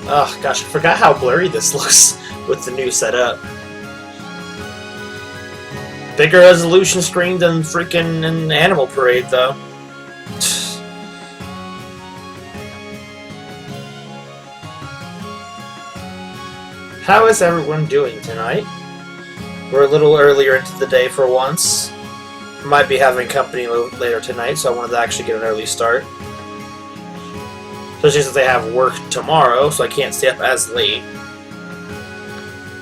Oh gosh, I forgot how blurry this looks with the new setup. Bigger resolution screen than freaking an Animal Parade, though. How is everyone doing tonight? We're a little earlier into the day for once. Might be having company later tonight, so I wanted to actually get an early start. Especially since they have work tomorrow, so I can't stay up as late.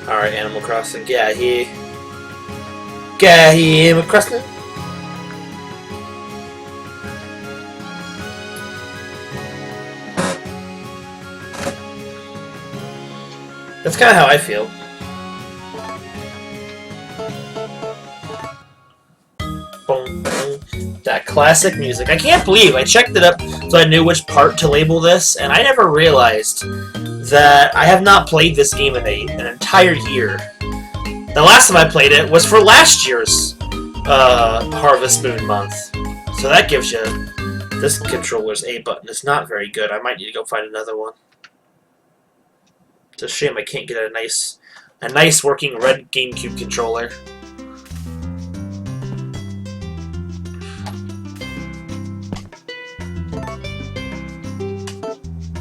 Alright, Animal Crossing, get here. Get here, Animal Crossing. That's kind of how I feel. Boom, boom. That classic music. I can't believe I checked it up so I knew which part to label this, and I never realized that I have not played this game in an entire year. The last time I played it was for last year's Harvest Moon month. So that gives you... This controller's A button is not very good. I might need to go find another one. It's a shame I can't get a nice working red GameCube controller.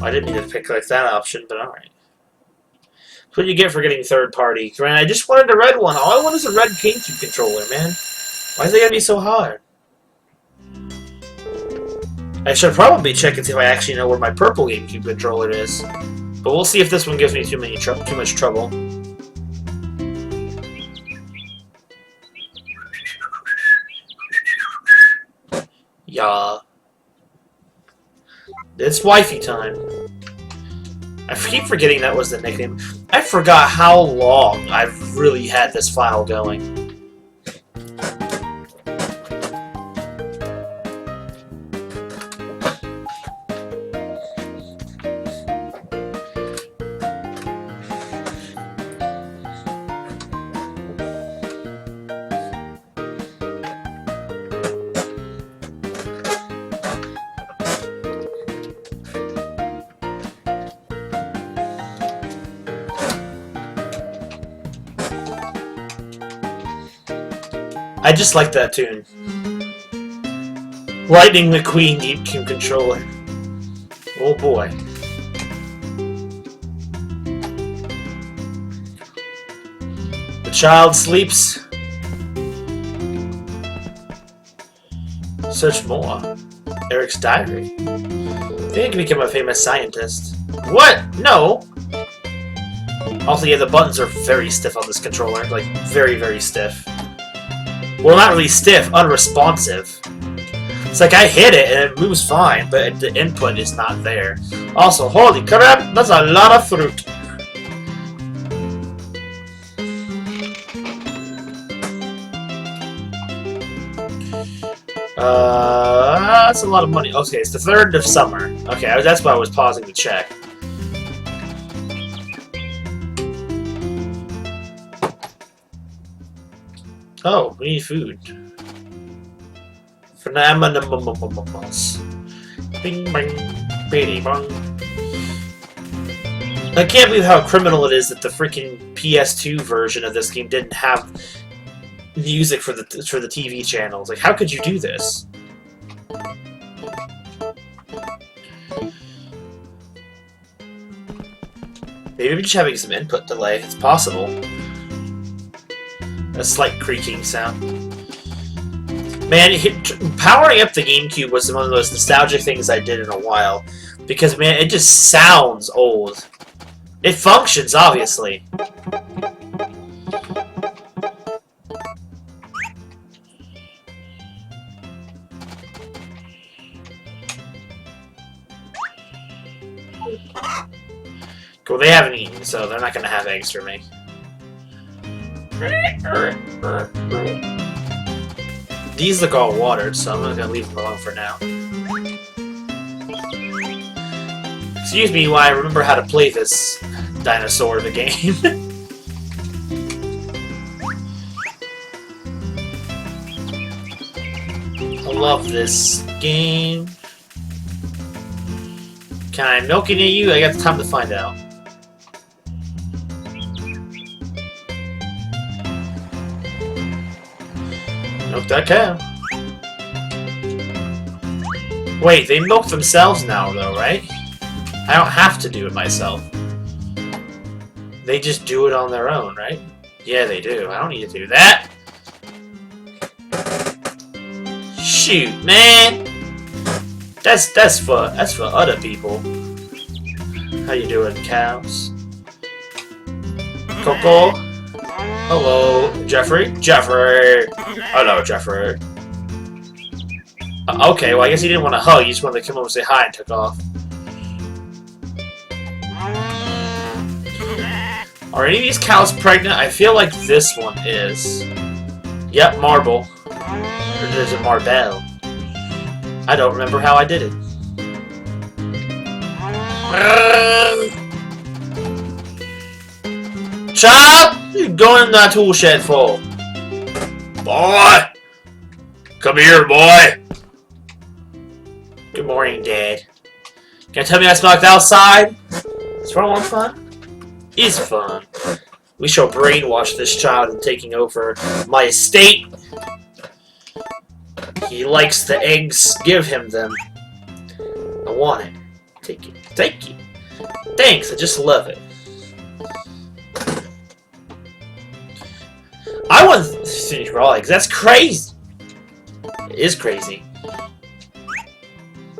I didn't need to pick like that option, but alright. That's what you get for getting third party. Man, I just wanted a red one. All I want is a red GameCube controller, man. Why is it gotta be so hard? I should probably check and see if I actually know where my purple GameCube controller is. But we'll see if this one gives me too much trouble. Yeah. It's wifey time. I keep forgetting that was the nickname. I forgot how long I've really had this file going. I just like that tune. Lightning McQueen GameCube controller. Oh boy. The child sleeps. Search more. Eric's diary. I think I can become a famous scientist. What? No! Also, yeah, the buttons are very stiff on this controller. Like, very, very stiff. Well, not really stiff, unresponsive. It's like I hit it and it moves fine, but the input is not there. Also, holy crap, that's a lot of fruit. That's a lot of money. Okay, it's the 3rd of summer. Okay, that's why I was pausing to check. Oh, we need food. Phenomenals. Bing bang, bitty bong. I can't believe how criminal it is that the freaking PS2 version of this game didn't have music for the TV channels. Like, how could you do this? Maybe we're just having some input delay. It's possible. A slight creaking sound. Man, powering up the GameCube was one of the most nostalgic things I did in a while. Because, man, it just sounds old. It functions, obviously. Well, they haven't eaten, so they're not going to have eggs for me. These look all watered, so I'm not going to leave them alone for now. Excuse me while I remember how to play this dinosaur of a game. I love this game. Can I milk any of you? I got the time to find out. Milk that cow. Wait, they milk themselves now, though, right? I don't have to do it myself. They just do it on their own, right? Yeah, they do. I don't need to do that. Shoot, man. That's for other people. How you doing, cows? Coco? Hello, Jeffrey? Jeffrey! Hello, Jeffrey. Okay, well, I guess he didn't want to hug. He just wanted to come over and say hi and took off. Are any of these cows pregnant? I feel like this one is. Yep, marble. Or there's a Marbell. I don't remember how I did it. Child! What are you going in that tool shed for? Boy! Come here, boy! Good morning, Dad. Can you tell me I smocked outside? Is fun fun? Is fun. We shall brainwash this child into taking over my estate. He likes the eggs. Give him them. I want it. Take it. Thank you. Thanks. I just love it. I want to finish raw eggs. That's crazy. It is crazy.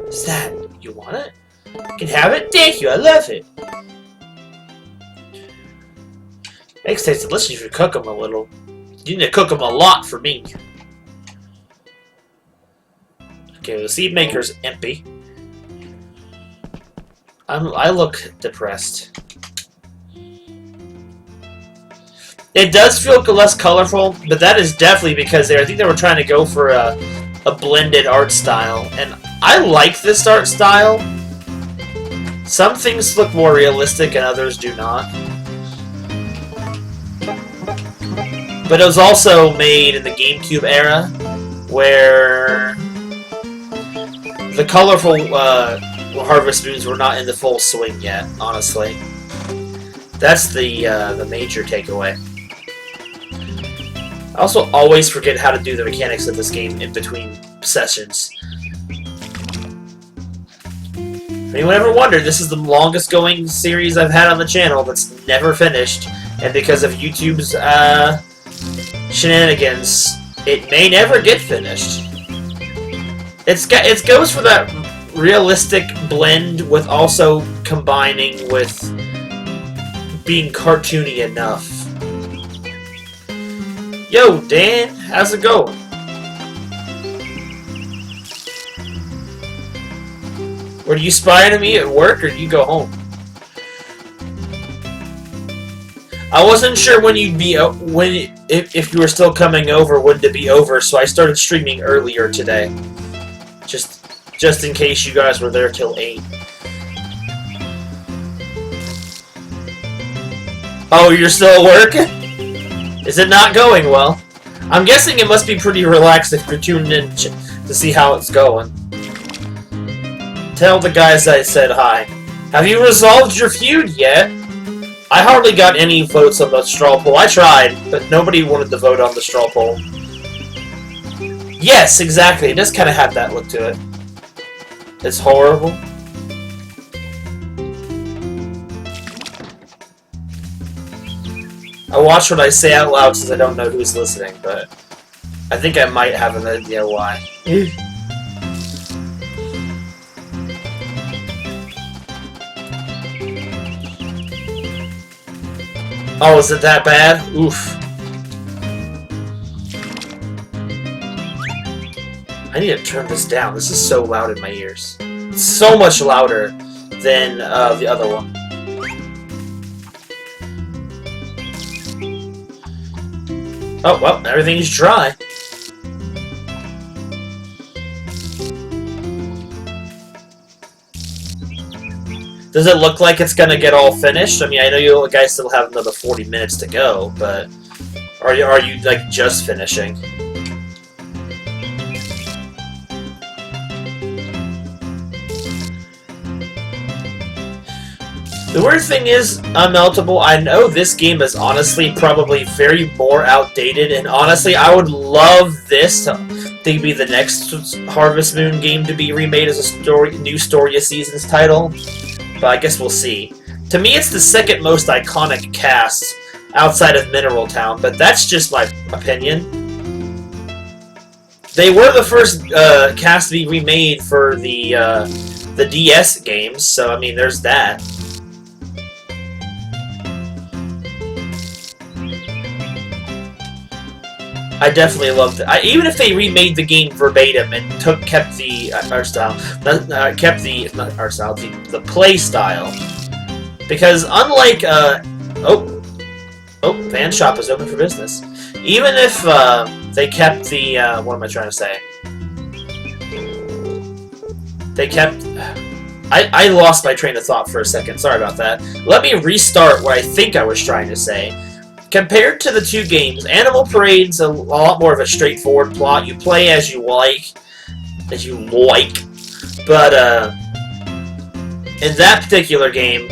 Is that? You want it? You can have it? Thank you. I love it. Eggs taste delicious if you cook them a little. You need to cook them a lot for me. Okay, the seed maker's empty. I look depressed. It does feel less colorful, but that is definitely because I think they were trying to go for a blended art style, and I like this art style. Some things look more realistic and others do not. But it was also made in the GameCube era, where the colorful Harvest Moons were not in the full swing yet, honestly. That's the major takeaway. I also always forget how to do the mechanics of this game in between sessions. If anyone ever wondered, this is the longest going series I've had on the channel that's never finished, and because of YouTube's shenanigans, it may never get finished. It goes for that realistic blend with also combining with being cartoony enough. Yo, Dan, how's it going? Were you spying on me at work, or did you go home? I wasn't sure when you'd be if you were still coming over, when to be over, so I started streaming earlier today, just in case you guys were there till 8. Oh, you're still working? Is it not going well? I'm guessing it must be pretty relaxed if you're tuned in to see how it's going. Tell the guys I said hi. Have you resolved your feud yet? I hardly got any votes on the straw poll. I tried, but nobody wanted to vote on the straw poll. Yes, exactly. It does kind of have that look to it. It's horrible. I watch what I say out loud since I don't know who's listening, but I think I might have an idea why. Oh, is it that bad? Oof. I need to turn this down. This is so loud in my ears. It's so much louder than the other one. Oh, well, everything's dry. Does it look like it's gonna get all finished? I mean, I know you guys still have another 40 minutes to go, but are you like just finishing? The weird thing is, Unmeltable, I know this game is honestly probably very more outdated, and honestly, I would love this to be the next Harvest Moon game to be remade as a new Story of Seasons title, but I guess we'll see. To me, it's the second most iconic cast outside of Mineral Town, but that's just my opinion. They were the first cast to be remade for the DS games, so I mean, there's that. I definitely loved it. Even if they remade the game verbatim and kept the art style, kept the not art style, the play style, because unlike Van Shop is open for business. Even if they kept the what am I trying to say? They kept. I lost my train of thought for a second. Sorry about that. Let me restart what I think I was trying to say. Compared to the two games, Animal Parade's a lot more of a straightforward plot. You play as you like. But in that particular game,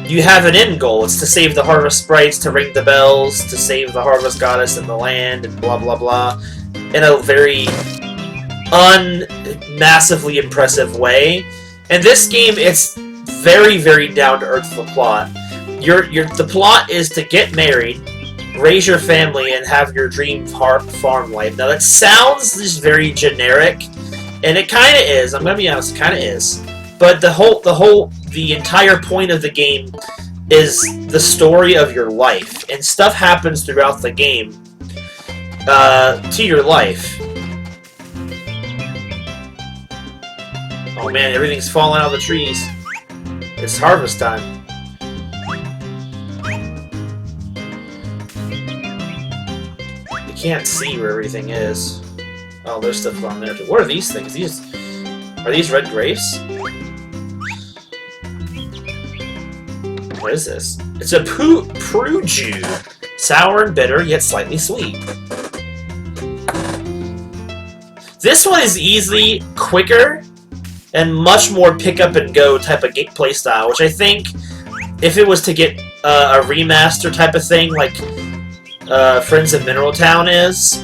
you have an end goal. It's to save the Harvest Sprites, to ring the bells, to save the Harvest Goddess and the land, and blah blah blah, in a very massively impressive way. In this game, it's very, very down to earth for plot. The plot is to get married, raise your family, and have your dream farm life. Now that sounds just very generic, and it kind of is. I'm gonna be honest, it kind of is. But the entire point of the game is the story of your life, and stuff happens throughout the game to your life. Oh man, everything's falling out of the trees. It's harvest time. Can't see where everything is. Oh, there's stuff on there too. What are these things? Are these red grapes? What is this? It's a prude, sour and bitter, yet slightly sweet. This one is easily quicker and much more pick up and go type of play style, which I think if it was to get a remaster type of thing, like Friends of Mineral Town is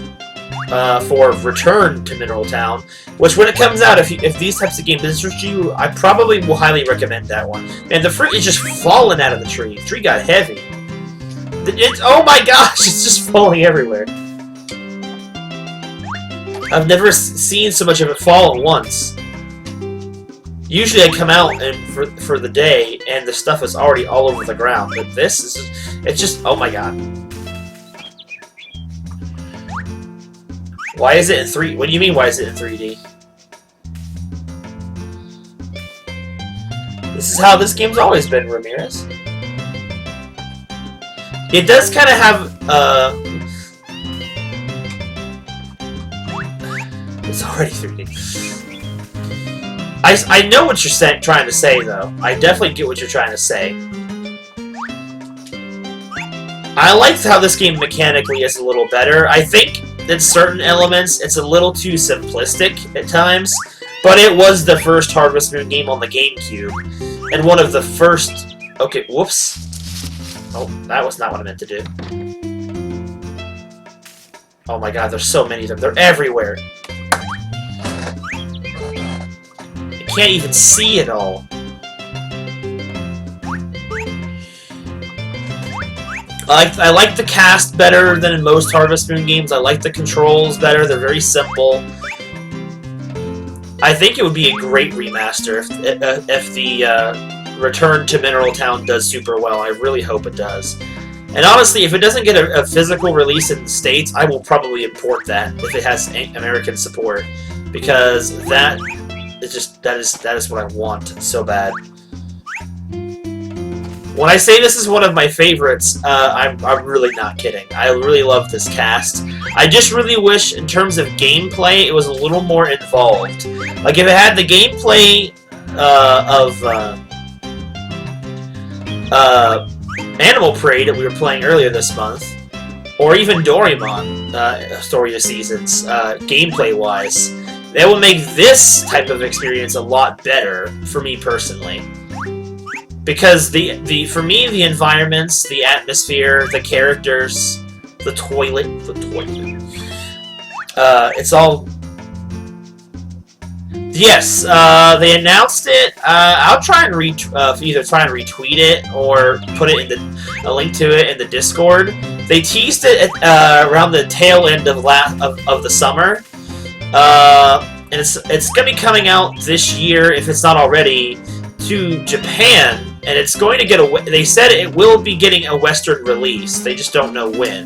for Return to Mineral Town, which when it comes out, if these types of games interest you, I probably will highly recommend that one. And the fruit is just falling out of the tree. The tree got heavy. Oh my gosh, it's just falling everywhere. I've never seen so much of it fall at once. Usually I come out and for the day and the stuff is already all over the ground, but this is it's just, oh my god. Why is it in 3D? What do you mean, why is it in 3D? This is how this game's always been, Ramirez. It does kind of have, it's already 3D. I know what you're trying to say, though. I definitely get what you're trying to say. I like how this game mechanically is a little better. I think in certain elements, it's a little too simplistic at times, but it was the first Harvest Moon game on the GameCube, and one of the first... Okay, whoops. Oh, that was not what I meant to do. Oh my god, there's so many of them. They're everywhere. I can't even see it all. I like the cast better than in most Harvest Moon games. I like the controls better. They're very simple. I think it would be a great remaster if the Return to Mineral Town does super well. I really hope it does. And honestly, if it doesn't get a physical release in the States, I will probably import that if it has American support, because that is what I want so bad. When I say this is one of my favorites, I'm really not kidding. I really love this cast. I just really wish, in terms of gameplay, it was a little more involved. Like, if it had the gameplay of Animal Parade that we were playing earlier this month, or even Doraemon, Story of Seasons, gameplay-wise, that would make this type of experience a lot better for me personally. Because for me, the environments, the atmosphere, the characters, the toilet, it's all. Yes, they announced it. I'll try and either try and retweet it or put it in a link to it in the Discord. They teased it around the tail end of the summer, and it's gonna be coming out this year if it's not already to Japan, and it's going to get They said it will be getting a Western release. They just don't know when.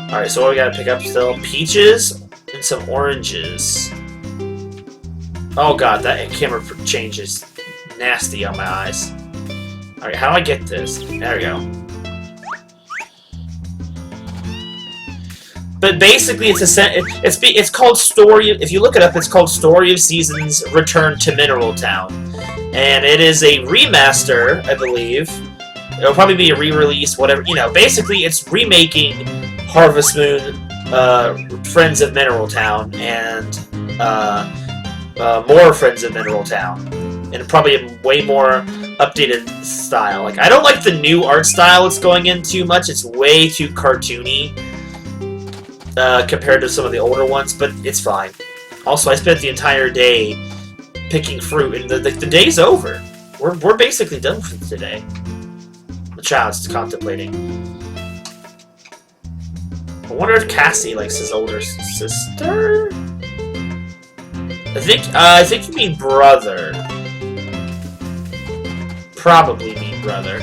All right, so what we gotta pick up still? Peaches and some oranges. Oh god, that camera change is nasty on my eyes. Alright, how do I get this? There we go. But basically, it's called Story. If you look it up, it's called Story of Seasons: Return to Mineral Town, and it is a remaster, I believe. It'll probably be a re-release, whatever. You know, basically, it's remaking Harvest Moon, Friends of Mineral Town, and more Friends of Mineral Town, in probably a way more updated style. Like, I don't like the new art style it's going in too much. It's way too cartoony compared to some of the older ones, but it's fine. Also, I spent the entire day picking fruit, and the day's over. We're basically done for today. The child's contemplating. I wonder if Cassie likes his older sister. I think you mean brother. Probably mean brother.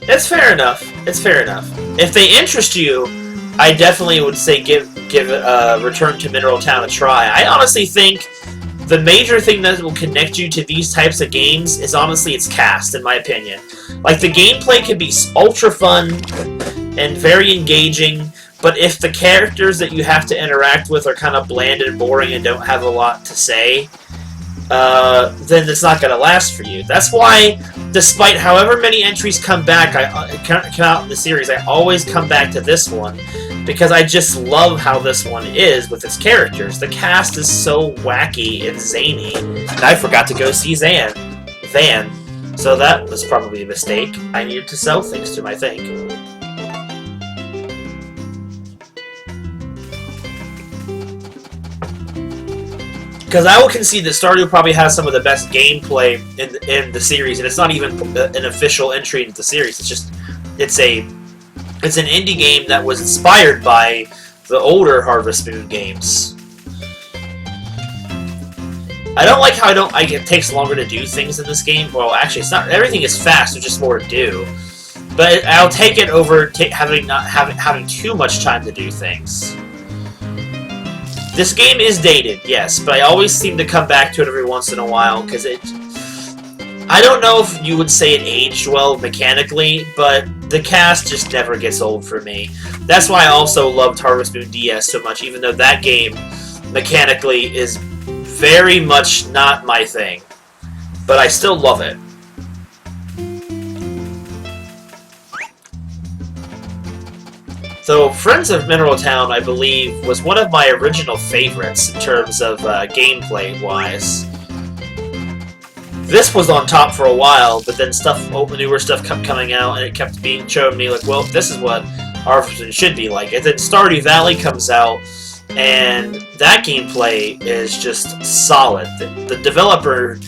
It's fair enough. It's fair enough. If they interest you, I definitely would say give Return to Mineral Town a try. I honestly think the major thing that will connect you to these types of games is honestly its cast, in my opinion. Like, the gameplay can be ultra fun and very engaging, but if the characters that you have to interact with are kind of bland and boring and don't have a lot to say, then it's not going to last for you. That's why, despite however many entries come back, come out in the series, I always come back to this one, because I just love how this one is with its characters. The cast is so wacky and zany, and I forgot to go see Van, so that was probably a mistake. I needed to sell things to him, I think. Because I will concede that Stardew probably has some of the best gameplay in the series, and it's not even an official entry into the series. It's an indie game that was inspired by the older Harvest Moon games. I don't like how it takes longer to do things in this game. Well, actually, it's not. Everything is fast. There's just more to do. But I'll take it over having too much time to do things. This game is dated, yes, but I always seem to come back to it every once in a while, because I don't know if you would say it aged well mechanically, but the cast just never gets old for me. That's why I also loved Harvest Moon DS so much, even though that game, mechanically, is very much not my thing. But I still love it. So, Friends of Mineral Town, I believe, was one of my original favorites in terms of gameplay-wise. This was on top for a while, but then newer stuff kept coming out, and it kept being shown me, like, well, this is what Harvest Moon should be like. And then Stardew Valley comes out, and that gameplay is just solid. The developer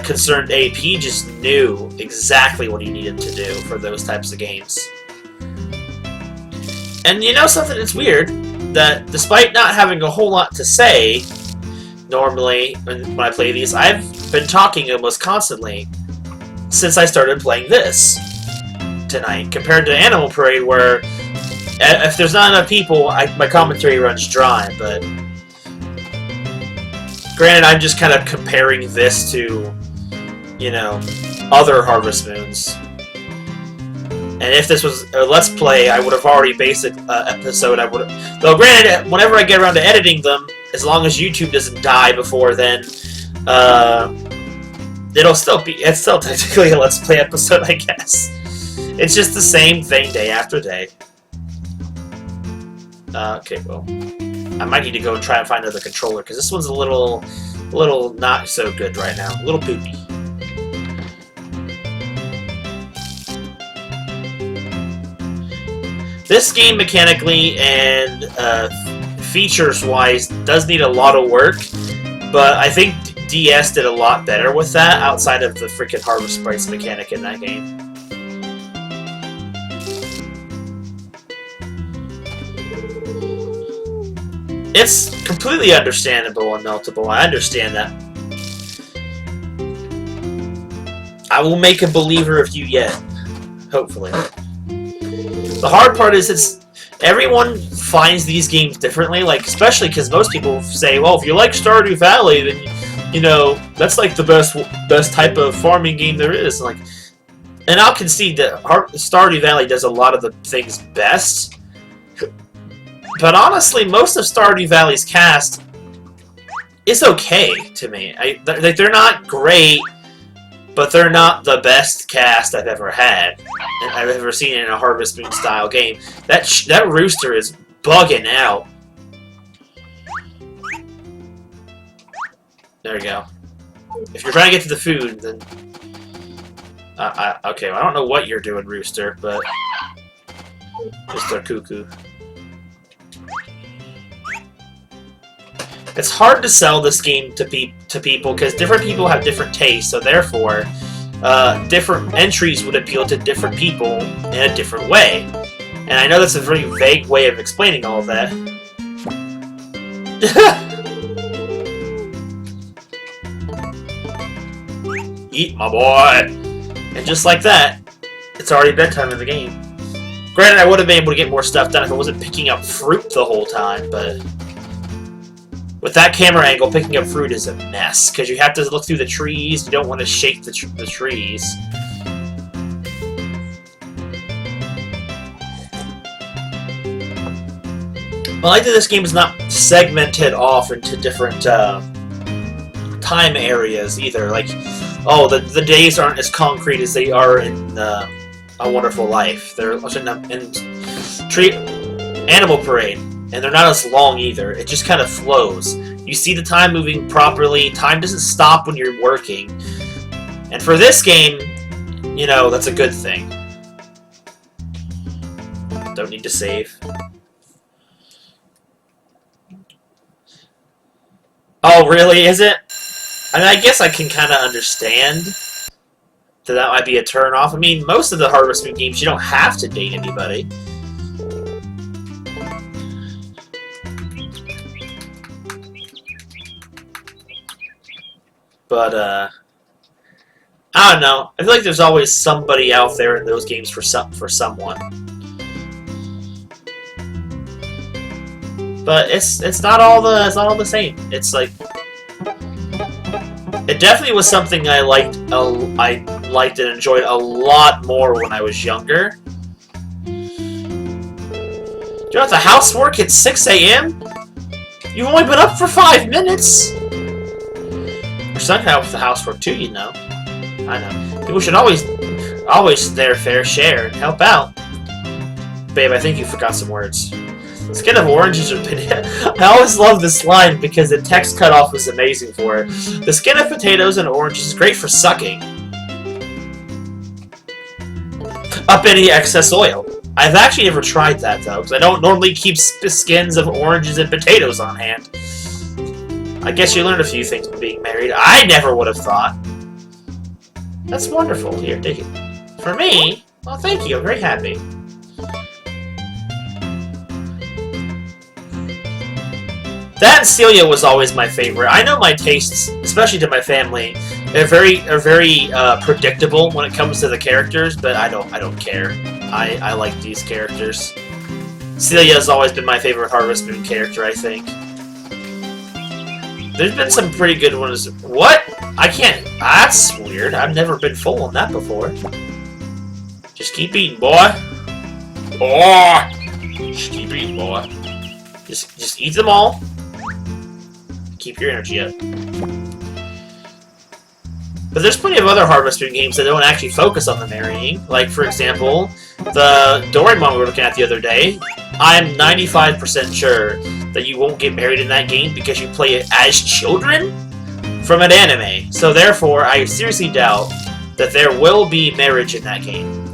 concerned AP just knew exactly what he needed to do for those types of games. And you know something that's weird? That despite not having a whole lot to say, normally, when I play these, I've been talking almost constantly since I started playing this tonight, compared to Animal Parade, where if there's not enough people, my commentary runs dry, but granted, I'm just kind of comparing this to, you know, other Harvest Moons. And if this was a Let's Play, I would have already basic episode. Though granted, whenever I get around to editing them, as long as YouTube doesn't die before then, it's still technically a Let's Play episode, I guess. It's just the same thing day after day. Okay, well. I might need to go and try and find another controller, because this one's a little not so good right now. A little poopy. This game, mechanically and features-wise, does need a lot of work, but I think DS did a lot better with that, outside of the freaking Harvest Sprites mechanic in that game. It's completely understandable and meltable. I understand that. I will make a believer of you yet. Hopefully. The hard part is everyone finds these games differently, like, especially because most people say, well, if you like Stardew Valley, then, you know, that's like the best type of farming game there is. Like, and I'll concede that Stardew Valley does a lot of the things best. But honestly, most of Stardew Valley's cast is okay to me. They're not great, but they're not the best cast I've ever had. And I've ever seen in a Harvest Moon style game. That rooster is bugging out. There we go. If you're trying to get to the food, then okay, well, I don't know what you're doing, rooster, but Mr. Cuckoo. It's hard to sell this game to people because different people have different tastes, so therefore, different entries would appeal to different people in a different way. And I know that's a very vague way of explaining all of that. Eat, my boy! And just like that, it's already bedtime in the game. Granted, I would have been able to get more stuff done if I wasn't picking up fruit the whole time, but with that camera angle, picking up fruit is a mess, because you have to look through the trees, you don't want to shake the trees. I like that this game is not segmented off into different time areas either. Like, oh, the days aren't as concrete as they are in A Wonderful Life. They're in Animal Parade. And they're not as long either. It just kind of flows. You see the time moving properly. Time doesn't stop when you're working. And for this game, you know, that's a good thing. Don't need to save. Oh, really? Is it? I mean, I guess I can kind of understand that might be a turn-off. I mean, most of the Harvest Moon games, you don't have to date anybody. But, I don't know. I feel like there's always somebody out there in those games for someone. But it's not all the same. It's like, it definitely was something I liked and enjoyed a lot more when I was younger. Do you have the housework at 6 a.m.? You've only been up for 5 minutes. Your son can help with the housework too, you know. I know. People should always their fair share and help out. Babe, I think you forgot some words. The skin of oranges are I always love this line because the text cutoff is amazing for it. The skin of potatoes and oranges is great for sucking up any excess oil. I've actually never tried that though, because I don't normally keep skins of oranges and potatoes on hand. I guess you learned a few things from being married. I never would have thought. That's wonderful. Here, take it. For me? Well, thank you. I'm very happy. That and Celia was always my favorite. I know my tastes, especially to my family, are very predictable when it comes to the characters, but I don't care. I like these characters. Celia has always been my favorite Harvest Moon character, I think. There's been some pretty good ones. What? I can't. That's weird. I've never been full on that before. Just keep eating, boy. Oh! Just keep eating, boy. Just eat them all. Keep your energy up. But there's plenty of other Harvest Moon games that don't actually focus on the marrying. Like, for example, the Doraemon we were looking at the other day. I'm 95% sure that you won't get married in that game because you play it as children from an anime. So therefore, I seriously doubt that there will be marriage in that game.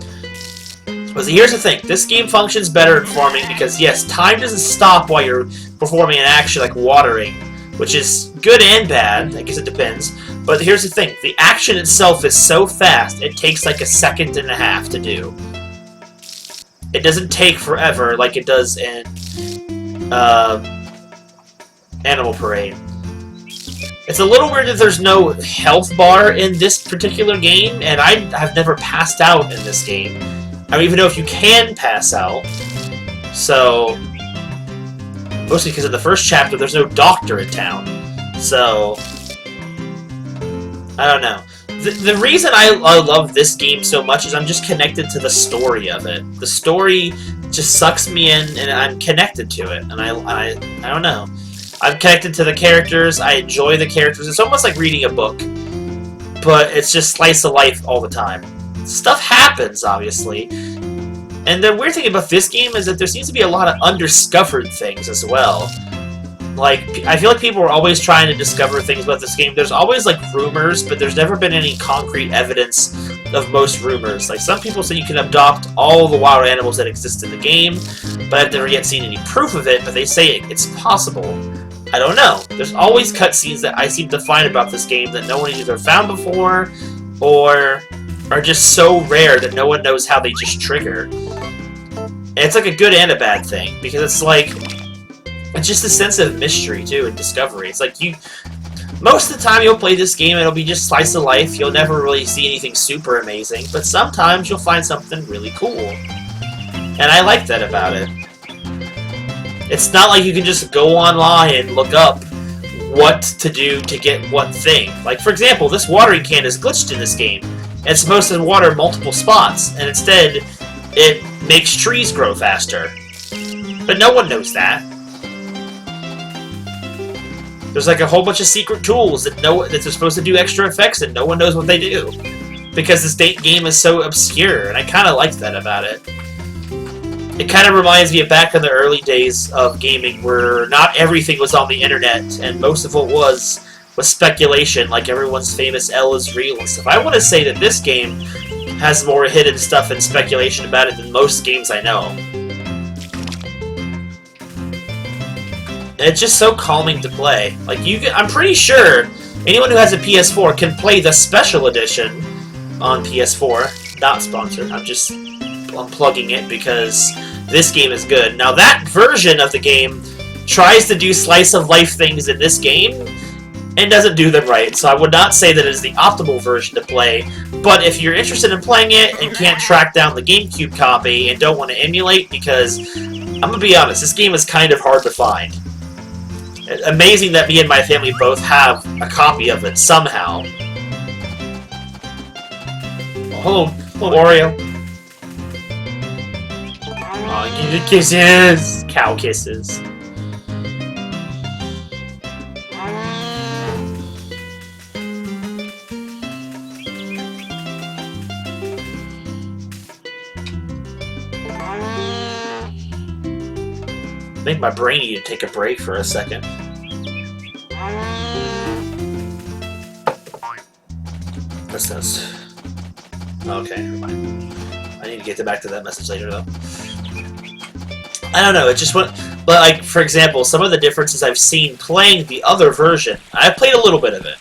But here's the thing, this game functions better in farming because, yes, time doesn't stop while you're performing an action like watering, which is good and bad, I guess it depends. But here's the thing, the action itself is so fast, it takes like a second and a half to do. It doesn't take forever like it does in Animal Parade. It's a little weird that there's no health bar in this particular game, and I've never passed out in this game. I don't even know if you can pass out. So, mostly because in the first chapter there's no doctor in town. So, I don't know. The reason I love this game so much is I'm just connected to the story of it. The story just sucks me in, and I'm connected to it. And I don't know. I'm connected to the characters. I enjoy the characters. It's almost like reading a book, but it's just slice of life all the time. Stuff happens, obviously. And the weird thing about this game is that there seems to be a lot of undiscovered things as well. Like, I feel like people are always trying to discover things about this game. There's always, like, rumors, but there's never been any concrete evidence of most rumors. Like, some people say you can adopt all the wild animals that exist in the game, but I've never yet seen any proof of it, but they say it's possible. I don't know. There's always cutscenes that I seem to find about this game that no one has either found before, or are just so rare that no one knows how they just trigger. And it's like a good and a bad thing, because it's like, it's just a sense of mystery, too, and discovery. It's like, most of the time you'll play this game and it'll be just slice of life, you'll never really see anything super amazing, but sometimes you'll find something really cool. And I like that about it. It's not like you can just go online and look up what to do to get what thing. Like, for example, this watering can is glitched in this game. It's supposed to water multiple spots, and instead, it makes trees grow faster. But no one knows that. There's like a whole bunch of secret tools that they're supposed to do extra effects, and no one knows what they do. Because this game is so obscure, and I kind of like that about it. It kind of reminds me of back in the early days of gaming, where not everything was on the internet, and most of what was speculation, like everyone's famous L is real and stuff. I want to say that this game has more hidden stuff and speculation about it than most games I know. And it's just so calming to play. Like, I'm pretty sure anyone who has a PS4 can play the special edition on PS4. Not sponsored. I'm plugging it because this game is good. Now, that version of the game tries to do slice of life things in this game and doesn't do them right, so I would not say that it is the optimal version to play, but if you're interested in playing it and can't track down the GameCube copy and don't want to emulate, because, I'm gonna be honest, this game is kind of hard to find. It's amazing that me and my family both have a copy of it, somehow. Oh, hello, Oreo. Oh, give you kisses! Cow kisses. I think my brain needed to take a break for a second. What's this? Okay, never mind. I need to get back to that message later, though. I don't know, it just went... But, like, for example, some of the differences I've seen playing the other version, I've played a little bit of it.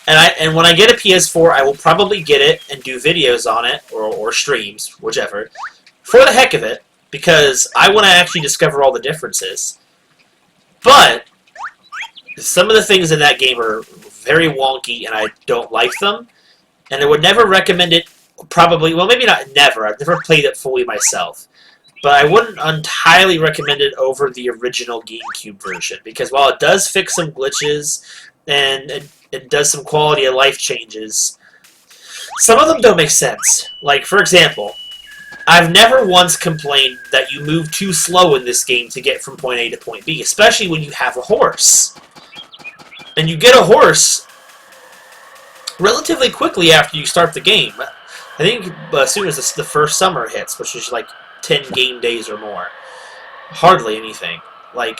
And when I get a PS4, I will probably get it and do videos on it, or streams, whichever, for the heck of it. Because I want to actually discover all the differences. But some of the things in that game are very wonky, and I don't like them. And I would never recommend it, probably, well, maybe not never. I've never played it fully myself. But I wouldn't entirely recommend it over the original GameCube version. Because while it does fix some glitches, and it does some quality of life changes, some of them don't make sense. Like, for example, I've never once complained that you move too slow in this game to get from point A to point B, especially when you have a horse. And you get a horse relatively quickly after you start the game. I think as soon as the first summer hits, which is like 10 game days or more. Hardly anything. Like,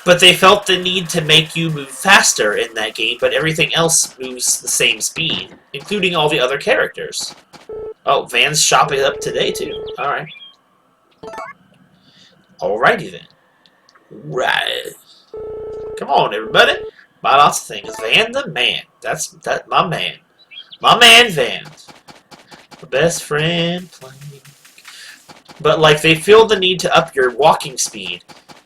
But they felt the need to make you move faster in that game, but everything else moves the same speed, including all the other characters. Oh, Van's shopping up today, too. Alright. Alrighty then. Right. Come on, everybody. Buy lots of things. Van the man. That's my man. My man Van. My best friend playing. But, like, they feel the need to up your walking speed.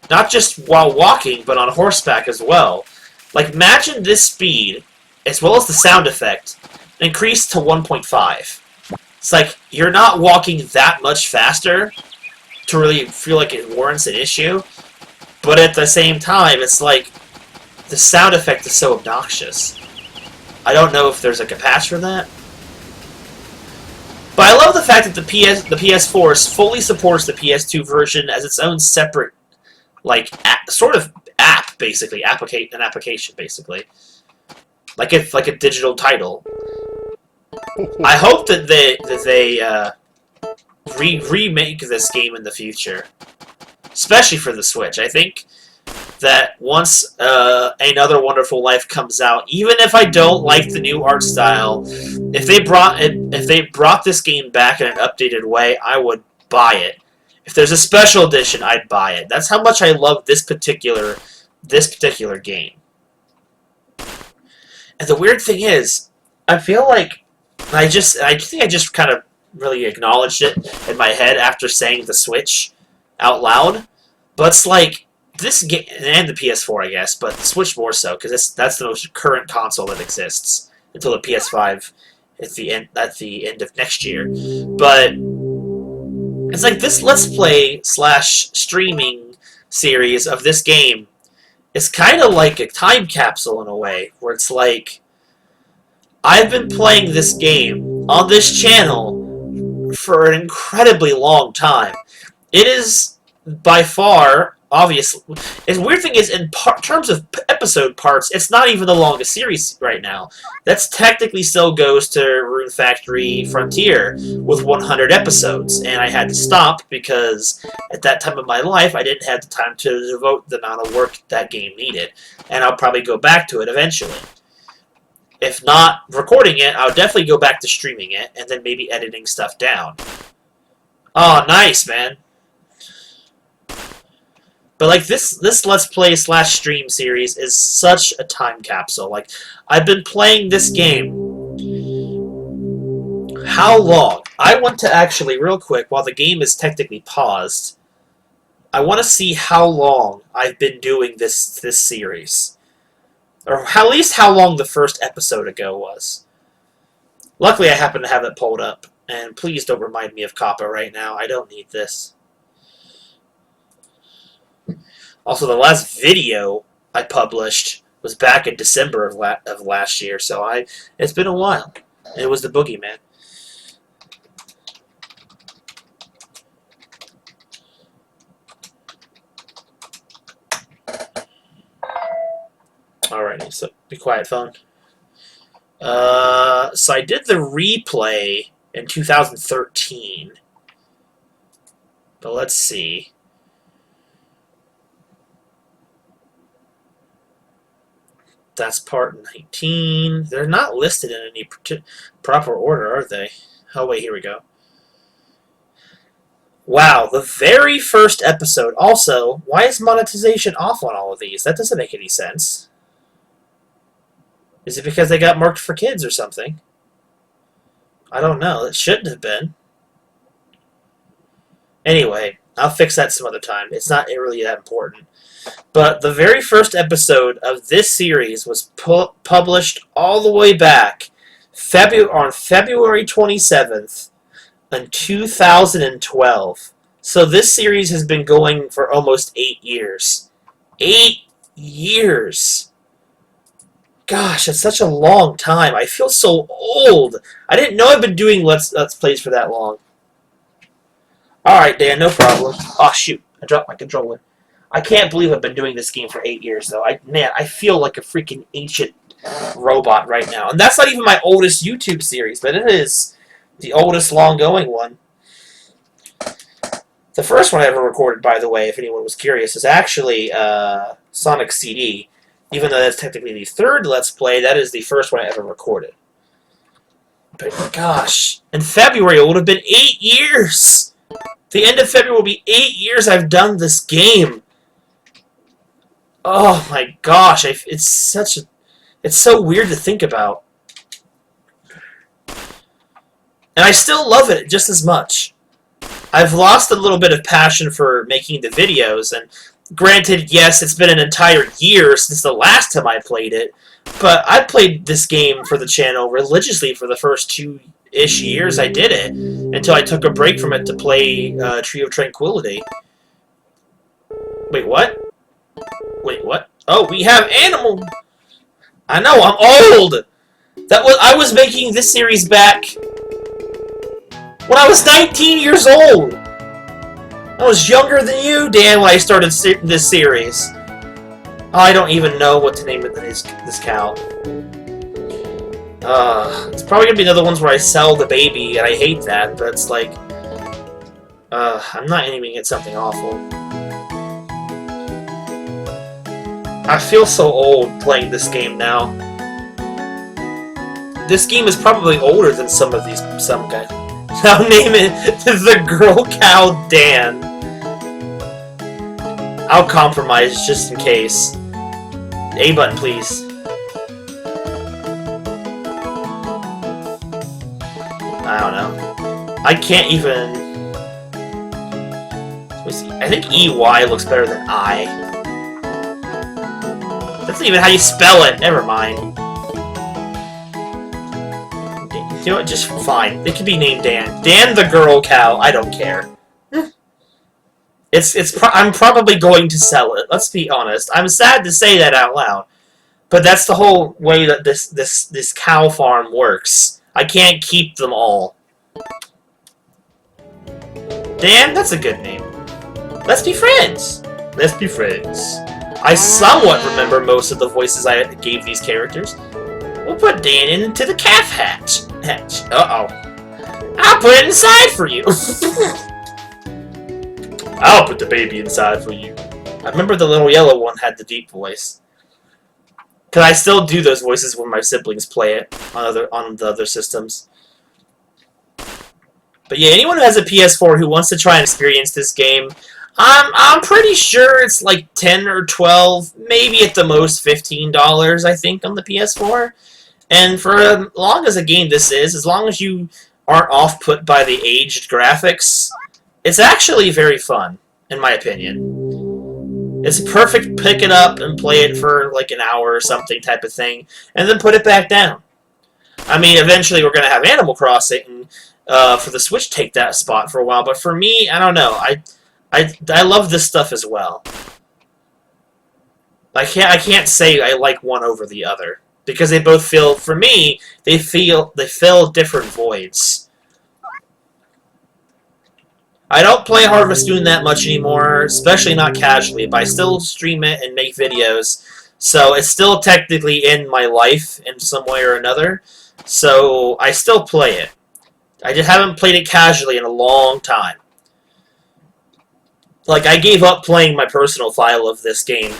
Not just while walking, but on horseback as well. Like, imagine this speed, as well as the sound effect, increased to 1.5. It's like, you're not walking that much faster to really feel like it warrants an issue, but at the same time, it's like, the sound effect is so obnoxious. I don't know if there's like a patch for that. But I love the fact that the PS4 fully supports the PS2 version as its own separate, like, sort of app, basically. An application, basically. Like it's like a digital title. I hope that they remake this game in the future. Especially for the Switch. I think that once Another Wonderful Life comes out, even if I don't like the new art style, if they brought this game back in an updated way, I would buy it. If there's a special edition, I'd buy it. That's how much I love this particular game. And the weird thing is, I feel like I think I just kind of really acknowledged it in my head after saying the Switch out loud. But it's like this game, and the PS4, I guess, but the Switch more so, because that's the most current console that exists until the PS5 at the end of next year. But it's like this Let's Play / streaming series of this game is kind of like a time capsule in a way, where it's like, I've been playing this game on this channel for an incredibly long time. It is, by far, obviously, the weird thing is, in terms of episode parts, it's not even the longest series right now. That's technically still goes to Rune Factory Frontier with 100 episodes, and I had to stop because at that time of my life, I didn't have the time to devote the amount of work that game needed, and I'll probably go back to it eventually. If not recording it, I'll definitely go back to streaming it, and then maybe editing stuff down. Oh, nice, man. But, like, this Let's Play / stream series is such a time capsule. Like, I've been playing this game. How long? I want to actually, real quick, while the game is technically paused, I want to see how long I've been doing this series. Or at least how long the first episode ago was. Luckily, I happen to have it pulled up. And please don't remind me of Kappa right now. I don't need this. Also, the last video I published was back in December of last year, so it's been a while. It was the Boogeyman. Alrighty, so be quiet, phone. So I did the replay in 2013. But let's see. That's part 19. They're not listed in any proper order, are they? Oh, wait, here we go. Wow, the very first episode. Also, why is monetization off on all of these? That doesn't make any sense. Is it because they got marked for kids or something? I don't know. It shouldn't have been. Anyway, I'll fix that some other time. It's not really that important. But the very first episode of this series was published all the way back on February 27th in 2012. So this series has been going for almost 8 years. 8 years! Gosh, that's such a long time. I feel so old. I didn't know I've been doing Let's Plays for that long. Alright, Dan, no problem. Oh, shoot. I dropped my controller. I can't believe I've been doing this game for 8 years, though. Man, I feel like a freaking ancient robot right now. And that's not even my oldest YouTube series, but it is the oldest long-going one. The first one I ever recorded, by the way, if anyone was curious, is actually Sonic CD. Even though that's technically the third Let's Play, that is the first one I ever recorded. But gosh, in February it would have been 8 years! The end of February will be 8 years I've done this game! Oh my gosh, it's so weird to think about. And I still love it just as much. I've lost a little bit of passion for making the videos, and granted, yes, it's been an entire year since the last time I played it, but I played this game for the channel religiously for the first 2-ish years I did it, until I took a break from it to play Tree of Tranquility. Wait, what? Wait, what? Oh, we have animal! I know, I'm old! I was making this series back when I was 19 years old! I was younger than you, Dan, when I started this series. I don't even know what to name this cow. It's probably gonna be another ones where I sell the baby, and I hate that, but it's like... I'm not aiming at something awful. I feel so old playing this game now. This game is probably older than some guys. I'll name it the Girl Cow Dan. I'll compromise just in case. A button, please. I don't know. I can't even... Let me see. I think EY looks better than I. That's not even how you spell it. Never mind. You know what? Just fine. It could be named Dan. Dan the Girl Cow. I don't care. I'm probably going to sell it. Let's be honest. I'm sad to say that out loud, but that's the whole way that this cow farm works. I can't keep them all. Dan, that's a good name. Let's be friends. Let's be friends. I somewhat remember most of the voices I gave these characters. We'll put Dan into the calf hatch. Uh-oh. I'll put it inside for you. I'll put the baby inside for you. I remember the little yellow one had the deep voice. Because I still do those voices when my siblings play it on the other systems. But yeah, anyone who has a PS4 who wants to try and experience this game, I'm pretty sure it's like 10 or 12, maybe at the most $15, I think, on the PS4. And for as long as a game this is, as long as you aren't off-put by the aged graphics, it's actually very fun, in my opinion. It's perfect pick it up and play it for like an hour or something type of thing, and then put it back down. I mean, eventually we're going to have Animal Crossing for the Switch take that spot for a while, but for me, I don't know. I love this stuff as well. I can't say I like one over the other, because they both feel, for me, they fill different voids. I don't play Harvest Moon that much anymore, especially not casually, but I still stream it and make videos, so it's still technically in my life in some way or another, so I still play it. I just haven't played it casually in a long time. Like, I gave up playing my personal file of this game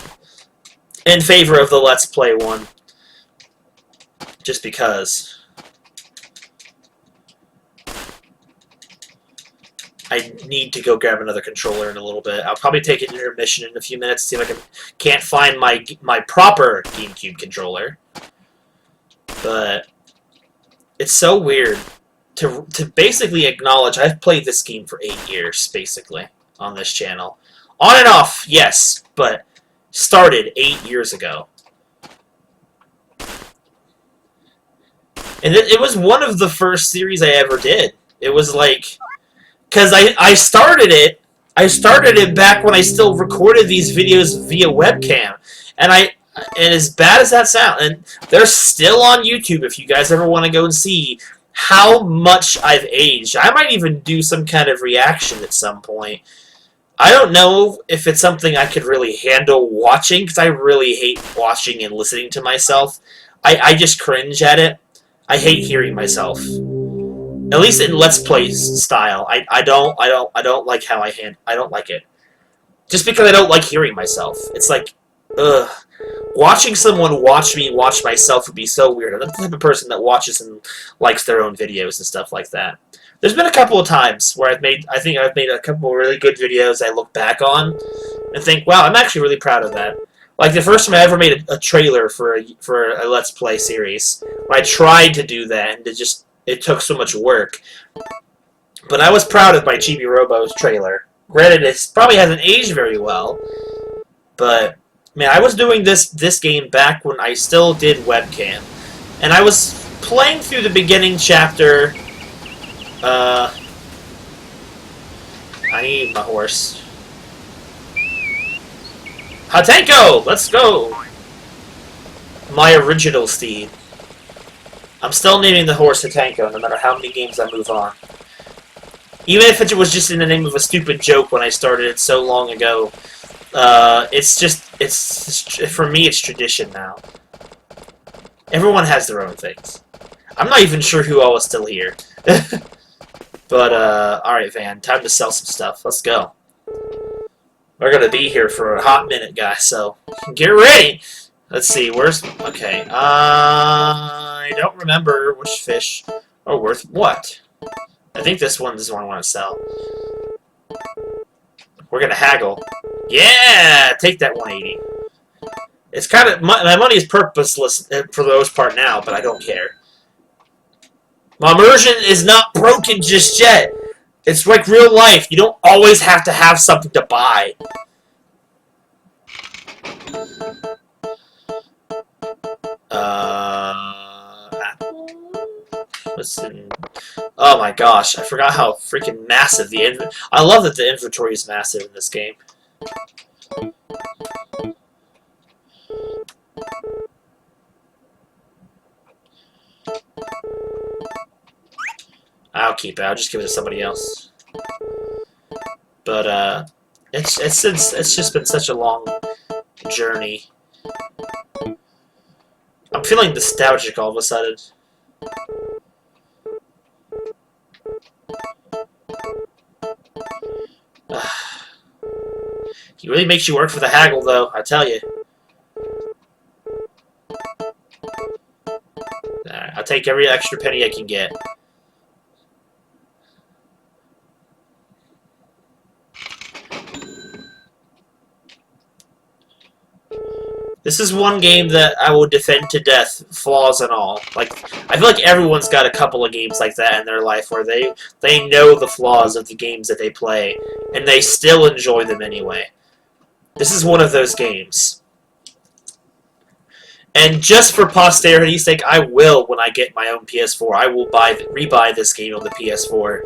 in favor of the Let's Play one. Just because. I need to go grab another controller in a little bit. I'll probably take an intermission in a few minutes, see if I can't find my proper GameCube controller. But it's so weird to basically acknowledge I've played this game for 8 years, basically, on this channel. On and off, yes, but started 8 years ago. And it was one of the first series I ever did. It was like... Because I started it back when I still recorded these videos via webcam. And as bad as that sounds, and they're still on YouTube if you guys ever want to go and see how much I've aged. I might even do some kind of reaction at some point. I don't know if it's something I could really handle watching, because I really hate watching and listening to myself. I just cringe at it. I hate hearing myself. At least in Let's Play style. I don't like how I don't like it. Just because I don't like hearing myself. It's like, ugh. Watching someone watch me watch myself would be so weird. I'm not the type of person that watches and likes their own videos and stuff like that. There's been a couple of times where I think I've made a couple of really good videos I look back on and think, wow, I'm actually really proud of that. Like the first time I ever made a trailer for a Let's Play series, I tried to do that and it took so much work. But I was proud of my Chibi Robo's trailer. Granted, it probably hasn't aged very well, but man, I was doing this game back when I still did webcam, and I was playing through the beginning chapter. I need my horse. Hatenko, let's go. My original steed. I'm still naming the horse Hatenko, no matter how many games I move on. Even if it was just in the name of a stupid joke when I started it so long ago. For me, it's tradition now. Everyone has their own things. I'm not even sure who all is still here. But, alright, Van, time to sell some stuff. Let's go. We're gonna be here for a hot minute, guys, so get ready! Let's see, where's... Okay, I don't remember which fish are worth what. I think this one is the one I want to sell. We're gonna haggle. Yeah! Take that 180. It's kind of... My money is purposeless for the most part now, but I don't care. My immersion is not broken just yet. It's like real life. You don't always have to have something to buy. Listen. Oh my gosh, I forgot how freaking massive the inventory... I love that the inventory is massive in this game. I'll keep it. I'll just give it to somebody else. But it's just been such a long journey. I'm feeling nostalgic all of a sudden. He really makes you work for the haggle, though, I tell you. Alright, I'll take every extra penny I can get. This is one game that I will defend to death, flaws and all. Like, I feel like everyone's got a couple of games like that in their life where they know the flaws of the games that they play, and they still enjoy them anyway. This is one of those games. And just for posterity's sake, I will, when I get my own PS4, I will rebuy this game on the PS4.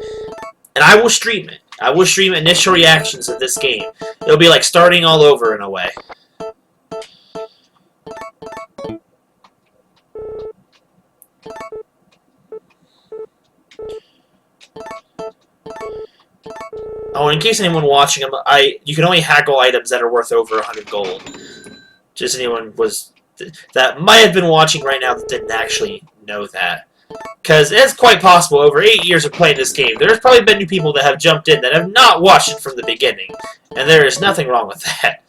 And I will stream it. I will stream initial reactions of this game. It'll be like starting all over in a way. Oh, in case anyone watching, you can only haggle items that are worth over 100 gold. Just anyone that might have been watching right now that didn't actually know that. Because it's quite possible, over 8 years of playing this game, there's probably been new people that have jumped in that have not watched it from the beginning. And there is nothing wrong with that.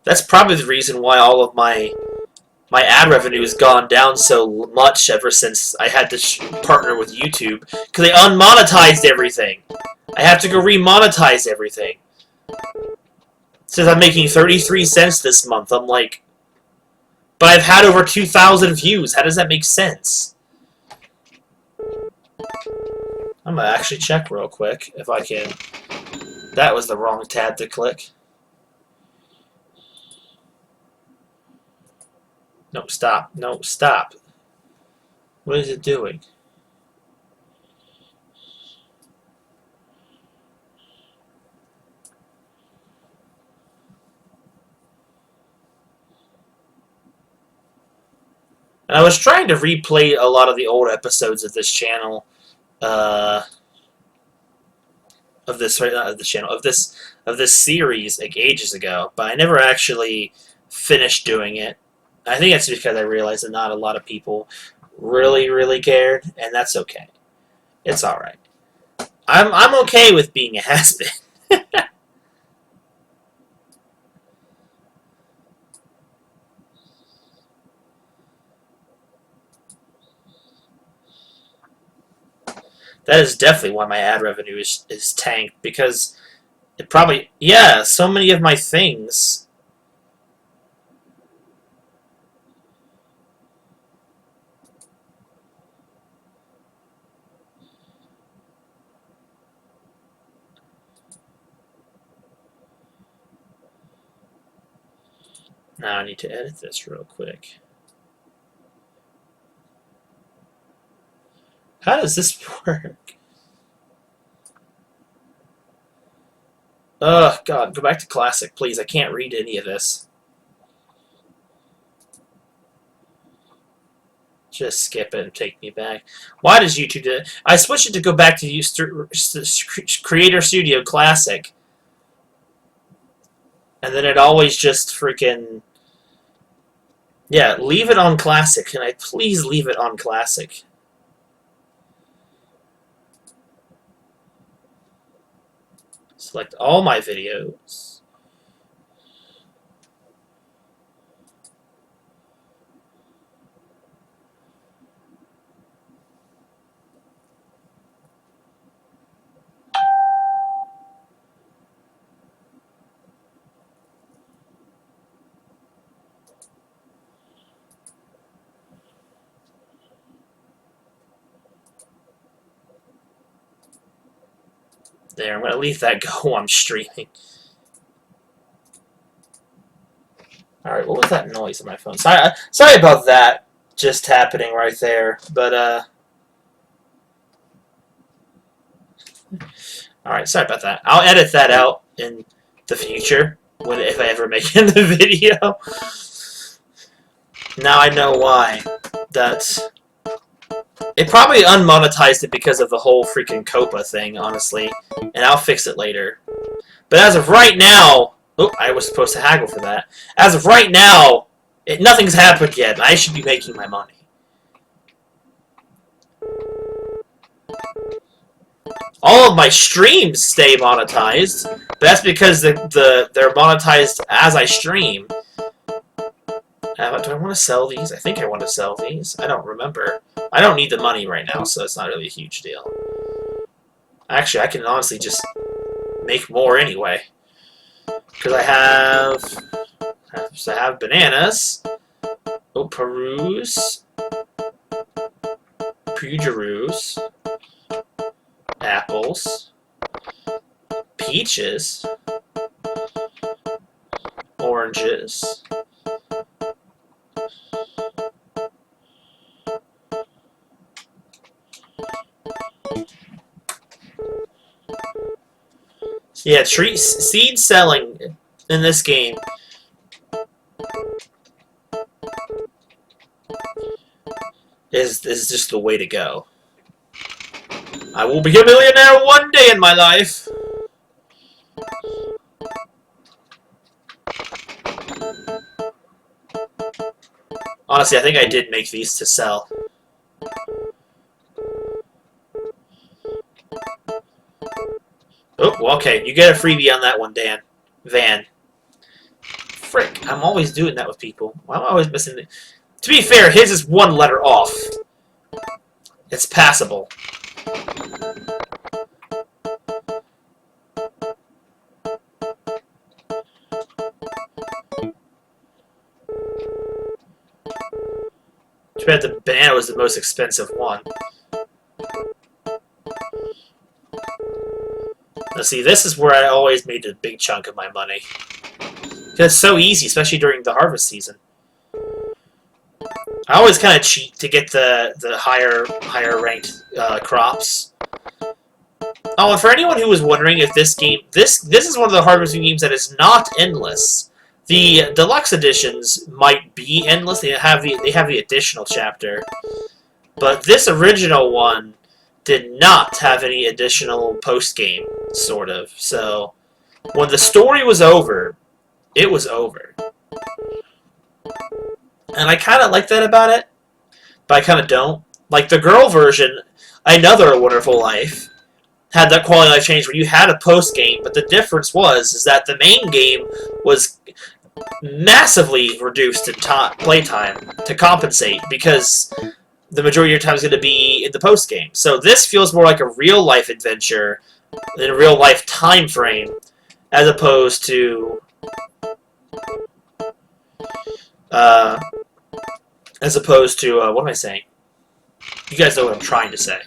That's probably the reason why all of my ad revenue has gone down so much ever since I had to partner with YouTube. Because they unmonetized everything. I have to go remonetize everything. Since I'm making 33 cents this month, I'm like... But I've had over 2,000 views. How does that make sense? I'm gonna actually check real quick if I can. That was the wrong tab to click. No, stop. No, stop. What is it doing? And I was trying to replay a lot of the old episodes of this channel, of this series like ages ago, but I never actually finish doing it. I think it's because I realized that not a lot of people really cared, and that's okay. It's alright. I'm okay with being a has-been. That is definitely why my ad revenue is tanked, because it probably, yeah, so many of my things. Now I need to edit this real quick. How does this work? Ugh, God, go back to classic, please. I can't read any of this. Just skip it and take me back. Why does YouTube do it? I switched it to go back to use Creator Studio Classic. And then it always just freaking... Yeah, leave it on Classic. Can I please leave it on Classic? Select all my videos. There, I'm going to leave that go while I'm streaming. Alright, what was that noise on my phone? Sorry about that just happening right there, but, Alright, sorry about that. I'll edit that out in the future, if I ever make it in the video. Now I know why. It probably unmonetized it because of the whole freaking COPA thing, honestly. And I'll fix it later. But as of right now... Oh, I was supposed to haggle for that. As of right now, nothing's happened yet. I should be making my money. All of my streams stay monetized. But that's because they're monetized as I stream. Do I want to sell these? I think I want to sell these. I don't remember. I don't need the money right now, so it's not really a huge deal. Actually, I can honestly just make more anyway. Because I have bananas. Oh, peruse. Pugeroos. Apples. Peaches. Oranges. Yeah, seed selling in this game is just the way to go. I will be a millionaire one day in my life. Honestly, I think I did make these to sell. Oh, well, okay. You get a freebie on that one, Dan. Van. Frick, I'm always doing that with people. Why am I always missing it? To be fair, his is one letter off. It's passable. Too bad the banana was the most expensive one. Now see, this is where I always made a big chunk of my money. Because it's so easy, especially during the harvest season. I always kind of cheat to get the higher ranked crops. Oh, and for anyone who was wondering if this game, this is one of the harvesting games that is not endless. The deluxe editions might be endless. They have the additional chapter, but this original one did not have any additional post-game, sort of. So, when the story was over, it was over. And I kind of like that about it, but I kind of don't. Like the girl version, Another Wonderful Life, had that quality of life change where you had a post game, but the difference is that the main game was massively reduced in playtime to compensate, because the majority of your time is going to be in the post game. So this feels more like a real life adventure in a real life time frame, as opposed to what am I saying? You guys know what I'm trying to say.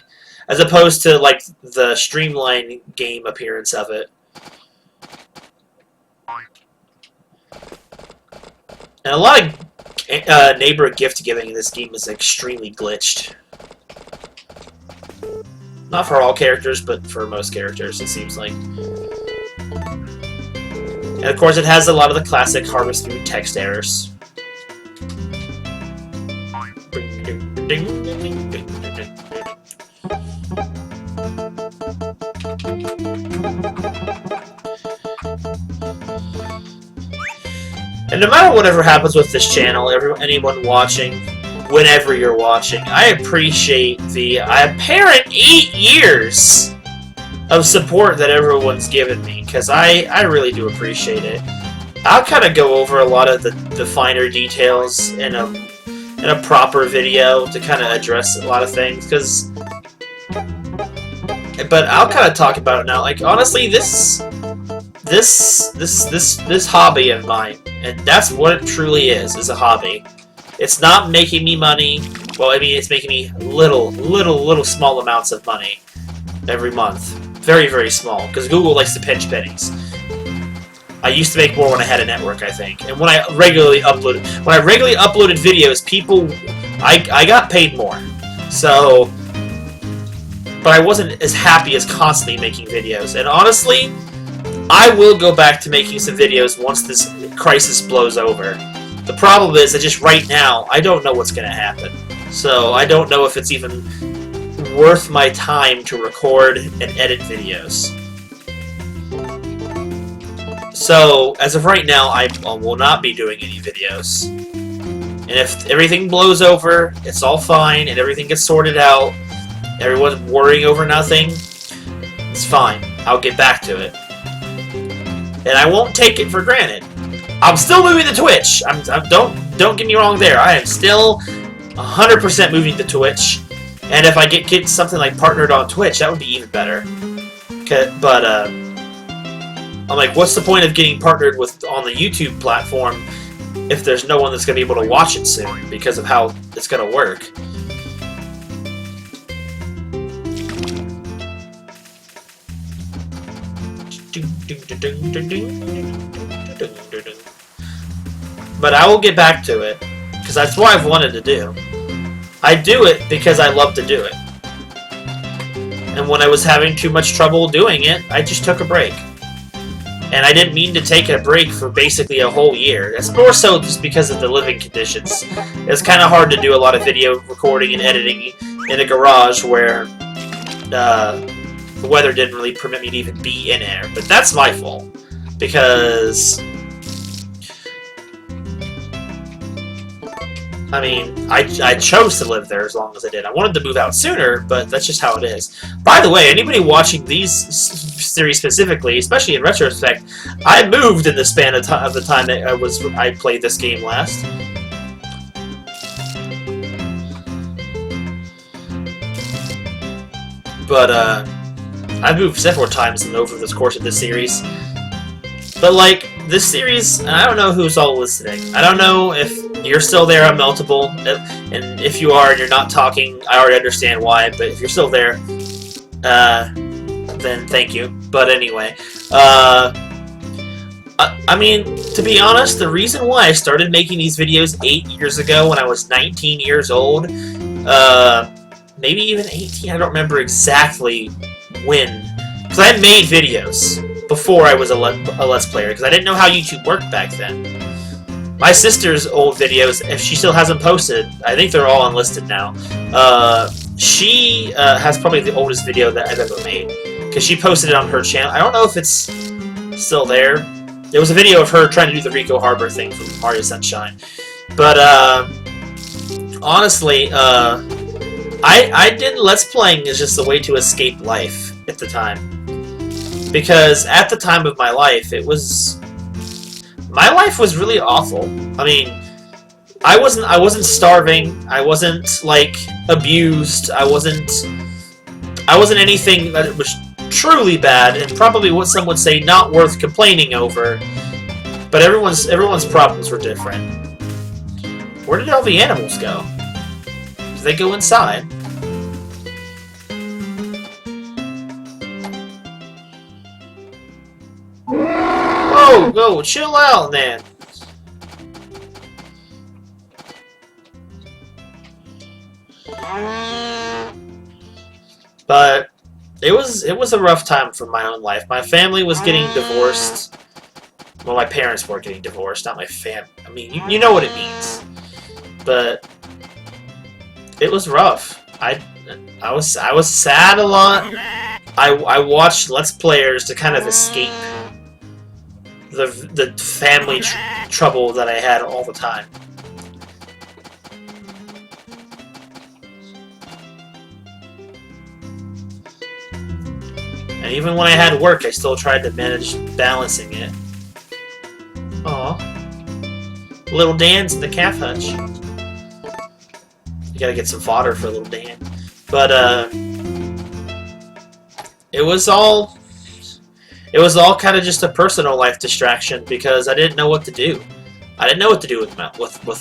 As opposed to like the streamlined game appearance of it. And a lot of neighbor gift giving in this game is extremely glitched. Not for all characters, but for most characters, it seems like. And of course, it has a lot of the classic Harvest Moon text errors. And no matter whatever happens with this channel, anyone watching, whenever you're watching, I appreciate the apparent 8 years of support that everyone's given me, because I really do appreciate it. I'll kind of go over a lot of the finer details in a proper video to kind of address a lot of things, but I'll kind of talk about it now. Like, honestly, this hobby of mine, and that's what it truly is a hobby. It's not making me money. Well, I mean, it's making me little small amounts of money every month. Very, very small, because Google likes to pinch pennies. I used to make more when I had a network, I think. And when I regularly uploaded videos, I got paid more. So, but I wasn't as happy as constantly making videos. And honestly, I will go back to making some videos once this crisis blows over. The problem is that just right now, I don't know what's going to happen. So I don't know if it's even worth my time to record and edit videos. So, as of right now, I will not be doing any videos. And if everything blows over, it's all fine, and everything gets sorted out, everyone's worrying over nothing, it's fine. I'll get back to it. And I won't take it for granted. I'm still moving to Twitch. Don't get me wrong there. I am still 100% moving to Twitch. And if I get something like partnered on Twitch, that would be even better. But I'm like, what's the point of getting partnered on the YouTube platform if there's no one that's going to be able to watch it soon because of how it's going to work? But I will get back to it, because that's what I've wanted to do. I do it because I love to do it. And when I was having too much trouble doing it, I just took a break. And I didn't mean to take a break for basically a whole year. It's more so just because of the living conditions. It's kind of hard to do a lot of video recording and editing in a garage where the weather didn't really permit me to even be in there. But that's my fault. Because, I mean, I chose to live there as long as I did. I wanted to move out sooner, but that's just how it is. By the way, anybody watching these series specifically, especially in retrospect, I moved in the span of the time that I played this game last. But I've moved several times over the course of this series. But like this series, and I don't know who's all listening. I don't know if you're still there on Multiple, and if you are and you're not talking, I already understand why. But if you're still there, then thank you. But anyway, I mean, to be honest, the reason why I started making these videos 8 years ago when I was 19 years old, maybe even 18, I don't remember exactly when, because I had made videos before I was a Let's Player, because I didn't know how YouTube worked back then. My sister's old videos, if she still hasn't posted, I think they're all unlisted now. She has probably the oldest video that I've ever made, because she posted it on her channel. I don't know if it's still there. There was a video of her trying to do the Rico Harbor thing from Mario Sunshine. But honestly, I did Let's Playing as just a way to escape life at the time. Because at the time of my life, my life was really awful. I mean, I wasn't starving. I wasn't like abused. I wasn't anything that was truly bad, and probably what some would say not worth complaining over. But everyone's problems were different. Where did all the animals go? Did they go inside? Whoa, go, chill out, man. But it was a rough time for my own life. My family was getting divorced. Well, my parents were getting divorced, not my fam. I mean, you know what it means. But it was rough. I was sad a lot. I watched Let's Players to kind of escape the family trouble that I had all the time. And even when I had work, I still tried to manage balancing it. Aw. Little Dan's in the calf hutch. You gotta get some fodder for little Dan. But, it was all kind of just a personal life distraction because I didn't know what to do. I didn't know what to do with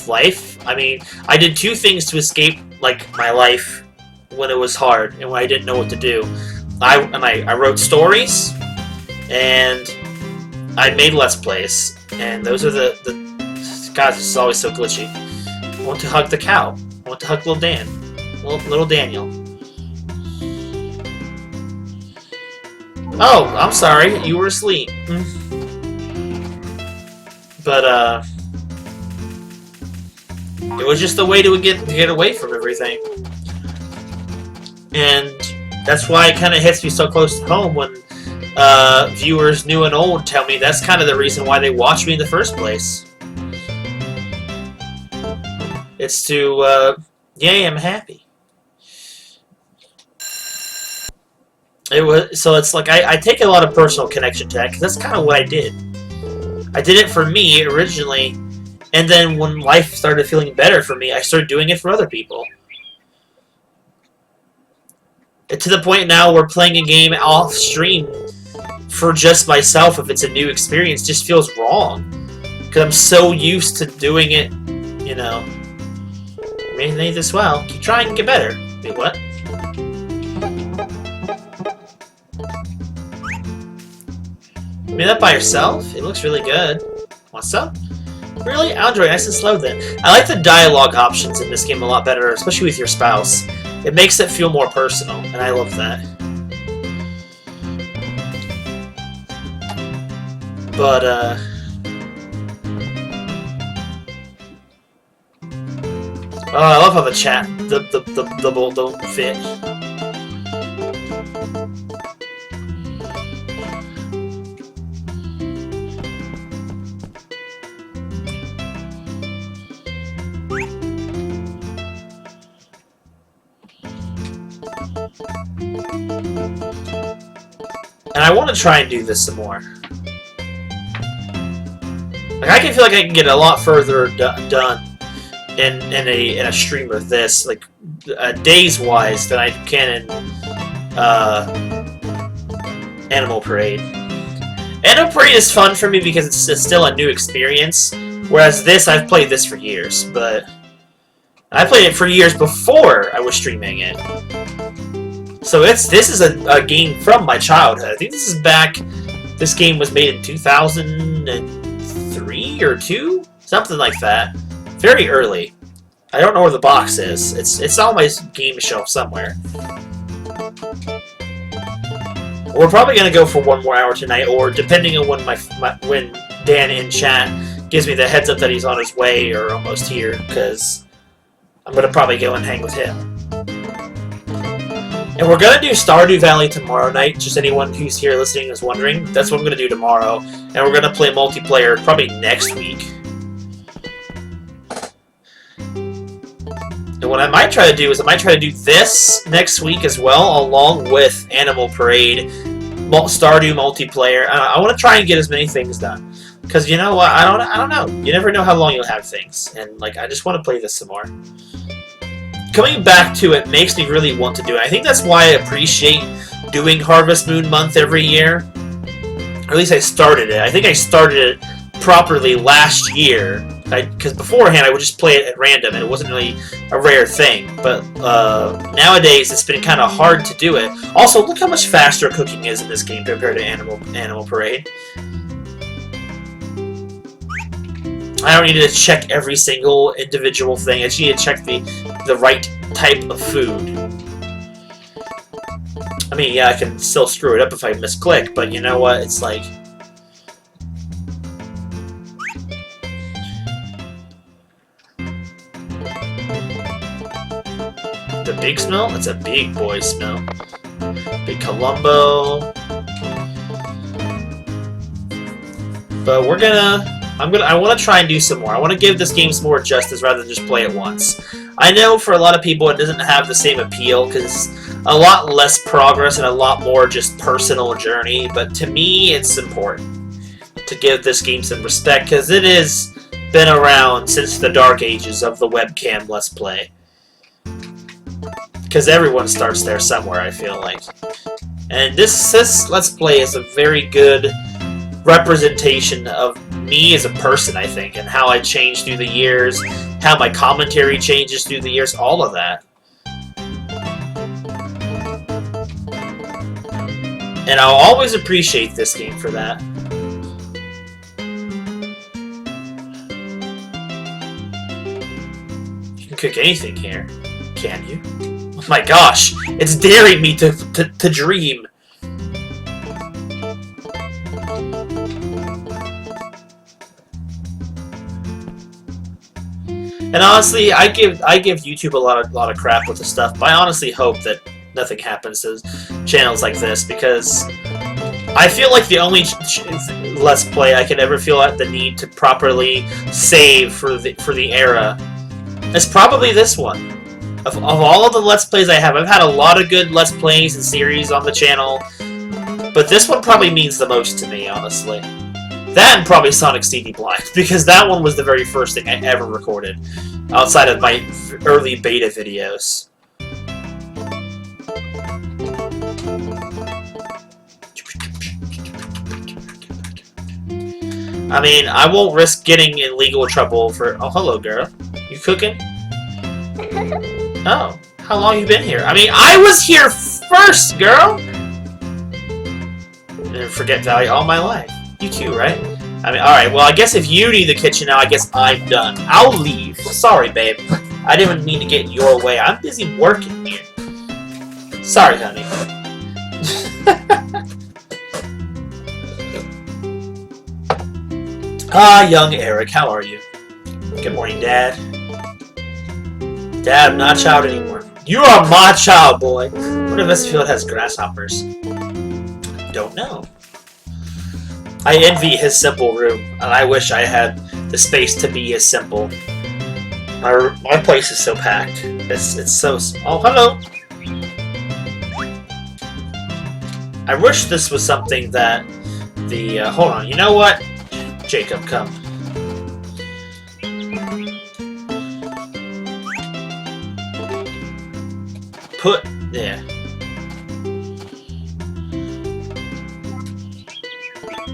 life. I mean, I did two things to escape, like, my life when it was hard and when I didn't know what to do. I wrote stories, and I made Let's Plays, and those are the God, this is always so glitchy. I want to hug the cow. I want to hug little Dan. Little Daniel. Oh, I'm sorry. You were asleep. But, it was just a way to get away from everything. And that's why it kind of hits me so close to home when viewers new and old tell me that's kind of the reason why they watch me in the first place. It's to, yay, I'm happy. So it's like, I take a lot of personal connection to that, because that's kind of what I did. I did it for me, originally, and then when life started feeling better for me, I started doing it for other people. And to the point now where playing a game off-stream for just myself, if it's a new experience, just feels wrong. Because I'm so used to doing it, you know. Maybe they this well. Keep trying to get better. Wait, what? You made that by yourself? It looks really good. Want some? Really? Android, nice and slow then. I like the dialogue options in this game a lot better, especially with your spouse. It makes it feel more personal, and I love that. But, oh, I love how the chat, the bull don't fit. And I want to try and do this some more. Like, I can feel like I can get a lot further done in a stream of this, like days-wise, than I can in Animal Parade. Animal Parade is fun for me because it's still a new experience, whereas this, I've played this for years, but I played it for years before I was streaming it. So this is a game from my childhood. I think this is back. This game was made in 2003 or 2, something like that. Very early. I don't know where the box is. It's on my game shelf somewhere. We're probably gonna go for one more hour tonight, or depending on when Dan in chat gives me the heads up that he's on his way or almost here, because I'm gonna probably go and hang with him. And we're gonna do Stardew Valley tomorrow night, just anyone who's here listening is wondering. That's what I'm gonna do tomorrow. And we're gonna play multiplayer probably next week. And what I might try to do is I might try to do this next week as well, along with Animal Parade, Stardew multiplayer. I want to try and get as many things done, because you know what? I don't know. You never know how long you'll have things, and like I just want to play this some more. Coming back to it makes me really want to do it. I think that's why I appreciate doing Harvest Moon Month every year. Or at least I started it. I think I started it properly last year, because beforehand I would just play it at random, and it wasn't really a rare thing. But nowadays it's been kind of hard to do it. Also, look how much faster cooking is in this game compared to Animal Parade. I don't need to check every single individual thing. I just need to check the right type of food. I mean, yeah, I can still screw it up if I misclick, but you know what? It's like... The big smell? It's a big boy smell. Big Columbo. But we're gonna... I want to try and do some more. I want to give this game some more justice rather than just play it once. I know for a lot of people it doesn't have the same appeal because it's a lot less progress and a lot more just personal journey, but to me it's important to give this game some respect because it has been around since the dark ages of the webcam Let's Play. Because everyone starts there somewhere, I feel like. And this Let's Play is a very good representation of me as a person, I think, and how I changed through the years, how my commentary changes through the years, all of that. And I'll always appreciate this game for that. You can cook anything here, can you? Oh my gosh, it's daring me to dream. And honestly, I give YouTube a lot of crap with the stuff, but I honestly hope that nothing happens to channels like this because I feel like the only Let's Play I could ever feel the need to properly save for the era is probably this one. Of all of the Let's Plays I have, I've had a lot of good Let's Plays and series on the channel, but this one probably means the most to me, honestly. That and probably Sonic CD Blind, because that one was the very first thing I ever recorded, outside of my early beta videos. I mean, I won't risk getting in legal trouble for... Oh, hello, girl. You cooking? Oh, how long you been here? I mean, I was here first, girl! Never forget Valley all my life. You too, right? I mean, alright, well, I guess if you need the kitchen now, I guess I'm done. I'll leave. Sorry, babe. I didn't mean to get in your way. I'm busy working here. Sorry, honey. Ah, young Eric, how are you? Good morning, Dad. Dad, I'm not a child anymore. You are my child, boy. What if this field has grasshoppers? Don't know. I envy his simple room, and I wish I had the space to be as simple. My place is so packed. It's so... Oh, hello! I wish this was something that the... hold on, you know what? Jacob, come. Put... there.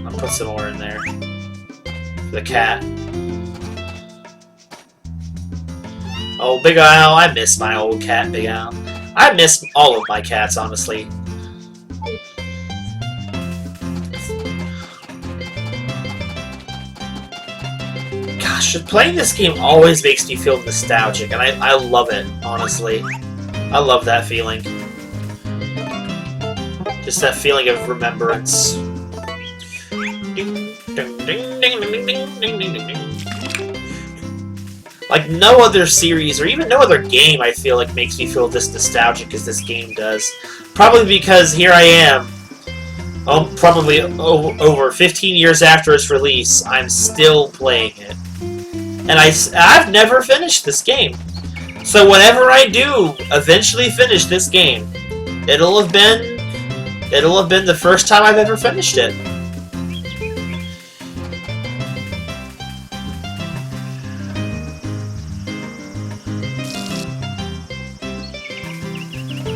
I'll put some more in there. For the cat. Oh, Big Al, I miss my old cat, Big Al. I miss all of my cats, honestly. Gosh, playing this game always makes me feel nostalgic, and I love it, honestly. I love that feeling. Just that feeling of remembrance. Like no other series or even no other game I feel like makes me feel this nostalgic as this game does. Probably because here I am, probably over 15 years after its release, I'm still playing it. And I've never finished this game. So whenever I do eventually finish this game, it'll have been the first time I've ever finished it.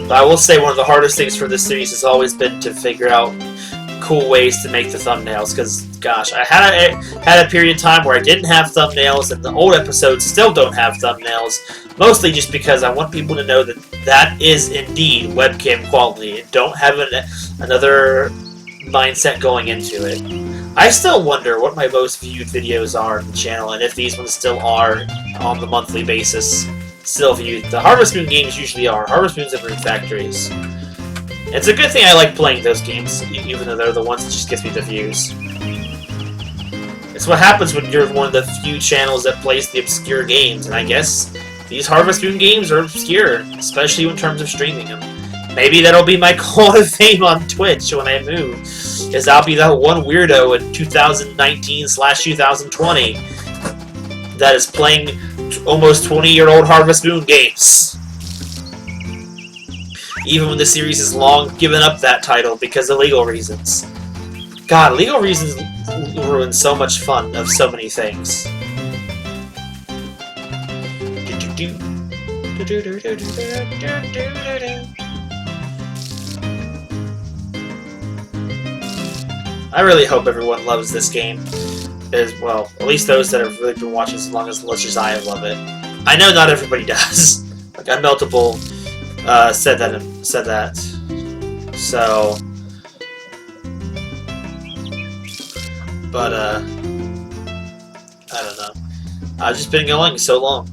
But I will say one of the hardest things for this series has always been to figure out cool ways to make the thumbnails, because gosh, I had a period of time where I didn't have thumbnails, and the old episodes still don't have thumbnails, mostly just because I want people to know that that is indeed webcam quality, and don't have another mindset going into it. I still wonder what my most viewed videos are on the channel, and if these ones still are on the monthly basis still viewed. The Harvest Moon games usually are. Harvest Moons and Rune Factories. It's a good thing I like playing those games, even though they're the ones that just gets me the views. It's what happens when you're one of the few channels that plays the obscure games, and I guess these Harvest Moon games are obscure, especially in terms of streaming them. Maybe that'll be my call to fame on Twitch when I move, is I'll be that one weirdo in 2019/2020 that is playing almost 20-year-old Harvest Moon games. Even when the series has long given up that title because of legal reasons. God, legal reasons ruin so much fun of so many things. I really hope everyone loves this game. As well, at least those that have really been watching as long as I love it. I know not everybody does. Like Unmeltable said that. So, but I don't know. I've just been going so long.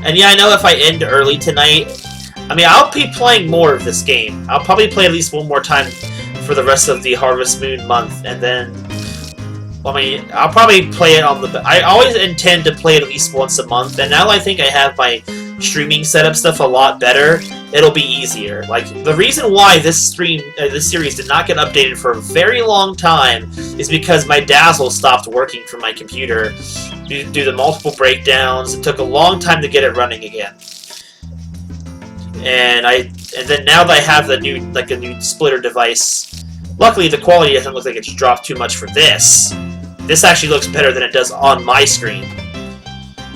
And yeah, I know if I end early tonight, I mean, I'll be playing more of this game. I'll probably play at least one more time for the rest of the Harvest Moon month, and then, I mean, I'll probably play it on the... I always intend to play it at least once a month, and now I think I have my streaming setup stuff a lot better, it'll be easier. Like, the reason why this series did not get updated for a very long time is because my Dazzle stopped working from my computer due to the multiple breakdowns. It took a long time to get it running again. And then now that I have the new, like a new splitter device, luckily the quality doesn't look like it's dropped too much for this. This actually looks better than it does on my screen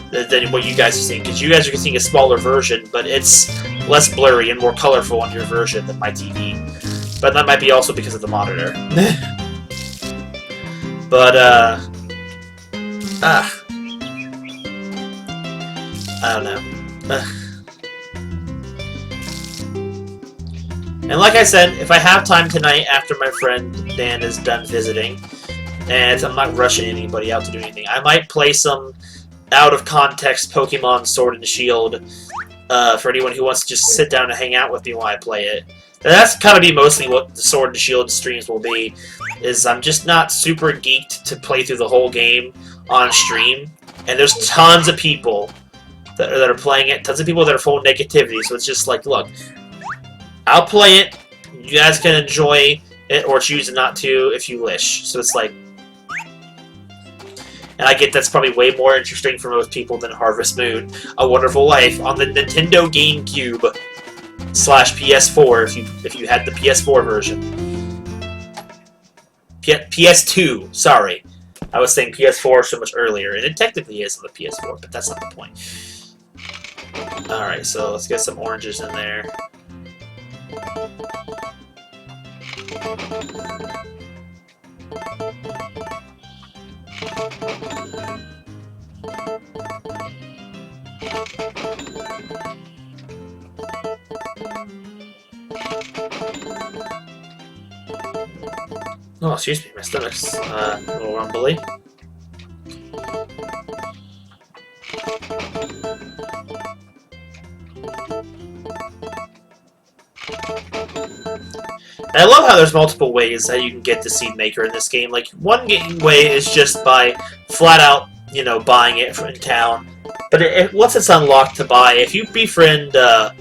than what you guys are seeing, because you guys are seeing a smaller version, but it's less blurry and more colorful on your version than my TV. But that might be also because of the monitor. But I don't know. And like I said, if I have time tonight after my friend Dan is done visiting, and I'm not rushing anybody out to do anything, I might play some out-of-context Pokemon Sword and Shield for anyone who wants to just sit down and hang out with me while I play it. And that's kind of be mostly what the Sword and Shield streams will be, is I'm just not super geeked to play through the whole game on stream, and there's tons of people that are playing it, tons of people that are full of negativity, so it's just like, look, I'll play it, you guys can enjoy it or choose not to if you wish. So it's like, and I get that's probably way more interesting for most people than Harvest Moon, A Wonderful Life on the Nintendo GameCube / PS4 if you had the PS4 version. PS2, sorry. I was saying PS4 so much earlier, and it technically is on the PS4, but that's not the point. Alright, so let's get some oranges in there. Oh, excuse me, my stomach's a little rumbly. And I love how there's multiple ways that you can get the Seed Maker in this game. Like, one way is just by flat out, you know, buying it in town. But once it's unlocked to buy, if you befriend the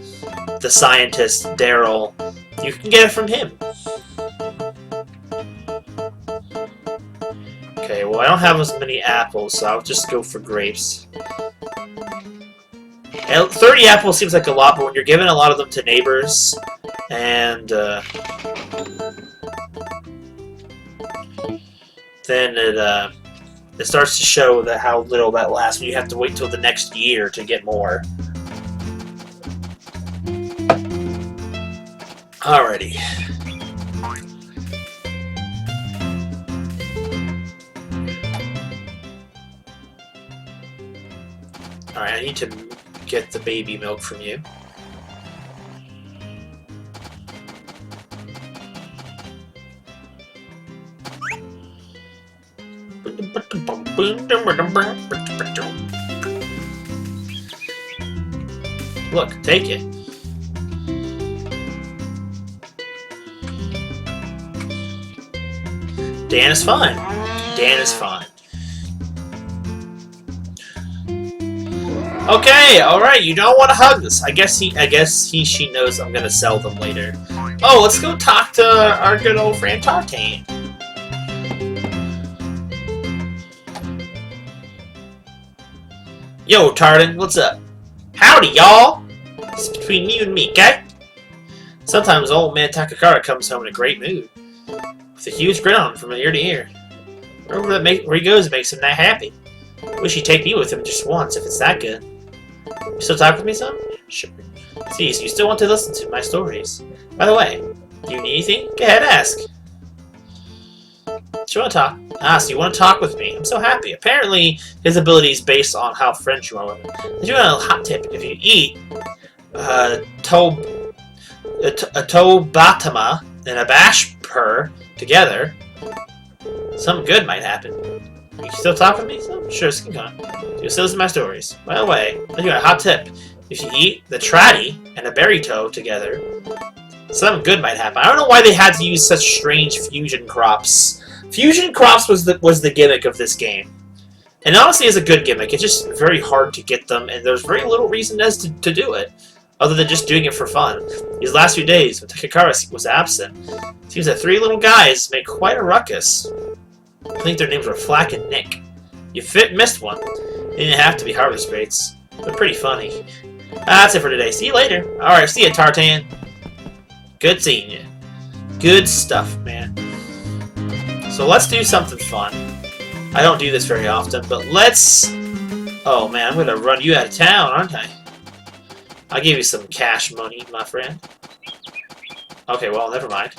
scientist, Daryl, you can get it from him. well, I don't have as many apples, so I'll just go for grapes. And 30 apples seems like a lot, but when you're giving a lot of them to neighbors, and then it starts to show that how little that lasts when you have to wait till the next year to get more. Alrighty. Alright, I need to get the baby milk from you. Look, take it. Dan is fine. Dan is fine. Okay, alright, you don't want to hug this. I guess she knows I'm gonna sell them later. Oh, let's go talk to our good old friend Tartane. Yo, Tartan, what's up? Howdy, y'all! It's between you and me, okay? Sometimes old man Takakara comes home in a great mood, with a huge grin on from ear to ear. Wherever he goes, it makes him that happy. Wish he'd take me with him just once, if it's that good. You still talk with me, son? Sure. See, so you still want to listen to my stories. By the way, do you need anything? Go ahead, ask. Do you want to talk? Ah, so you want to talk with me. I'm so happy. Apparently, his ability is based on how friends you are with him. I do want a hot tip. If you eat tobatama and a bash purr together, something good might happen. You still talk with me? So, sure, skin on. You still listen to my stories. By the way, I do want a hot tip. If you eat the tratty and a berry toe together, something good might happen. I don't know why they had to use such strange fusion crops. Fusion crops was the gimmick of this game. And honestly, it's a good gimmick. It's just very hard to get them, and there's very little reason as to do it, other than just doing it for fun. These last few days, when Takakara was absent, it seems that three little guys made quite a ruckus. I think their names were Flack and Nick. You missed one. They didn't have to be harvest rates. They're pretty funny. That's it for today. See you later. Alright, see you, Tartan. Good seeing you. Good stuff, man. So let's do something fun. I don't do this very often, but let's... Oh man, I'm gonna run you out of town, aren't I? I'll give you some cash money, my friend. Okay, well, never mind.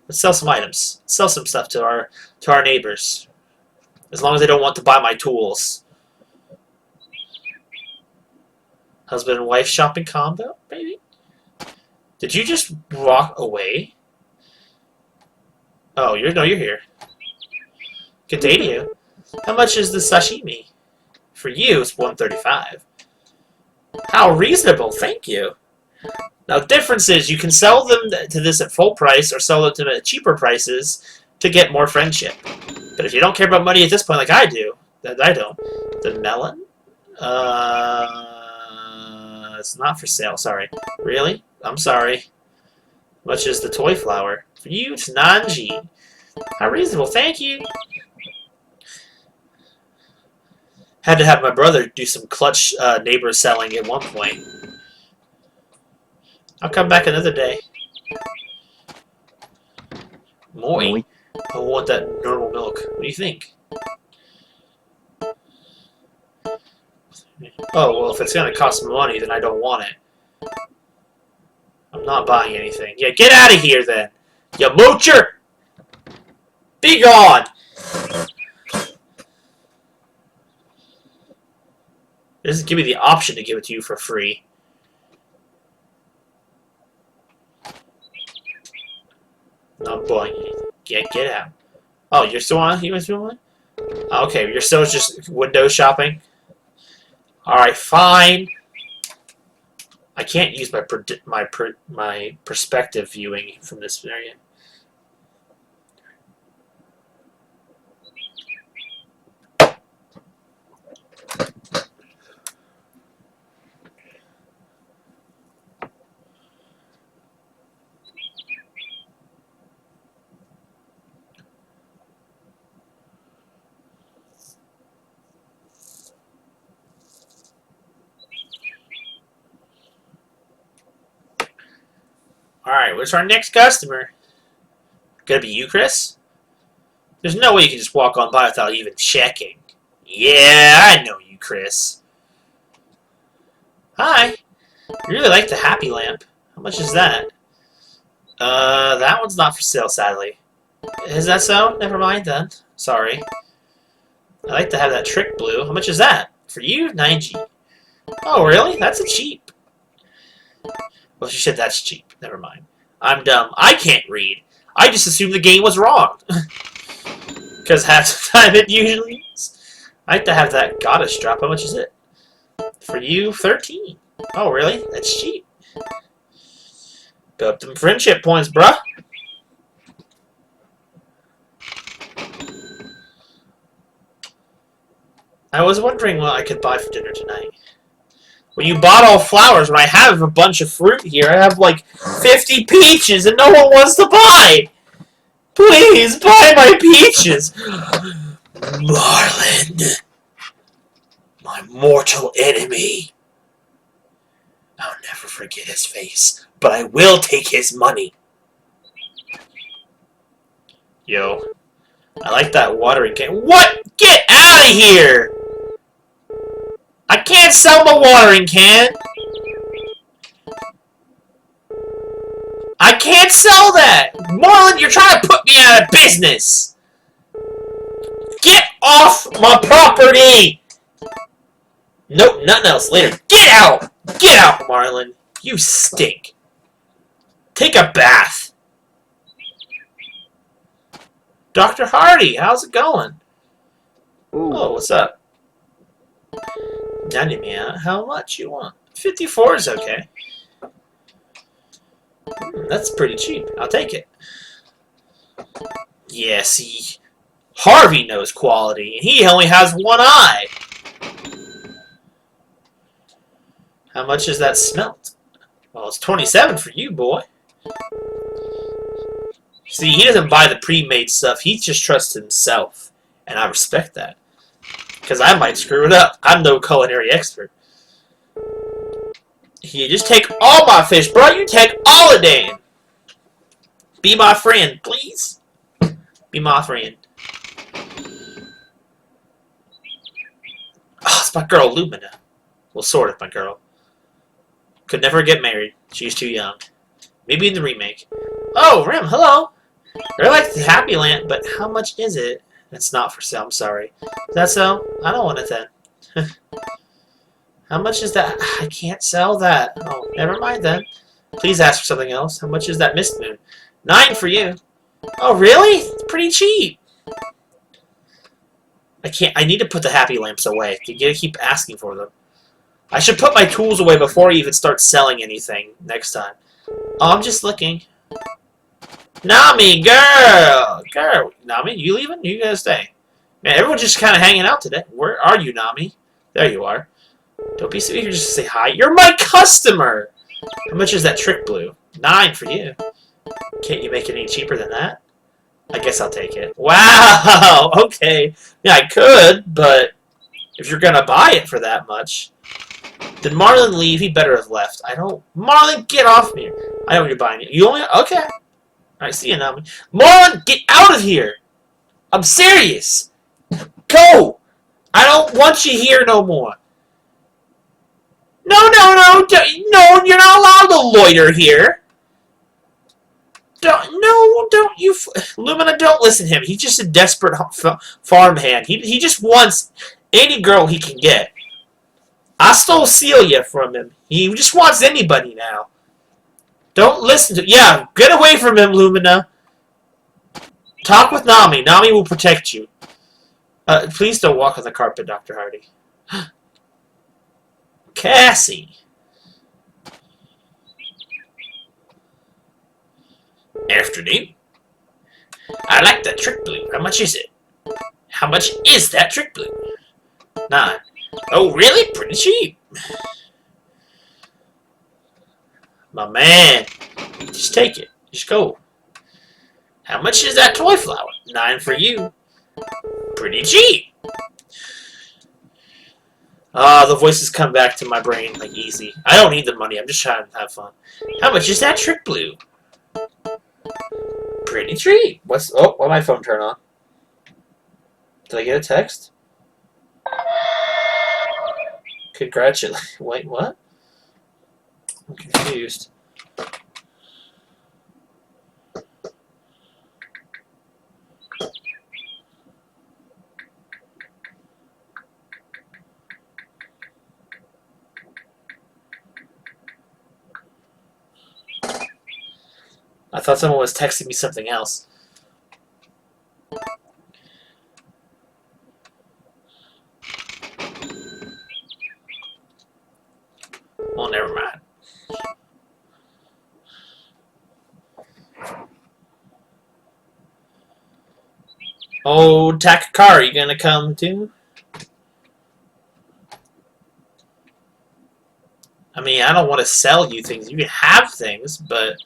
Let's sell some items. Sell some stuff to our neighbors. As long as they don't want to buy my tools. Husband and wife shopping combo, maybe? Did you just walk away? Oh, you're here. Good day to you. How much is the sashimi? For you, it's $135. How reasonable, thank you. Now, the difference is you can sell them to this at full price or sell them to them at cheaper prices to get more friendship. But if you don't care about money at this point like I do, I don't. The melon? It's not for sale, sorry. Really? I'm sorry. How much is the toy flower? For you, it's Nanji. How reasonable, thank you. Had to have my brother do some clutch neighbor selling at one point. I'll come back another day. Moi? I want that normal milk. What do you think? Oh, well, if it's going to cost money, then I don't want it. I'm not buying anything. Yeah, get out of here, then! You moocher! Be gone! It doesn't give me the option to give it to you for free. Not buying anything. Get out. Oh, you're still on? You still on? Okay, you're still just window shopping? Alright, fine. I can't use my perspective viewing from this area. Alright, what's our next customer? Gonna be you, Chris? There's no way you can just walk on by without even checking. Yeah, I know you, Chris. Hi. You really like the happy lamp. How much is that? That one's not for sale, sadly. Is that so? Never mind then. Sorry. I like to have that trick blue. How much is that? For you, 9G. Oh, really? That's a cheap. Well, she said that's cheap. Never mind. I'm dumb. I can't read. I just assumed the game was wrong. Because half the time it usually is. I like to have that goddess drop. How much is it? For you, 13. Oh, really? That's cheap. Build up them friendship points, bruh. I was wondering what I could buy for dinner tonight. Well, you bought all flowers when I have a bunch of fruit here. I have like 50 peaches and no one wants to buy. Please, buy my peaches. Marlin. My mortal enemy. I'll never forget his face, but I will take his money. Yo. I like that watering can. What? Get out of here! I can't sell my watering can! I can't sell that! Marlon, you're trying to put me out of business! Get off my property! Nope, nothing else. Later. Get out! Get out, Marlon. You stink. Take a bath. Dr. Hardy, how's it going? Ooh. Oh, what's up? Dynamia, how much you want? 54 is okay. That's pretty cheap. I'll take it. Yeah, see, Harvey knows quality, and he only has one eye. How much is that smelt? Well, it's 27 for you, boy. See, he doesn't buy the pre-made stuff. He just trusts himself. And I respect that. Because I might screw it up. I'm no culinary expert. You just take all my fish, bro. You take all of them. Be my friend, please. Be my friend. Oh, it's my girl, Lumina. Well, sort of my girl. Could never get married. She's too young. Maybe in the remake. Oh, Rim, hello. I like the happy lamp, but how much is it? It's not for sale, I'm sorry. Is that so? I don't want it then. How much is that? I can't sell that. Oh, never mind then. Please ask for something else. How much is that mist moon? 9 for you. Oh, really? It's pretty cheap. I need to put the happy lamps away. You gotta keep asking for them. I should put my tools away before I even start selling anything next time. Oh, I'm just looking. Nami, girl! Girl, Nami, you leaving? You gonna stay? Man, everyone's just kind of hanging out today. Where are you, Nami? There you are. Don't be so eager just to say hi. You're my customer! How much is that trick blue? 9 for you. Can't you make it any cheaper than that? I guess I'll take it. Wow! Okay. Yeah, I could, but if you're gonna buy it for that much... Did Marlon leave? He better have left. I don't... Marlon, get off me! I know what you're buying. You only... Okay. Alright, see you, Nami. Marlon, get out of here! I'm serious! Go! I don't want you here no more. No, no, you're not allowed to loiter here. Don't you... Lumina, don't listen to him. He's just a desperate farmhand. He just wants any girl he can get. I stole Celia from him. He just wants anybody now. Don't listen to... Yeah, get away from him, Lumina. Talk with Nami. Nami will protect you. Please don't walk on the carpet, Dr. Hardy. Cassie. Afternoon. I like that trick blue. How much is it? How much is that trick blue? 9. Oh, really? Pretty cheap. My man. Just take it. Just go. How much is that toy flower? 9 for you. Pretty cheap. The voices come back to my brain like easy. I don't need the money. I'm just trying to have fun. How much is that trick blue? pretty treat. What's... Oh, why my phone turn on? Did I get a text? Congratulations. Wait, what? I'm confused. I thought someone was texting me something else. Well, never mind. Oh, Takakari, you gonna come too? I mean, I don't want to sell you things. You can have things, but...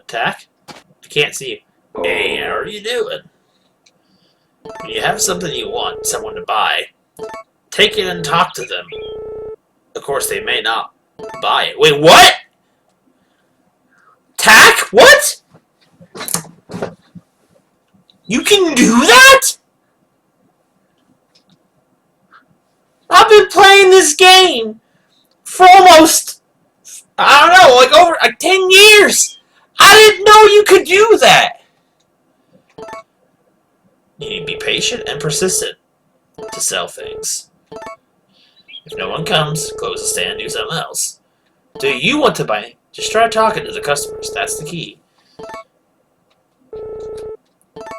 Tak? I can't see you. Hey, how are you doing? When you have something you want someone to buy, take it and talk to them. Of course, they may not buy it. Wait, what? Tak? What? You can do that? I've been playing this game for almost, I don't know, like over 10 years. I didn't know you could do that. You need to be patient and persistent to sell things. If no one comes, close the stand and do something else. Do you want to buy? Just try talking to the customers. That's the key.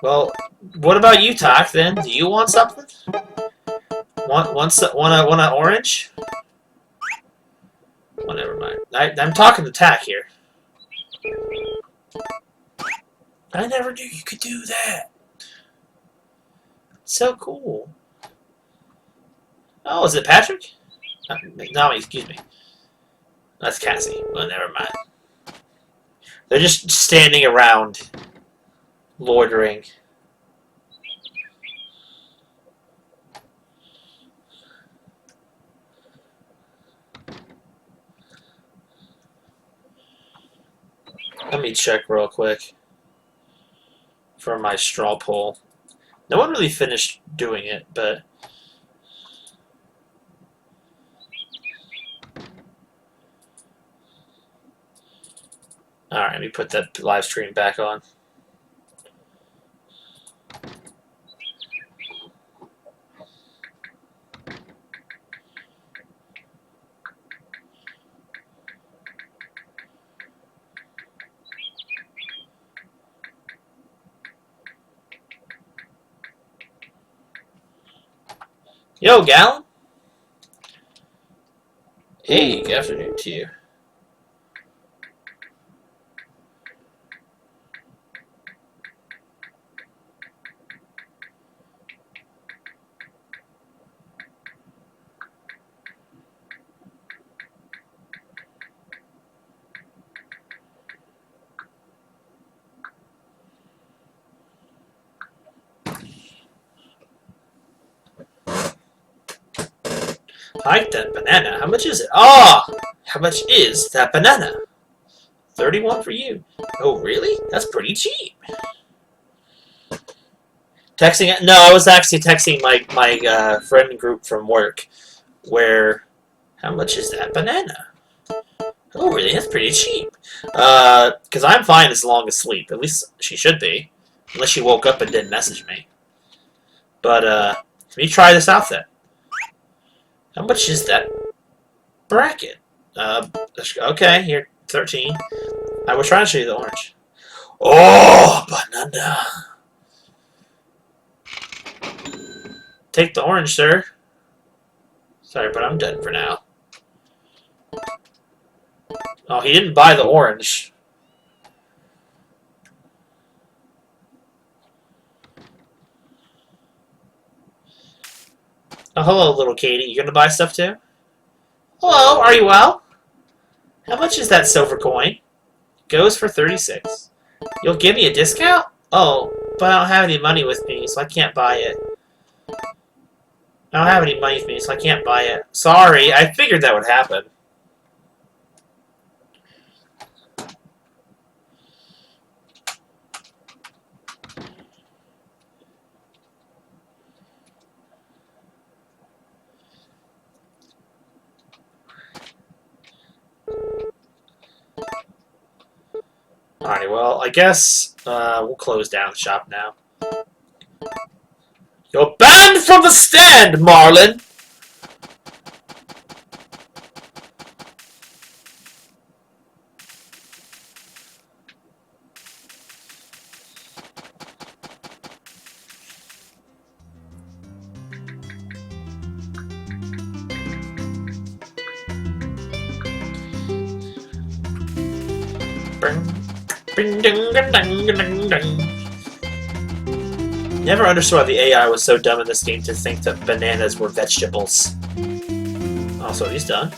Well, what about you, Tak, then? Do you want something? Want an orange? Well, never mind. I'm talking to Tak here. I never knew you could do that. So cool. Oh, is it Patrick? No, excuse me. That's Cassie. Well, never mind. They're just standing around, loitering. Let me check real quick for my straw poll. No one really finished doing it, but... Alright, let me put that live stream back on. Yo, Gallon! Hey, good afternoon to you. I like that banana. How much is it? Ah! Oh, how much is that banana? 31 for you. Oh, really? That's pretty cheap. Texting? No, I was actually texting my friend group from work. Where, how much is that banana? Oh, really? That's pretty cheap. Because I'm fine as long as sleep. At least she should be. Unless she woke up and didn't message me. But, let me try this out then. How much is that bracket? Okay, here, 13. I was trying to show you the orange. Oh, banana. Take the orange, sir. Sorry, but I'm done for now. Oh, he didn't buy the orange. Oh, hello, little Katie. You gonna buy stuff too? Hello, are you well? How much is that silver coin? Goes for 36. You'll give me a discount? Oh, but I don't have any money with me, so I can't buy it. I don't have any money with me, so I can't buy it. Sorry, I figured that would happen. well, I guess we'll close down shop now. You're banned from the stand, Marlin! Never understood why the AI was so dumb in this game to think that bananas were vegetables. Also, he's done.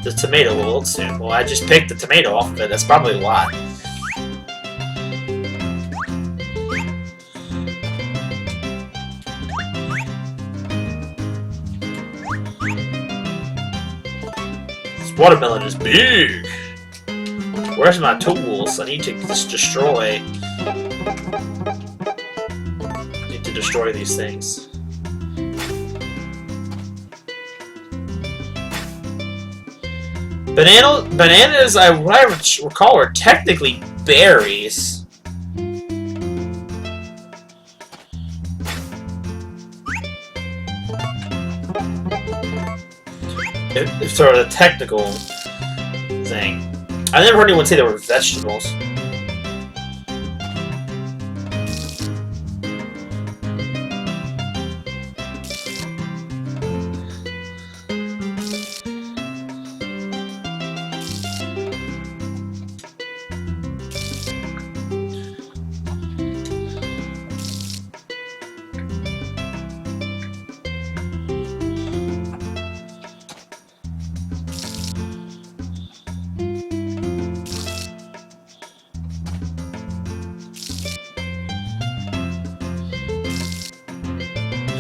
The tomato will wilt soon. Well, I just picked the tomato off of it. That's probably a lot. This watermelon is big. Where's my tools? I need to just destroy. I need to destroy these things. Bananas, what I recall, are technically berries. It's sort of a technical thing. I never heard anyone say they were vegetables.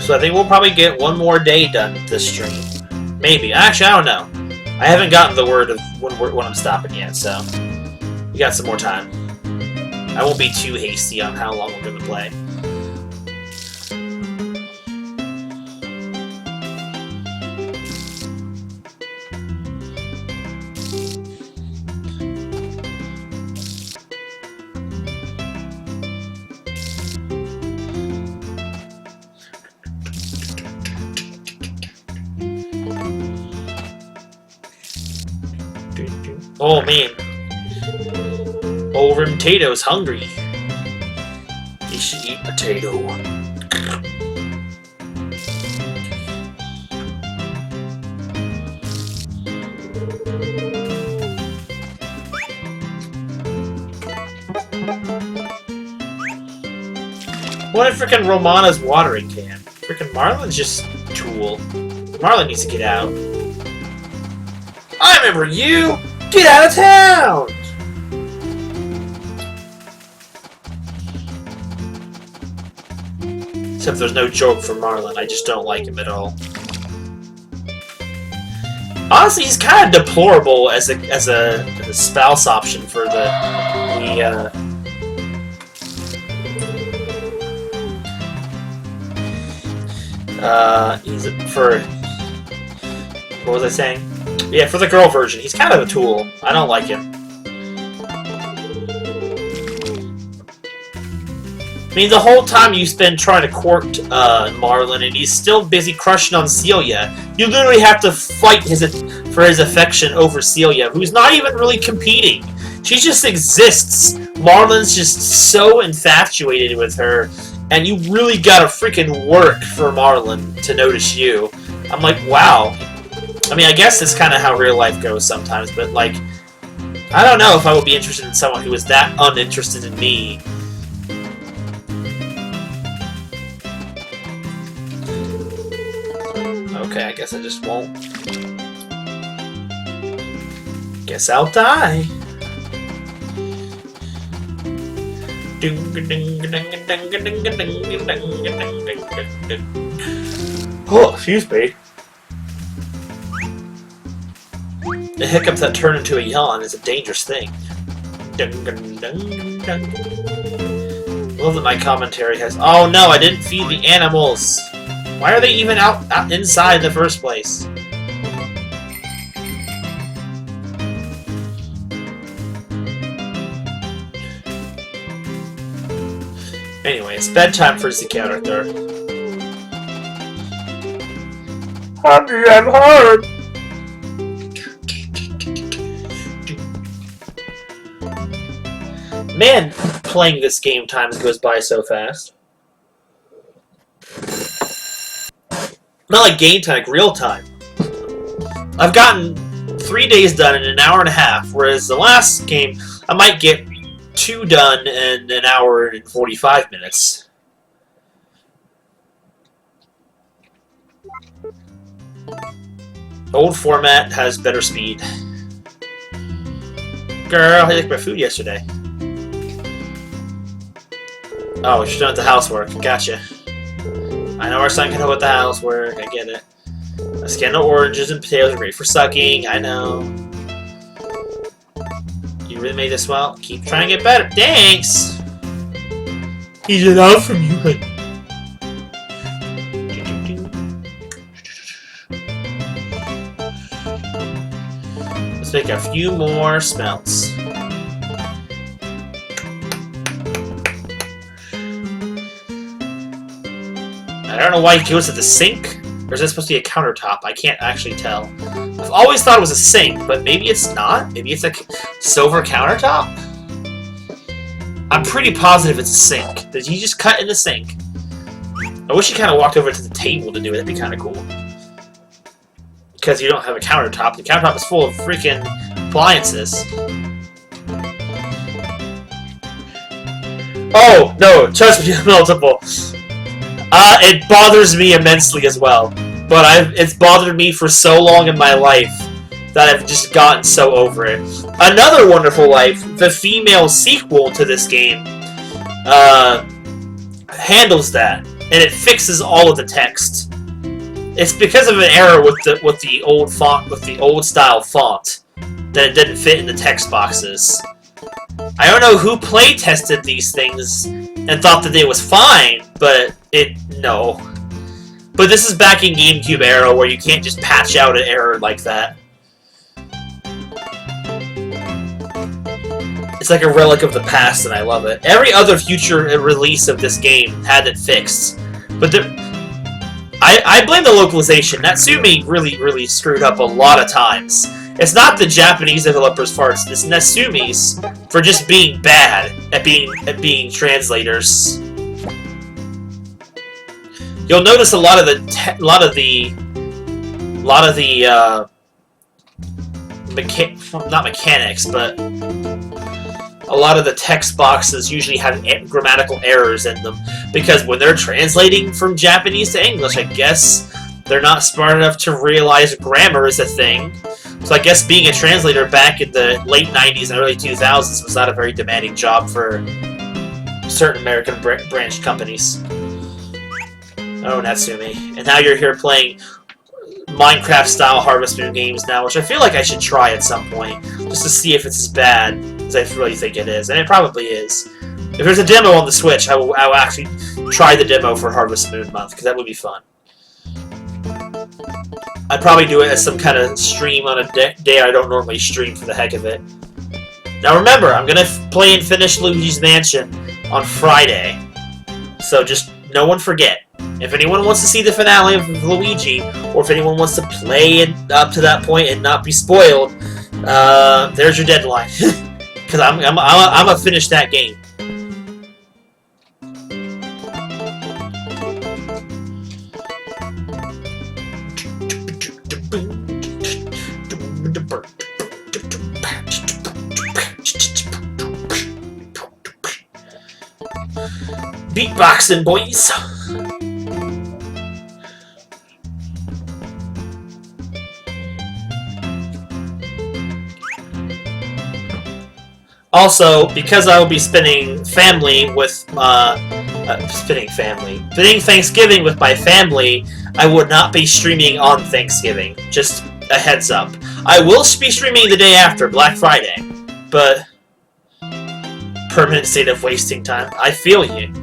So I think we'll probably get one more day done this stream. Maybe. Actually, I don't know. I haven't gotten the word of when I'm stopping yet, so we got some more time. I won't be too hasty on how long we're going to play. Oh man, old potato's hungry. He should eat potato. What if frickin' Romana's watering can? Frickin' Marlin's just a tool. Marlin needs to get out. I remember you! Get out of town! Except there's no joke for Marlin. I just don't like him at all. Honestly, he's kind of deplorable as a spouse option for what was I saying? Yeah, for the girl version, he's kind of a tool. I don't like him. I mean, the whole time you spend trying to court Marlin, and he's still busy crushing on Celia. You literally have to fight for his affection over Celia, who's not even really competing. She just exists. Marlin's just so infatuated with her, and you really gotta freaking work for Marlin to notice you. I'm like, wow. I mean, I guess that's kind of how real life goes sometimes, but, like, I don't know if I would be interested in someone who was that uninterested in me. Okay, I guess I just won't. Guess I'll die. Oh, excuse me. The hiccups that turn into a yawn is a dangerous thing. Love that my commentary has... Oh no, I didn't feed the animals! Why are they even out inside in the first place? Anyway, it's bedtime for the character. Hungry, I'm hard. Man, playing this game time goes by so fast. Not like game time, like real time. I've gotten 3 days done in an hour and a half, whereas the last game I might get 2 done in an hour and 45 minutes. Old format has better speed. Girl, I liked my food yesterday. Oh, she's done the housework. Gotcha. I know our son can help with the housework. I get it. A scan of oranges and potatoes are great for sucking. I know. You really made this well. Keep trying to get better. Thanks! He's an out from you, honey. Let's make a few more smelts. I don't know why he goes to the sink. Or is that supposed to be a countertop? I can't actually tell. I've always thought it was a sink, but maybe it's not. Maybe it's a silver countertop? I'm pretty positive it's a sink. Did he just cut in the sink? I wish he kind of walked over to the table to do it. That'd be kind of cool. Because you don't have a countertop. The countertop is full of freaking appliances. Oh, no. Trust me, multiple. It bothers me immensely as well. But it's bothered me for so long in my life that I've just gotten so over it. Another Wonderful Life, the female sequel to this game, handles that, and it fixes all of the text. It's because of an error with the old font, with the old style font, that it didn't fit in the text boxes. I don't know who play tested these things and thought that it was fine, but no. But this is back in GameCube era where you can't just patch out an error like that. It's like a relic of the past, and I love it. Every other future release of this game had it fixed, but I blame the localization. Natsumi really screwed up a lot of times. It's not the Japanese developers' faults. It's Natsumi's for just being bad at being translators. You'll notice a lot of the not mechanics, but a lot of the text boxes usually have grammatical errors in them because when they're translating from Japanese to English, I guess they're not smart enough to realize grammar is a thing. So I guess being a translator back in the late 90s and early 2000s was not a very demanding job for certain American branched companies. Oh, Natsumi. And now you're here playing Minecraft-style Harvest Moon games now, which I feel like I should try at some point, just to see if it's as bad as I really think it is. And it probably is. If there's a demo on the Switch, I will actually try the demo for Harvest Moon Month, because that would be fun. I'd probably do it as some kind of stream on a day I don't normally stream for the heck of it. Now remember, I'm going to play and finish Luigi's Mansion on Friday. So just no one forget. If anyone wants to see the finale of Luigi, or if anyone wants to play it up to that point and not be spoiled, there's your deadline. Because I'm gonna finish that game. Beatboxing, boys! Also, because I will be spending Thanksgiving with my family, I would not be streaming on Thanksgiving. Just a heads up. I will be streaming the day after, Black Friday, but permanent state of wasting time. I feel you.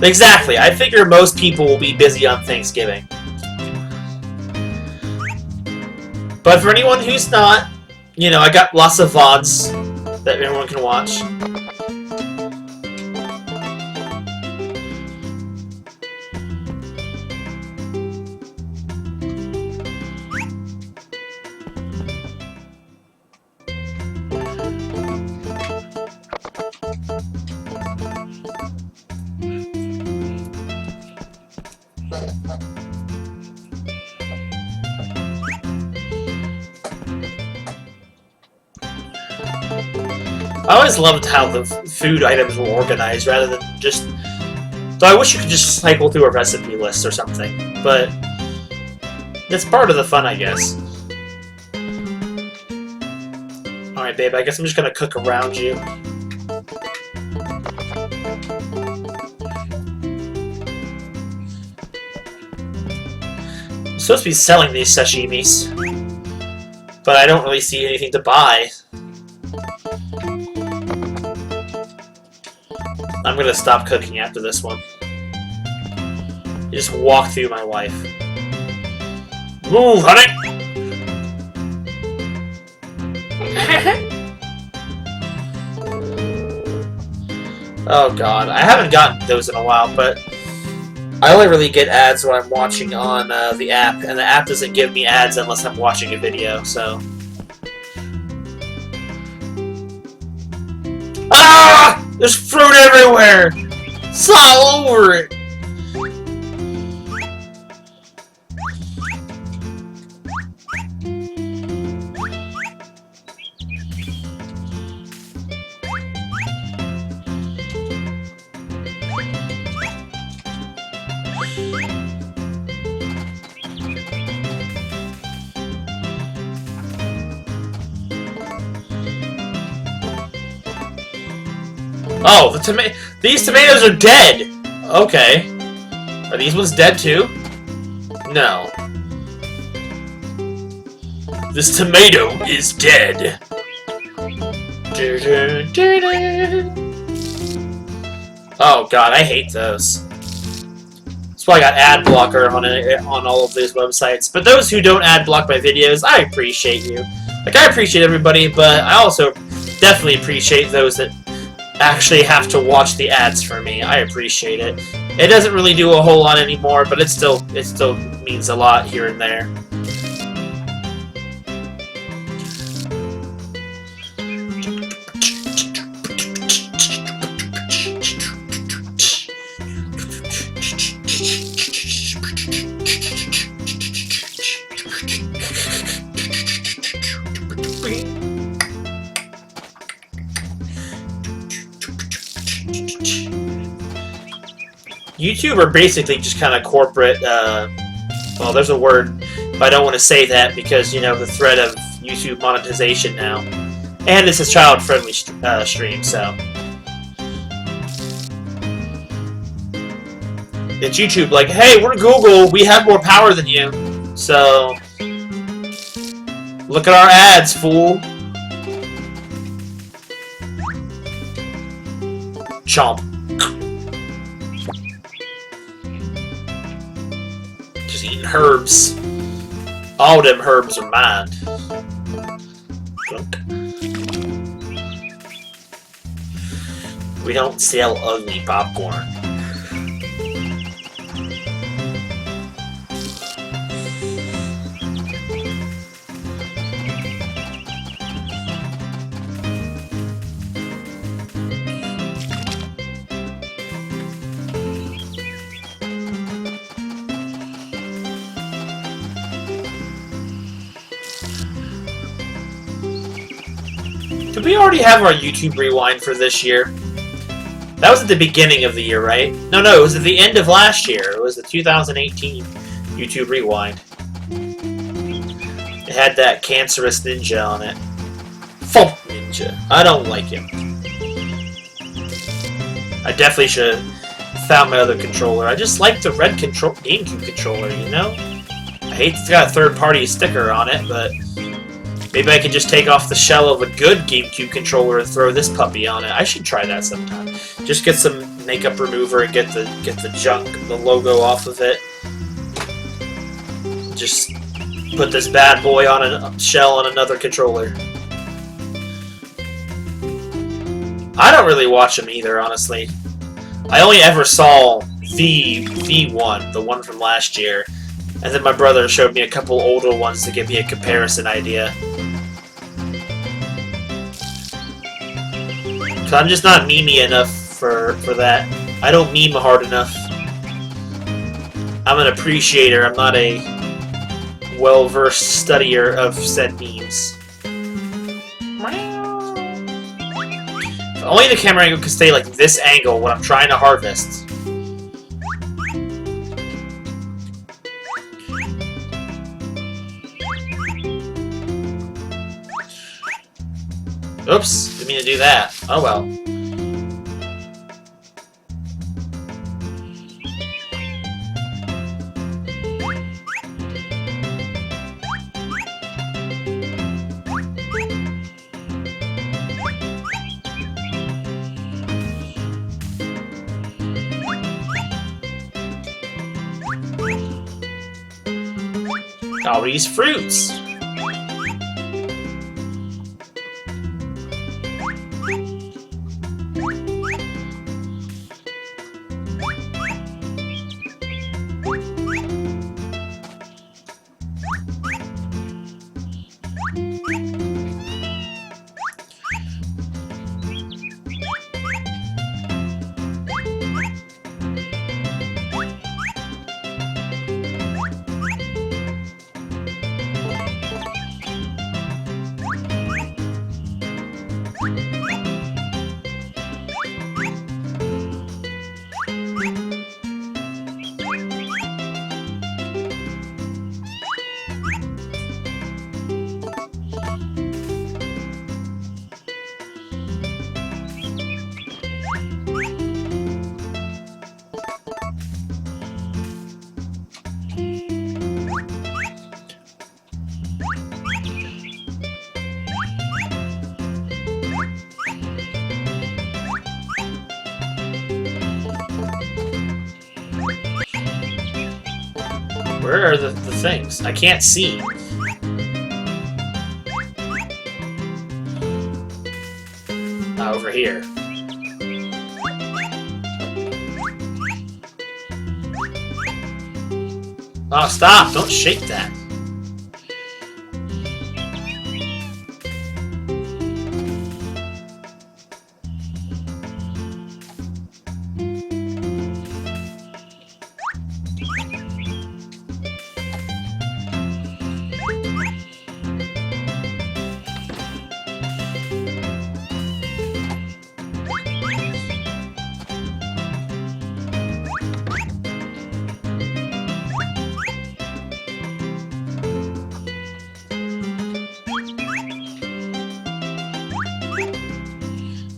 Exactly. I figure most people will be busy on Thanksgiving. But for anyone who's not, you know, I got lots of VODs that everyone can watch. I always loved how the food items were organized rather than just... Though I wish you could just cycle through a recipe list or something, but... It's part of the fun, I guess. Alright, babe, I guess I'm just gonna cook around you. I'm supposed to be selling these sashimis, but I don't really see anything to buy. I'm gonna stop cooking after this one. You just walk through my wife. Move, honey! Oh god, I haven't gotten those in a while, but I only really get ads when I'm watching on the app, and the app doesn't give me ads unless I'm watching a video, so... Ah! There's fruit everywhere! It's all over it! Oh, these tomatoes are dead! Okay. Are these ones dead too? No. This tomato is dead. Oh god, I hate those. That's why I got ad blocker on all of these websites. But those who don't ad block my videos, I appreciate you. Like, I appreciate everybody, but I also definitely appreciate those that actually have to watch the ads for me. I appreciate it. It doesn't really do a whole lot anymore, but it still means a lot here and there. YouTube are basically just kind of corporate, well, there's a word, but I don't want to say that because, you know, the threat of YouTube monetization now. And this is child-friendly stream, so. It's YouTube like, hey, we're Google, we have more power than you, so look at our ads, fool. Chomp. Just eating herbs. All them herbs are mine. We don't sell ugly popcorn. Did we already have our YouTube Rewind for this year? That was at the beginning of the year, right? No, it was at the end of last year. It was the 2018 YouTube Rewind. It had that cancerous ninja on it. Thump ninja. I don't like him. I definitely should have found my other controller. I just like the red GameCube controller, you know? I hate it's got a third-party sticker on it, but Maybe I could just take off the shell of a good GameCube controller and throw this puppy on it. I should try that sometime. Just get some makeup remover and get the junk, the logo off of it. Just put this bad boy on a shell on another controller. I don't really watch them either, honestly. I only ever saw the one, the one from last year. And then my brother showed me a couple older ones to give me a comparison idea. So I'm just not memey enough for that. I don't meme hard enough. I'm an appreciator, I'm not a well-versed studier of said memes. If only the camera angle could stay like this angle when I'm trying to harvest. Oops, didn't mean to do that. Oh well. All these fruits. Where are the things? I can't see. Over here. Oh, stop! Don't shake that.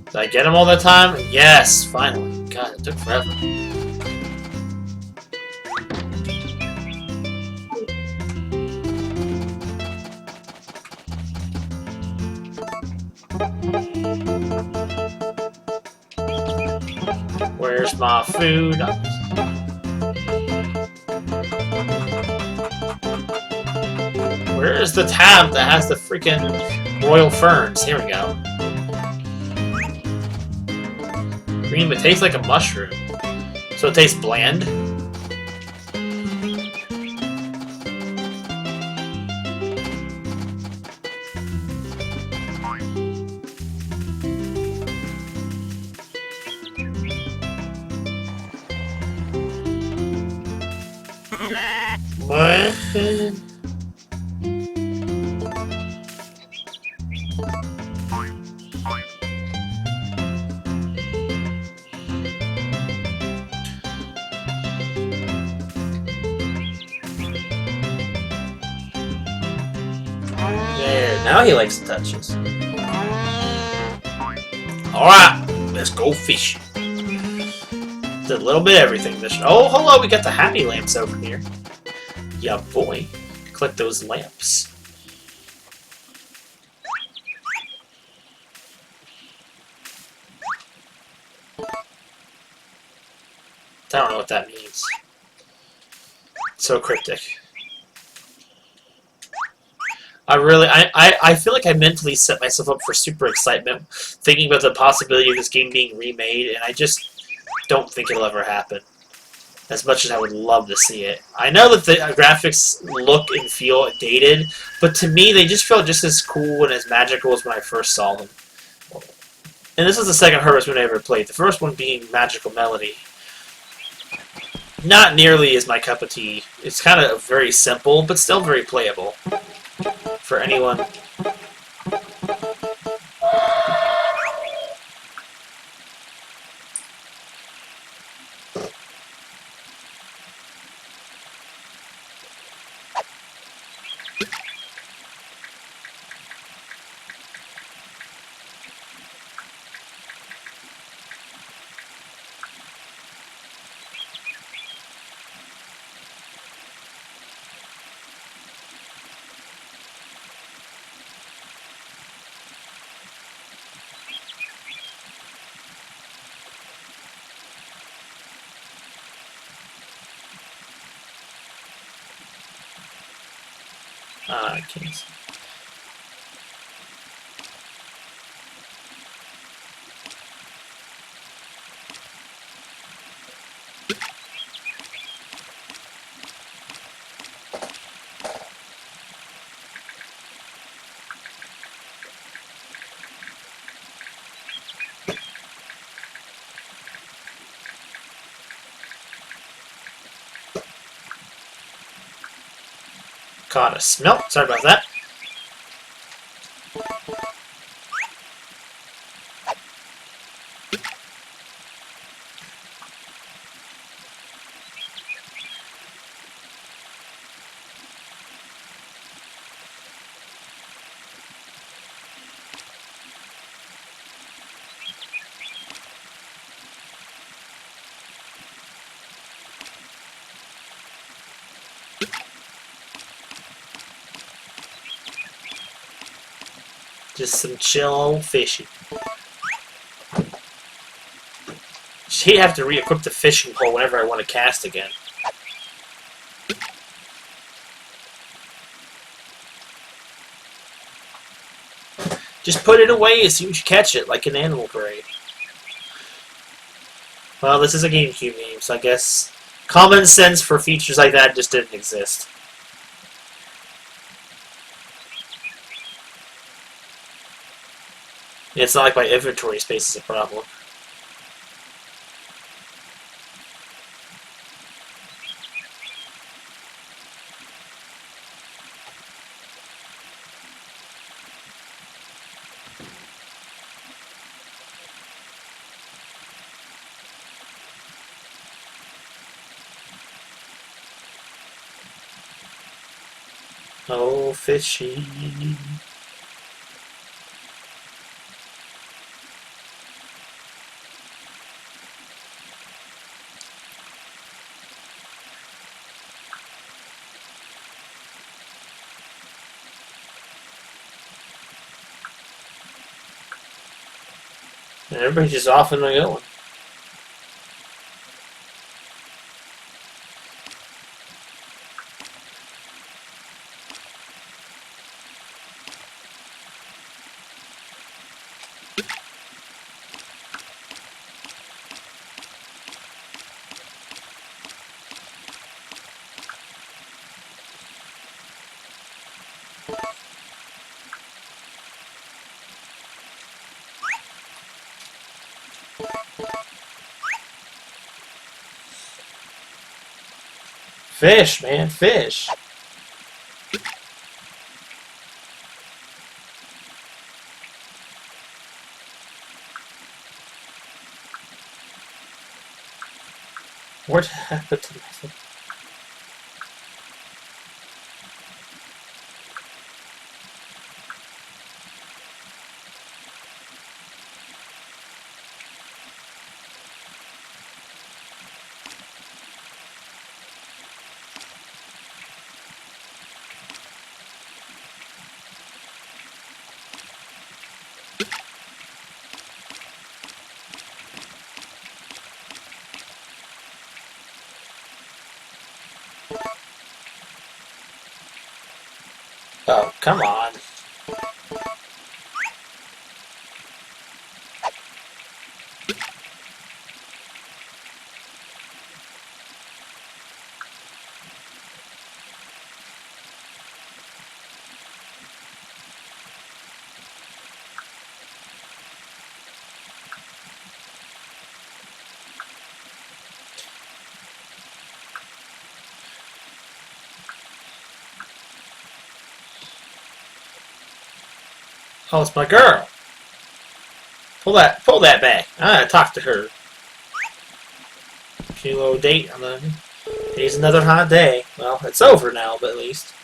Did I get him all that time? Yes, finally. God, it took forever. Where's my food? Where is the tab that has the freaking royal ferns? Here we go. Green, but tastes like a mushroom. So it tastes bland? What? There, now he likes the touches. Alright, let's go fishing. It's a little bit of everything. Oh, hello, we got the happy lamps over here. Yeah, boy. Click those lamps. I don't know what that means. So cryptic. I feel like I mentally set myself up for super excitement thinking about the possibility of this game being remade, and I just don't think it'll ever happen. As much as I would love to see it. I know that the graphics look and feel dated, but to me they just feel just as cool and as magical as when I first saw them. And this is the second Harass Moon I ever played, the first one being Magical Melody. Not nearly as my cup of tea. It's kind of very simple, but still very playable. For anyone. I can't see. Caught a smell. Sorry about that. Just some chill old fishing. She'd have to re-equip the fishing pole whenever I want to cast again. Just put it away as soon as you catch it, like an Animal Parade. Well, this is a GameCube game, so I guess common sense for features like that just didn't exist. It's not like my inventory space is a problem. Oh, fishy. And everybody's just off and going. Fish, man, fish. What happened to my thing? come on. Oh, it's my girl. Pull that back. I gotta talk to her. Kilo date. Today's another hot day. Well, it's over now, but at least.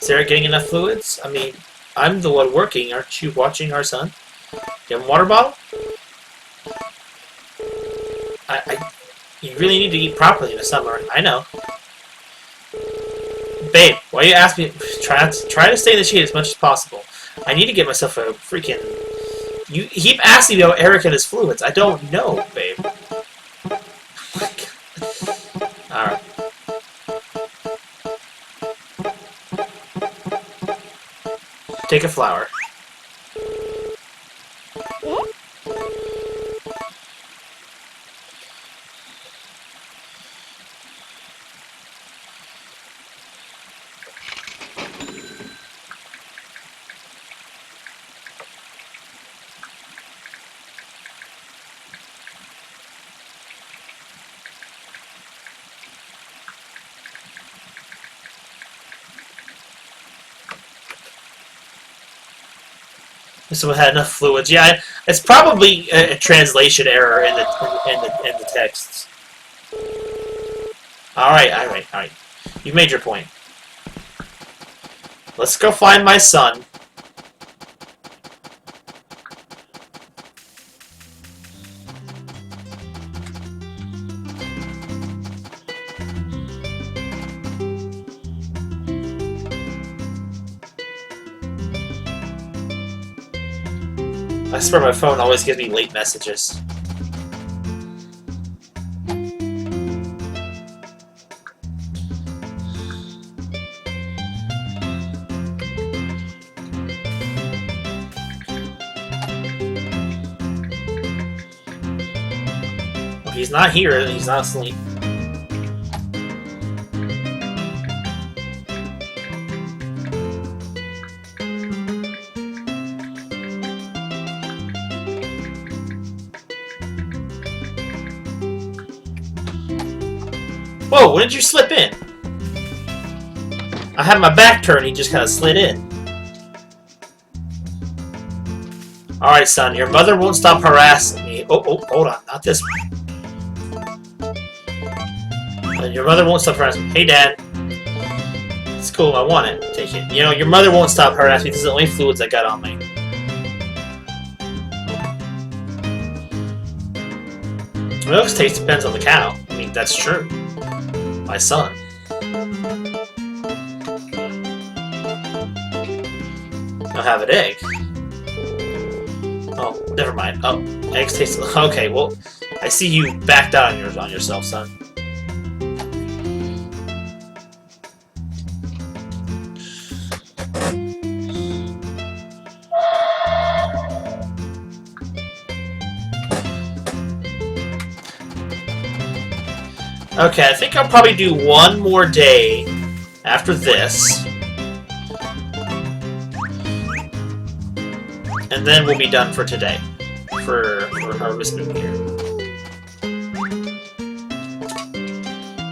Sarah getting enough fluids? I mean, I'm the one working. Aren't you watching our son? You have a water bottle? You really need to eat properly in the summer. I know. Babe, why you ask me? Try to stay in the shade as much as possible. I need to get myself a freaking... You keep asking me about Eric and his fluids. I don't know, babe. Alright. Take a flower. Someone had enough fluids. Yeah, it's probably a translation error in the texts. All right. You made your point. Let's go find my son. I swear my phone always gives me late messages. Well, he's not here and he's not asleep. Whoa, when did you slip in? I had my back turned, he just kind of slid in. Alright, son, your mother won't stop harassing me. Oh, hold on, not this one. Your mother won't stop harassing me. Hey, Dad. It's cool, I want it. Take it. You know, your mother won't stop harassing me. This is the only fluids I got on me. Milk's taste depends on the cow. I mean, that's true. My son. I'll have an egg. Oh, never mind. Oh, eggs taste... Okay, well, I see you backed out on yourself, son. Okay, I think I'll probably do one more day after this. And then we'll be done for today. For Harvest Moon here.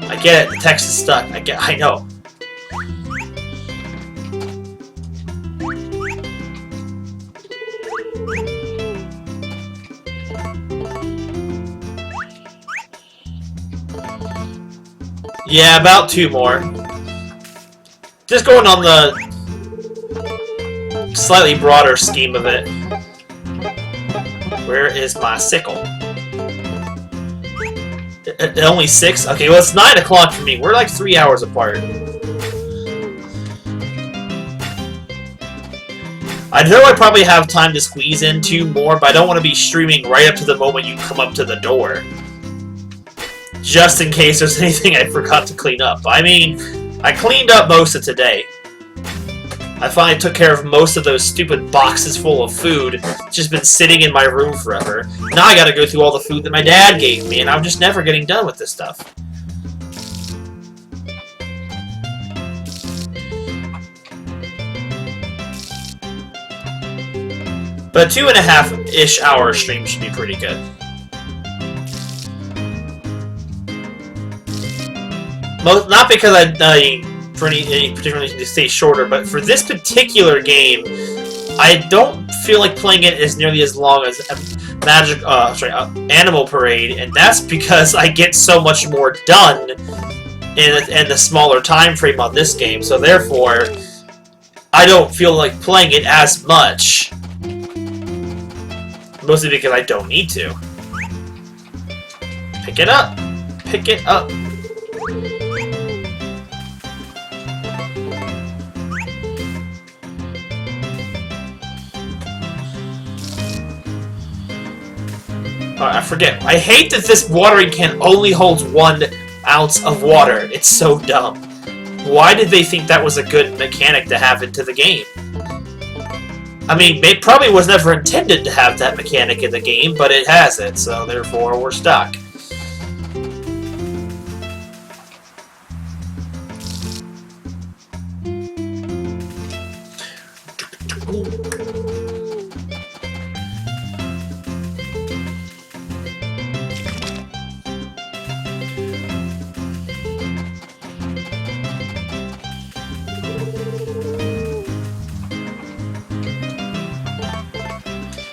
I get it, the text is stuck. I know. Yeah, about 2 more. Just going on the slightly broader scheme of it. Where is my sickle? Only 6? Okay, well it's 9 o'clock for me. We're like 3 hours apart. I know I probably have time to squeeze in 2 more, but I don't want to be streaming right up to the moment you come up to the door. Just in case there's anything I forgot to clean up. I mean, I cleaned up most of today. I finally took care of most of those stupid boxes full of food. It's just been sitting in my room forever. Now I gotta go through all the food that my dad gave me, and I'm just never getting done with this stuff. But a 2.5-ish hour stream should be pretty good. Not because for any particular reason to stay shorter, but for this particular game, I don't feel like playing it as nearly as long as Animal Parade, and that's because I get so much more done in the smaller time frame on this game. So therefore, I don't feel like playing it as much, mostly because I don't need to. Pick it up. Pick it up. I forget. I hate that this watering can only holds 1 ounce of water. It's so dumb. Why did they think that was a good mechanic to have into the game? I mean, it probably was never intended to have that mechanic in the game, but it has it, so therefore we're stuck.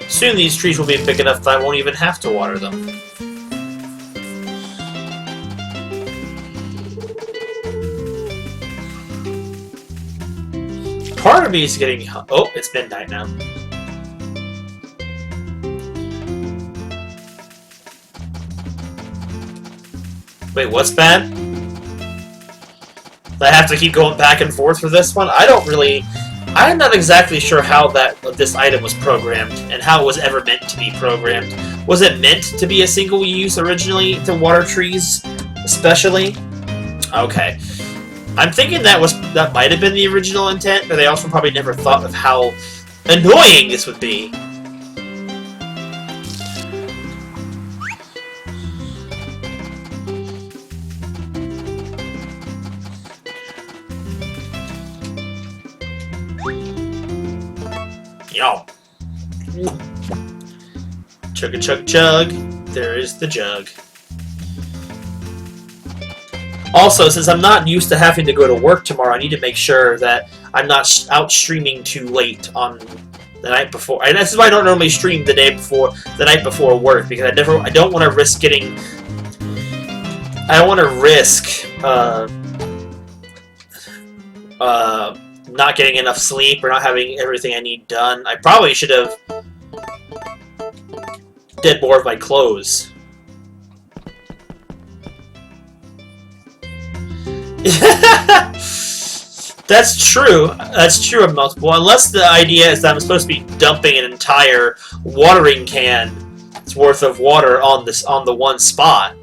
Soon these trees will be big enough that I won't even have to water them. Part of me is getting... Oh, it's midnight now. Wait, what's bad? Do I have to keep going back and forth for this one? I'm not exactly sure how this item was programmed, and how it was ever meant to be programmed. Was it meant to be a single use originally, to water trees, especially? Okay. I'm thinking that might have been the original intent, but they also probably never thought of how annoying this would be. Yo. Chug a chug chug. There is the jug. Also, since I'm not used to having to go to work tomorrow, I need to make sure that I'm not out streaming too late on the night before. And this is why I don't normally stream the night before work, because I don't want to risk getting. I don't want to risk not getting enough sleep or not having everything I need done. I probably should have did more of my clothes. That's true. That's true of multiple. Unless the idea is that I'm supposed to be dumping an entire watering can's worth of water on the one spot.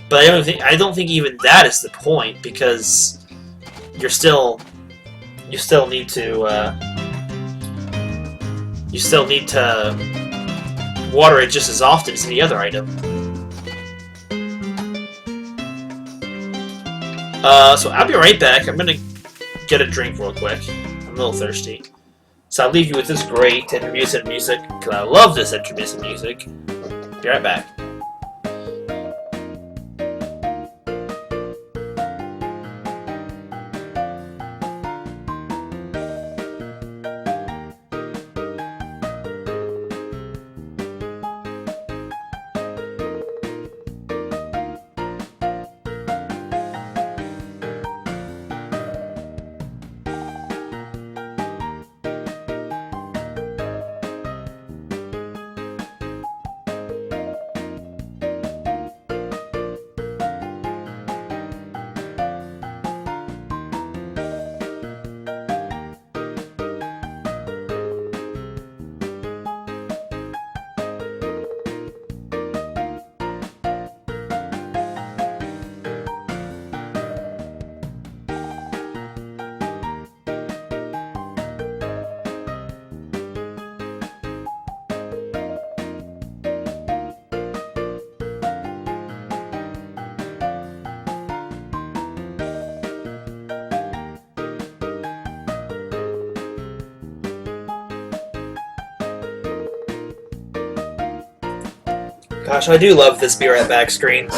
But I don't think even that is the point, because you still need to water it just as often as any other item. So I'll be right back. I'm gonna get a drink real quick. I'm a little thirsty. So I'll leave you with this great intermittent music, because I love this intermittent music. Be right back. Gosh, I do love this Be Right Back screen.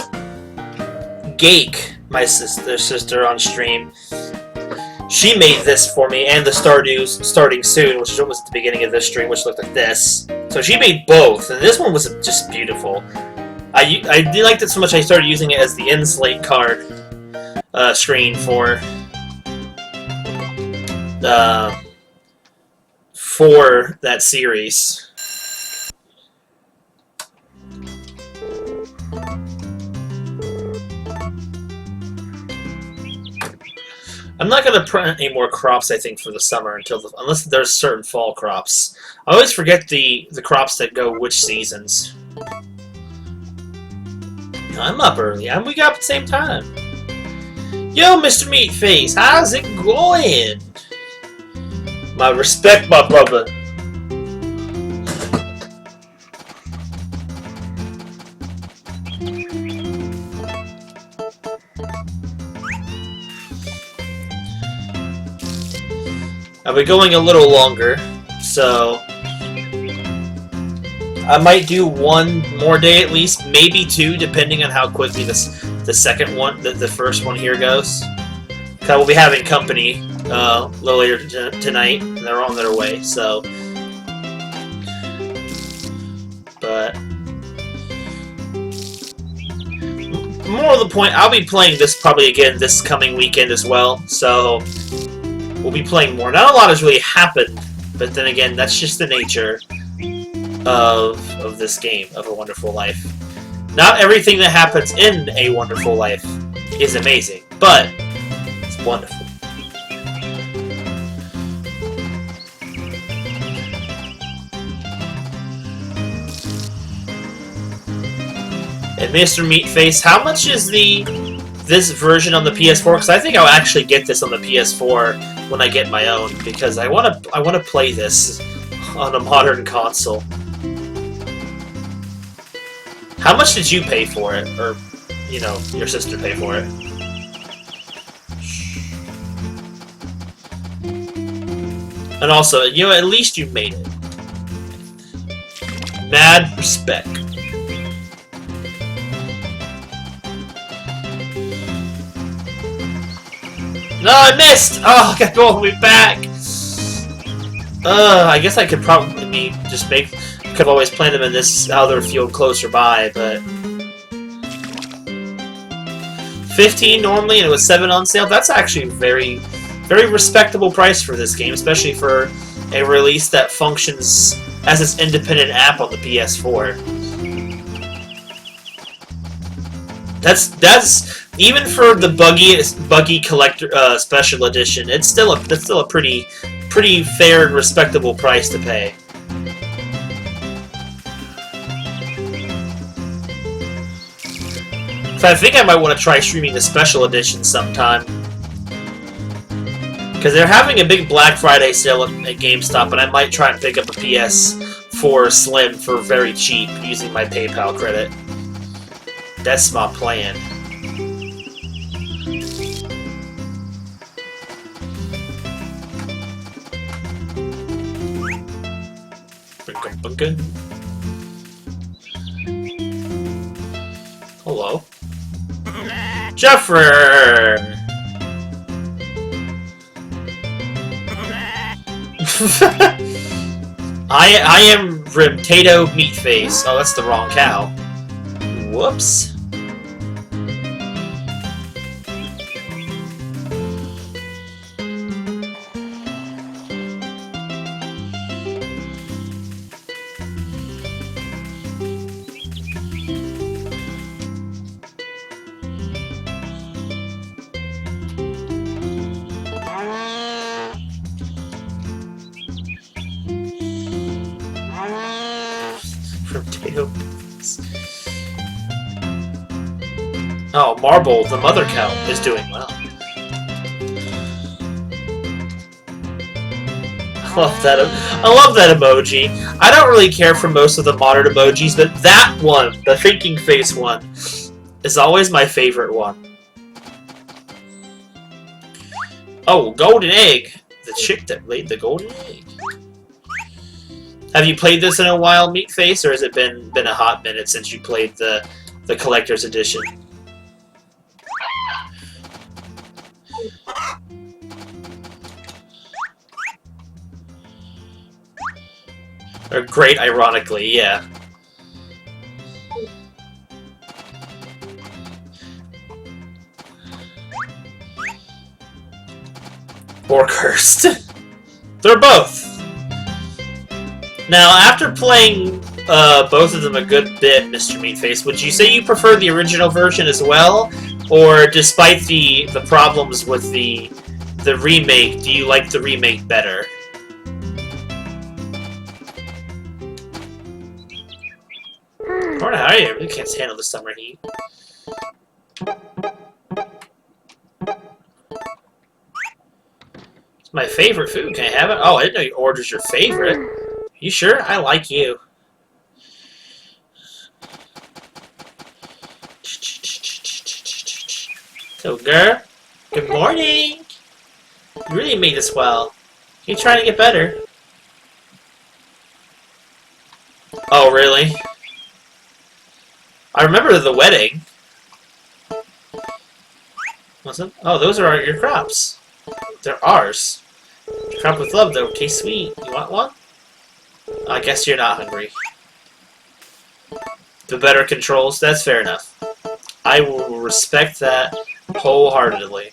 Gake, my sister on stream, she made this for me, and the Stardew's Starting Soon, which was at the beginning of this stream, which looked like this. So she made both, and this one was just beautiful. I liked it so much I started using it as the in-slate card screen for that series. I'm not going to print any more crops, I think, for the summer unless there's certain fall crops. I always forget the crops that go which seasons. I'm up early, and we got up at the same time. Yo, Mr. Meatface, how's it going? My respect, my brother. I'll be going a little longer, so I might do one more day at least, maybe two, depending on how quickly the second one, the first one here goes. Because I will be having company a little later tonight, and they're on their way, so. But more of the point, I'll be playing this probably again this coming weekend as well, so we'll be playing more. Not a lot has really happened, but then again, that's just the nature of this game, of A Wonderful Life. Not everything that happens in A Wonderful Life is amazing, but it's wonderful. And Mr. Meatface, how much is this version on the PS4? Because I think I'll actually get this on the PS4 when I get my own, because I want to play this on a modern console. How much did you pay for it, or you know, your sister pay for it? And also, you know, at least you made it. Mad respect. No, I missed! Oh, I got to go all the way back! I guess I could probably just could have always planned them in this other field closer by, but 15 normally, and it was 7 on sale. That's actually a very, very respectable price for this game, especially for a release that functions as its independent app on the PS4. That's even for the buggy collector special edition. That's still a pretty fair and respectable price to pay. So I think I might want to try streaming the special edition sometime. Because they're having a big Black Friday sale at GameStop, and I might try and pick up a PS4 Slim for very cheap using my PayPal credit. That's my plan. Hello. Jeffrey! I am Rimtato Meatface. Oh, that's the wrong cow. Whoops. Oh, Marble, the mother cow, is doing well. I love that emoji. I don't really care for most of the modern emojis, but that one, the thinking face one, is always my favorite one. Oh, golden egg. The chick that laid the golden egg. Have you played this in a while, Meatface, or has it been a hot minute since you played the collector's edition? Or great, ironically, yeah. Or cursed. They're both. Now, after playing both of them a good bit, Mr. Meatface, would you say you prefer the original version as well? Or, despite the problems with the remake, do you like the remake better? How are you? I really can't handle the summer heat. It's my favorite food. Can I have it? Oh, I didn't know you ordered your favorite. You sure? I like you. So, girl, good morning. You really made this well. You trying to get better? Oh, really? I remember the wedding. What's it? Oh, those are your crops. They're ours. Crop with love, though. Tastes sweet. You want one? I guess you're not hungry. The better controls? That's fair enough. I will respect that wholeheartedly.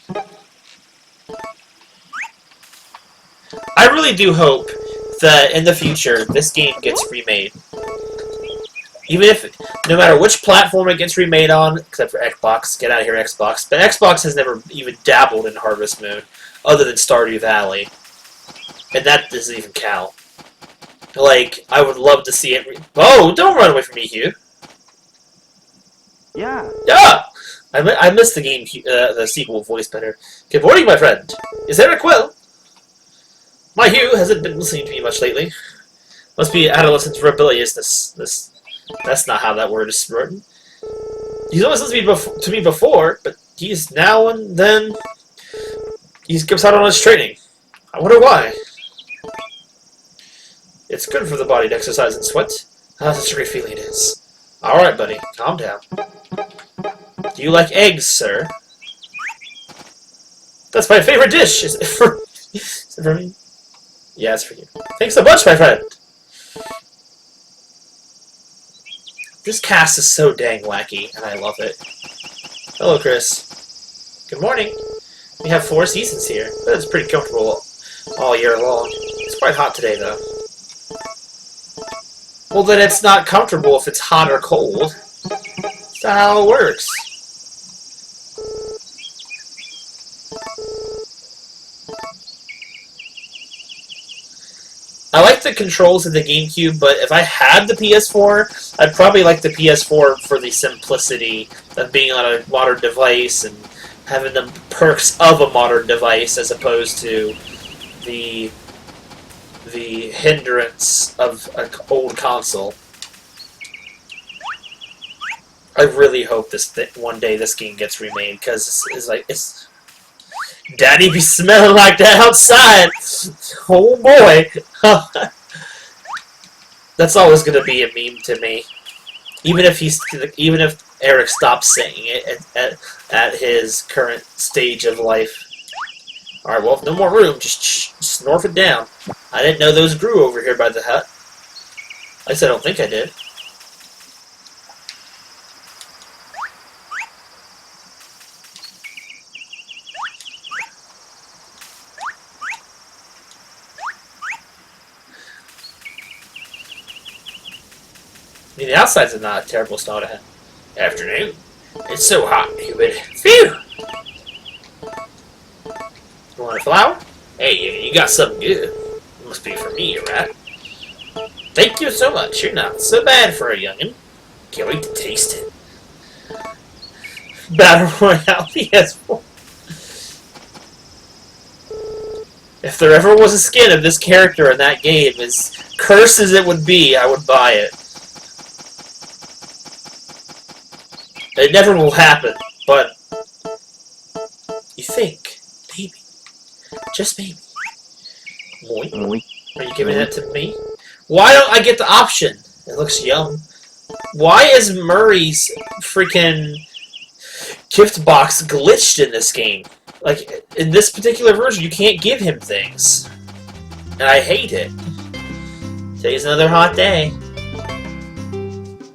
I really do hope that in the future this game gets remade. Even if, no matter which platform it gets remade on, except for Xbox, get out of here Xbox, but Xbox has never even dabbled in Harvest Moon, other than Stardew Valley. And that doesn't even count. Like, I would love to see it Oh, don't run away from me, Hugh! Yeah! Yeah! I missed the game, the sequel voice better. Good morning, my friend! Is there a quill? My Hugh hasn't been listening to me much lately. Must be adolescent rebelliousness. That's not how that word is written. He's always listened to me before, but he's now and then... He skips out on his training. I wonder why. It's good for the body to exercise and sweat. Ah, such a great feeling it is. Alright, buddy. Calm down. Do you like eggs, sir? That's my favorite dish! Is it for me? Yeah, it's for you. Thanks so much, my friend! This cast is so dang wacky, and I love it. Hello, Chris. Good morning. We have 4 seasons here, but it's pretty comfortable all year long. It's quite hot today, though. Well, then it's not comfortable if it's hot or cold. That's not how it works. I like the controls of the GameCube, but if I had the PS4, I'd probably like the PS4 for the simplicity of being on a modern device and having the perks of a modern device as opposed to the hindrance of an old console. I really hope one day this game gets remade, because it's Daddy be smelling like that outside. Oh boy. That's always going to be a meme to me. Even if Eric stops saying it at his current stage of life. Alright, well, if no more room, just snorf it down. I didn't know those grew over here by the hut. At least I don't think I did. I mean, the outside's not a terrible start of afternoon. It's so hot and humid. Phew! You want a flower? Hey, you got something good. It must be for me, right? Thank you so much. You're not so bad for a youngin'. Can't wait to taste it. Battle Royale PS4. If there ever was a skin of this character in that game, as cursed as it would be, I would buy it. It never will happen, but you think, maybe, just maybe. Moink? Are you giving that to me? Why don't I get the option? It looks yum. Why is Murray's freaking gift box glitched in this game? Like, in this particular version, you can't give him things. And I hate it. Today's another hot day.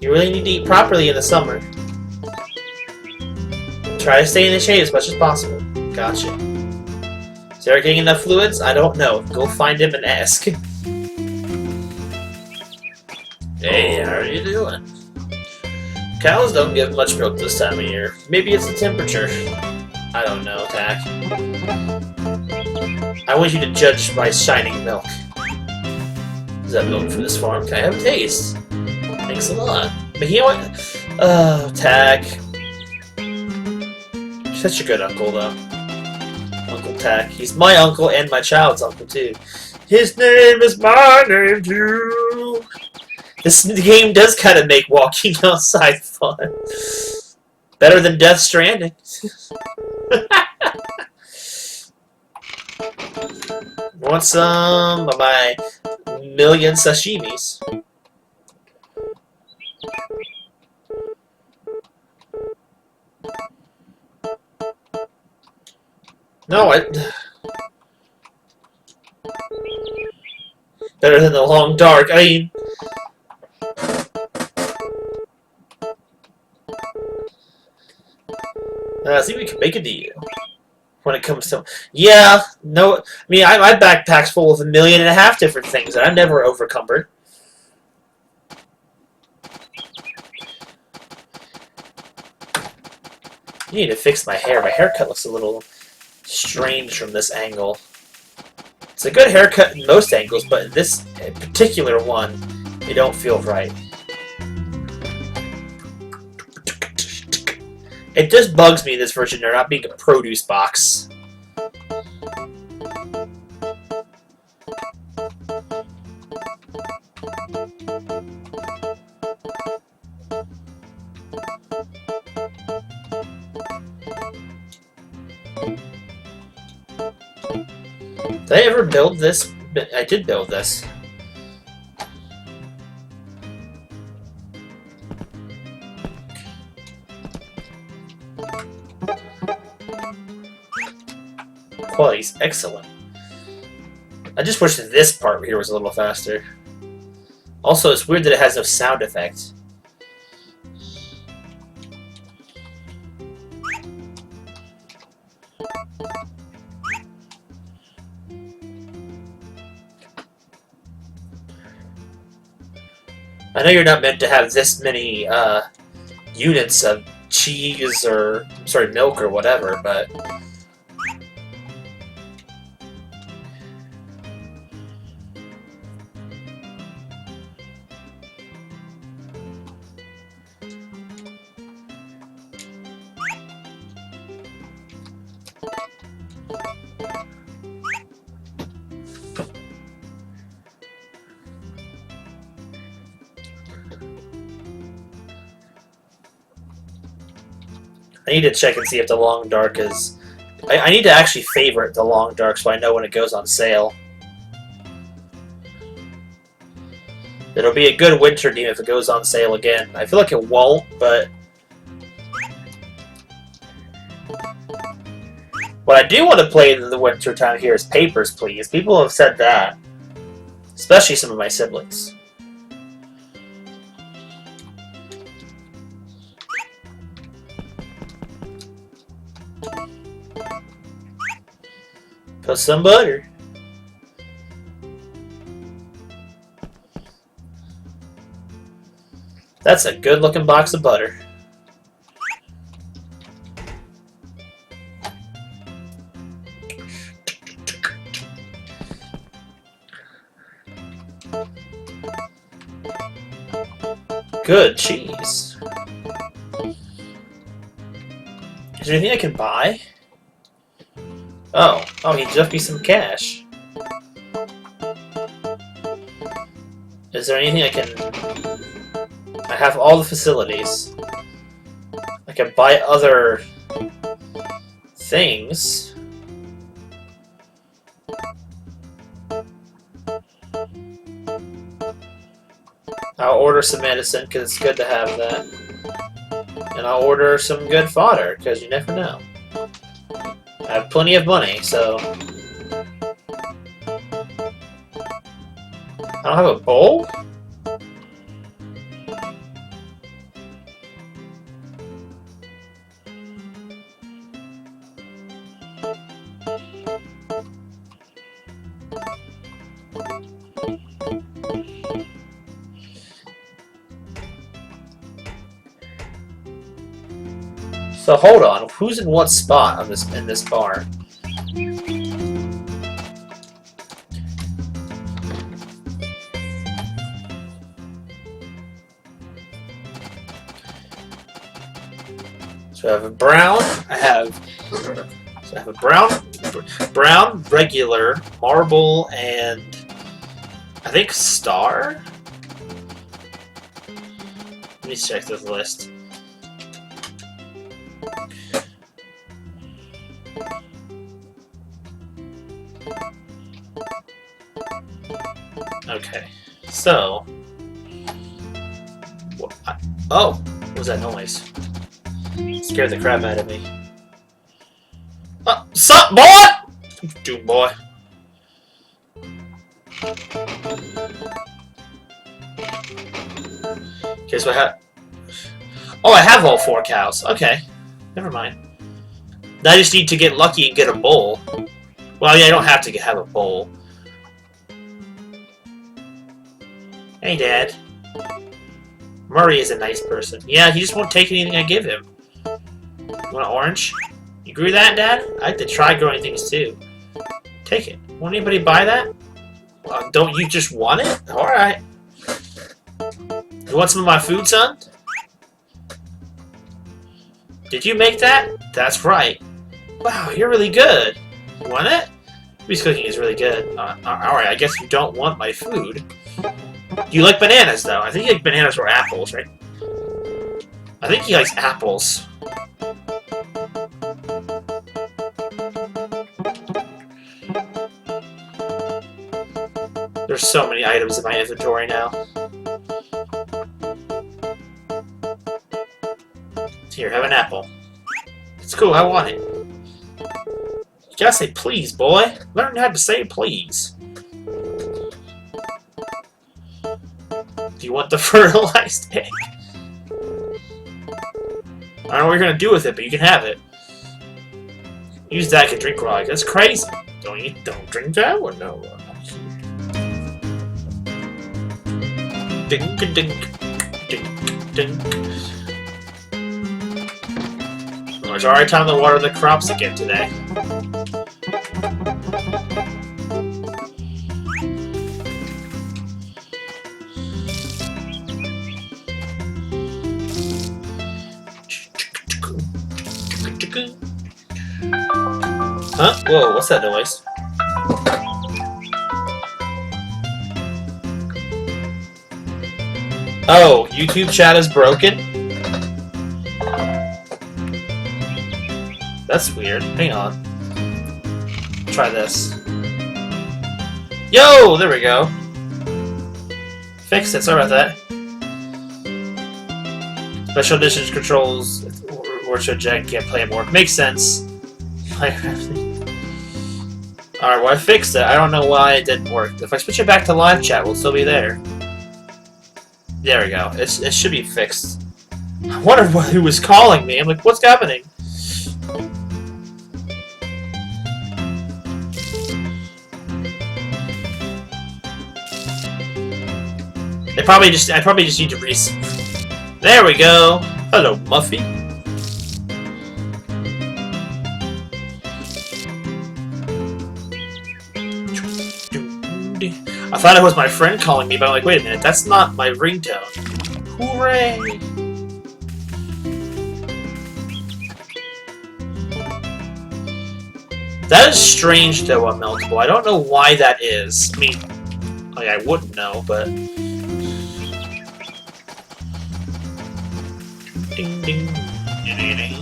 You really need to eat properly in the summer. Try to stay in the shade as much as possible. Gotcha. Is Eric getting enough fluids? I don't know. Go find him and ask. Hey, how are you doing? Cows don't give much milk this time of year. Maybe it's the temperature. I don't know, Tack. I want you to judge my shining milk. Is that milk for this farm? Can I have a taste? Thanks a lot. But you know what? Tack. Such a good uncle, though. Uncle Tack. He's my uncle and my child's uncle, too. His name is my name, too. This game does kind of make walking outside fun. Better than Death Stranding. Want some of my million sashimis? No, better than the long dark. I mean, I think we can make a deal when it comes to. Yeah, no. I mean, my backpack's full of 1.5 million different things, and I'm never overcumbered. You need to fix my hair. My haircut looks a little strange from this angle. It's a good haircut in most angles, but in this particular one, it don't feel right. It just bugs me in this version there not being a produce box. Did I ever build this? I did build this. Quality's excellent. I just wish that this part here was a little faster. Also, it's weird that it has no sound effect. I know you're not meant to have this many units of cheese or, sorry, milk or whatever, but I need to check and see if the long dark is... I need to actually favorite the long dark so I know when it goes on sale. It'll be a good winter game if it goes on sale again. I feel like it won't, but... What I do want to play in the winter time here is Papers, Please. People have said that. Especially some of my siblings. Put some butter. That's a good looking box of butter. Good cheese. Is there anything I can buy? Oh, he left me some cash. Is there anything I can... I have all the facilities. I can buy other things. I'll order some medicine because it's good to have that. And I'll order some good fodder because you never know. I have plenty of money, so... I don't have a bowl? So hold on, who's in what spot on in this bar? So I have a brown. I have a brown, regular, marble, and I think star. Let me check this list. Okay, so... Oh! What was that noise? It scared the crap out of me. Sup, boy? What you doing, boy? Okay, so I have... Oh, I have all 4 cows. Okay. Never mind. Now I just need to get lucky and get a bowl. Well, yeah, I don't have to have a bowl. Hey, Dad. Murray is a nice person. Yeah, he just won't take anything I give him. You want an orange? You grew that, Dad? I like to try growing things, too. Take it. Won't anybody buy that? Don't you just want it? Alright. You want some of my food, son? Did you make that? That's right. Wow, you're really good. You want it? Who's cooking is really good. Alright, I guess you don't want my food. Do you like bananas, though? I think you like bananas or apples, right? I think he likes apples. There's so many items in my inventory now. Here, have an apple. It's cool, I want it. You gotta say please, boy. Learn how to say please. Do you want the fertilized egg? I don't know what you're gonna do with it, but you can have it. Use that to drink raw. That's crazy. Don't drink that one, no. Dink dink dink dink. Well, it's already time to water the crops again today. Huh? Whoa, what's that noise? Oh, YouTube chat is broken? That's weird. Hang on. Try this. Yo! There we go. Fixed it. Sorry about that. Special editions controls or should Jack can't play it more. Makes sense. Alright, well I fixed it. I don't know why it didn't work. If I switch it back to live chat, we'll still be there. There we go. It should be fixed. I wonder who was calling me. I'm like, what's happening? I probably just need to There we go. Hello, Muffy. I thought it was my friend calling me, but I'm like, wait a minute, that's not my ringtone. Hooray! That is strange, though, Unmeltable. I don't know why that is. I mean, like, I wouldn't know, but... Ding, ding, ding, ding, ding.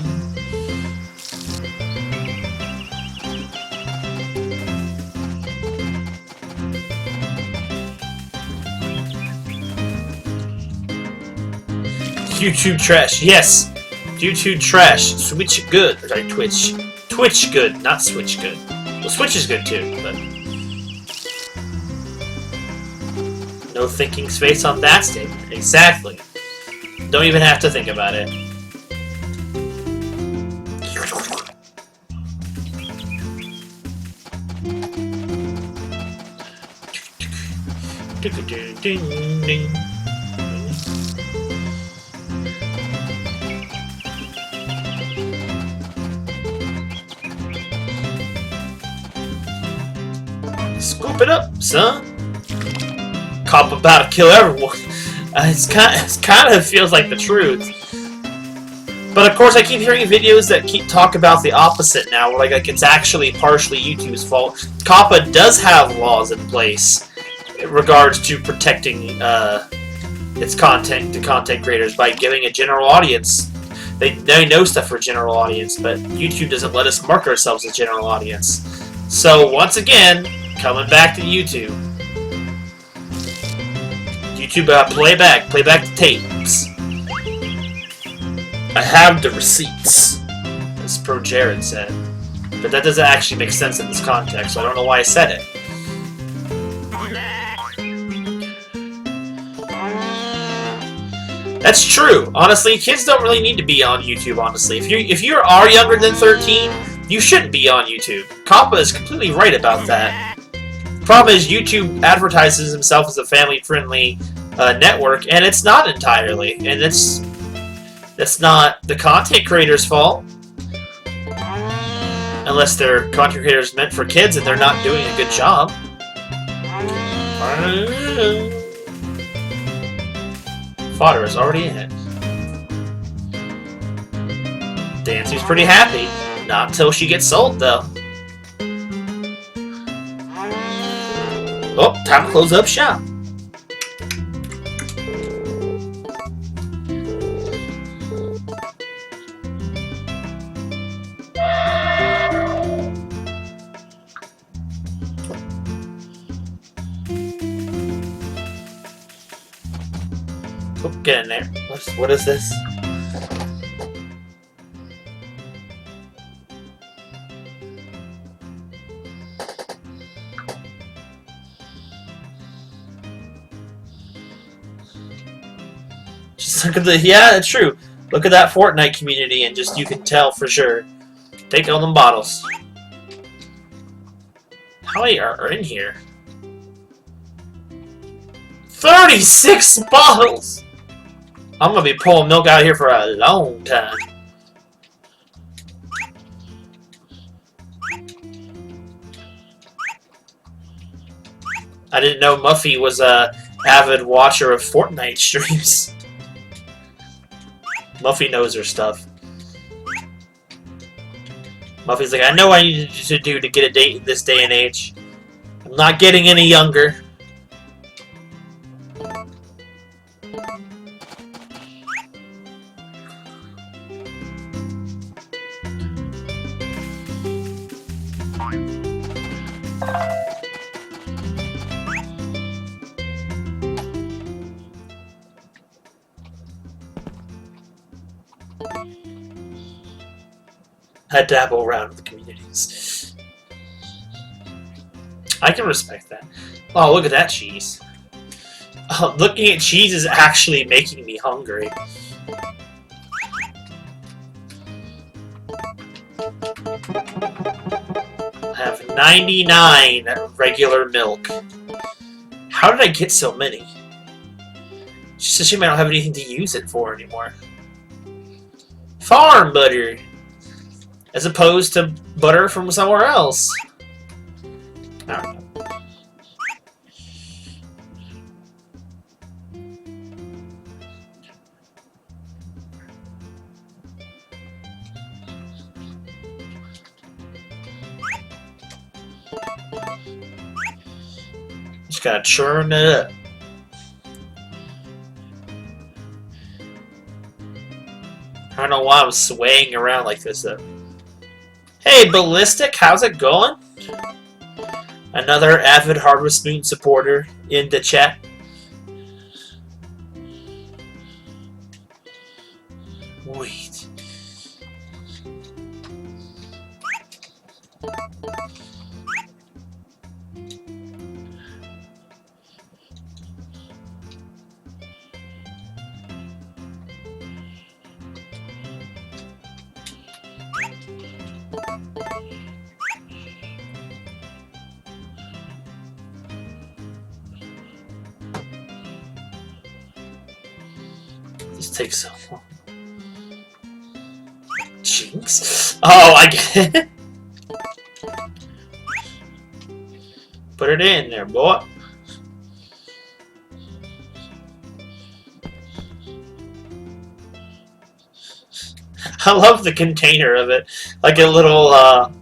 YouTube trash. Yes. YouTube trash. Switch good. Or sorry, Twitch. Twitch good, not Switch good. Well, Switch is good too, but no thinking space on that statement. Exactly. Don't even have to think about it. Scoop it up, son. Cop about to kill everyone. It's kind of feels like the truth. But of course, I keep hearing videos that talk about the opposite now, where like it's actually partially YouTube's fault. COPPA does have laws in place in regards to protecting its content to content creators by giving a general audience. They know stuff for general audience, but YouTube doesn't let us mark ourselves as general audience. So once again, coming back to YouTube. YouTube, play back the tapes. I have the receipts, as Pro Jared said. But that doesn't actually make sense in this context, so I don't know why I said it. That's true. Honestly, kids don't really need to be on YouTube, honestly. If you are younger than 13, you shouldn't be on YouTube. COPPA is completely right about that. Problem is, YouTube advertises himself as a family-friendly network, and it's not entirely. And that's not the content creator's fault. Unless they're content creators meant for kids and they're not doing a good job. Fodder is already in it. Dancy's pretty happy. Not until she gets sold, though. Oh, time to close up shop. Oh, get in there. What is this? Just look at the, yeah, it's true. Look at that Fortnite community and just, you can tell for sure. Take all them bottles. How many are in here? 36 bottles! I'm gonna be pulling milk out of here for a long time. I didn't know Muffy was a avid watcher of Fortnite streams. Muffy knows her stuff. Muffy's like, I know what I need to do to get a date in this day and age. I'm not getting any younger. I dabble around with the communities. I can respect that. Oh, look at that cheese. Looking at cheese is actually making me hungry. I have 99 regular milk. How did I get so many? It's just a shame I don't have anything to use it for anymore. Farm butter! As opposed to butter from somewhere else. I don't know. Just gotta churn it up. I don't know why I'm swaying around like this though. Hey, Ballistic, how's it going? Another avid Harvest Moon supporter in the chat. Wait. This takes so long. Jinx? Oh, I get it. Put it in there, boy. I love the container of it, like a little,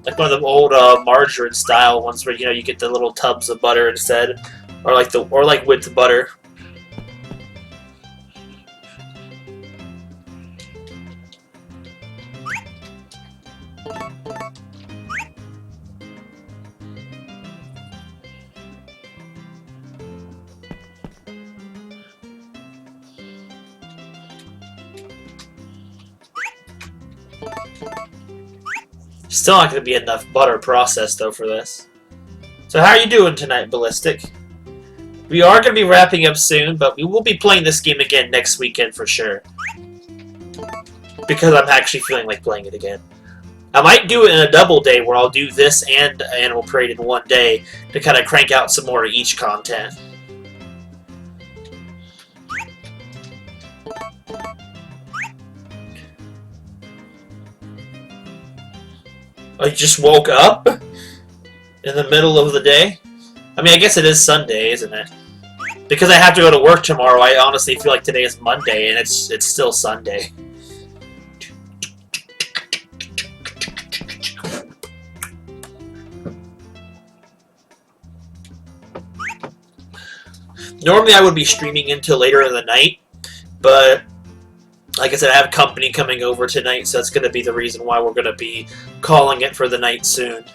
like one of the old margarine style ones where you get the little tubs of butter instead, or like with the butter. Still not going to be enough butter processed, though, for this. So how are you doing tonight, Ballistic? We are going to be wrapping up soon, but we will be playing this game again next weekend for sure. Because I'm actually feeling like playing it again. I might do it in a double day where I'll do this and Animal Parade in one day to kind of crank out some more of each content. I just woke up in the middle of the day. I mean, I guess it is Sunday, isn't it? Because I have to go to work tomorrow, I honestly feel like today is Monday and it's still Sunday. Normally I would be streaming until later in the night, but like I said, I have company coming over tonight, so that's going to be the reason why we're going to be calling it for the night soon.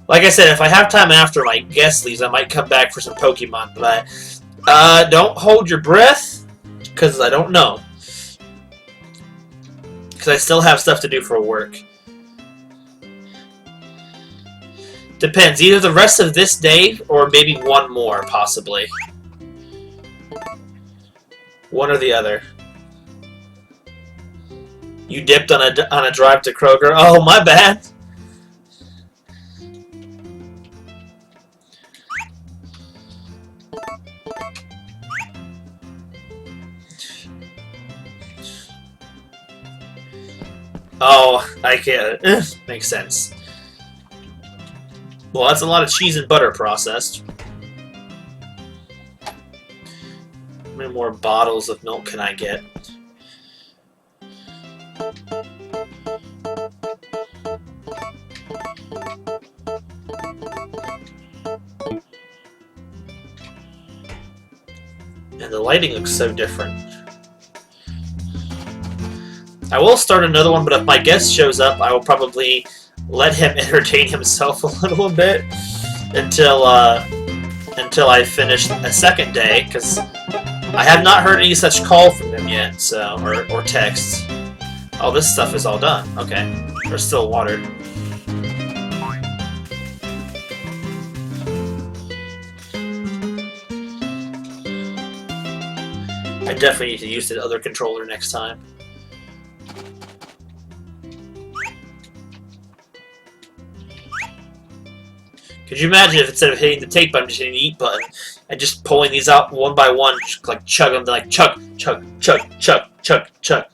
Like I said, if I have time after my guest leaves, I might come back for some Pokemon, but don't hold your breath, because I don't know. Because I still have stuff to do for work. Depends, either the rest of this day, or maybe one more, possibly. One or the other. You dipped on a drive to Kroger? Oh, my bad. Oh, I get it. Makes sense. Well, that's a lot of cheese and butter processed. How many more bottles of milk can I get? And the lighting looks so different. I will start another one, but if my guest shows up, I will probably let him entertain himself a little bit until I finish a second day, because I have not heard any such call from him yet, so or text. Oh, this stuff is all done. Okay, there's still water. I definitely need to use the other controller next time. Could you imagine if instead of hitting the take button, I'm just hitting the eat button and just pulling these out one by one, just like chug them, like chug, chug, chug, chug, chug, chug.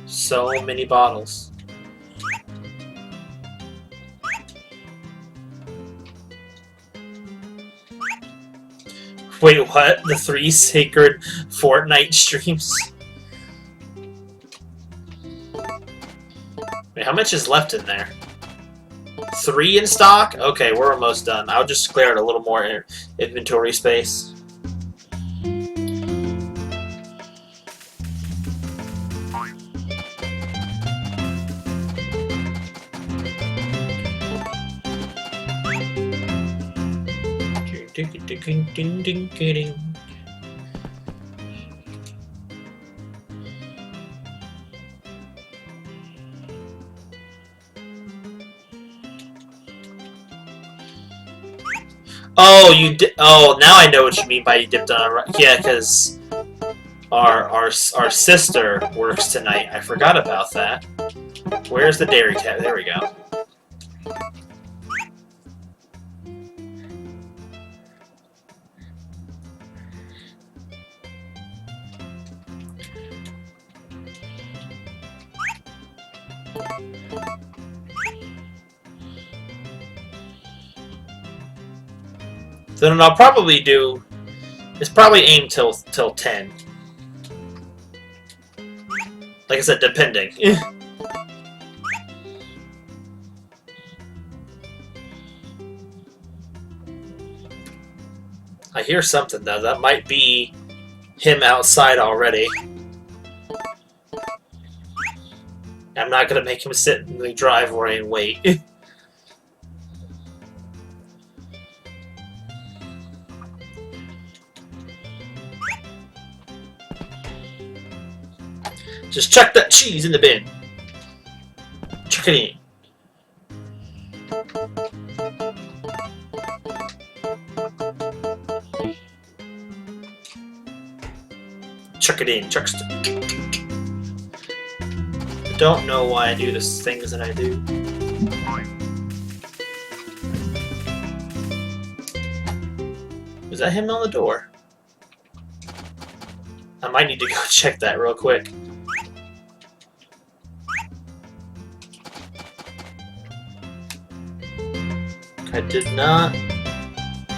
So many bottles. Wait, what? The 3 sacred Fortnite streams? Wait, how much is left in there? 3 in stock? Okay, we're almost done. I'll just clear out a little more inventory space. Oh, you did. Oh, now I know what you mean by you dipped on. Yeah, because our sister works tonight. I forgot about that. Where's the dairy tab? There we go. So then I'll probably do. It's probably aimed till 10. Like I said, depending. I hear something though. That might be him outside already. I'm not gonna make him sit in the driveway and wait. Just chuck that cheese in the bin. Chuck it in. Chuck it in. Chuck it. I don't know why I do the things that I do. Was that him on the door? I might need to go check that real quick. I did not.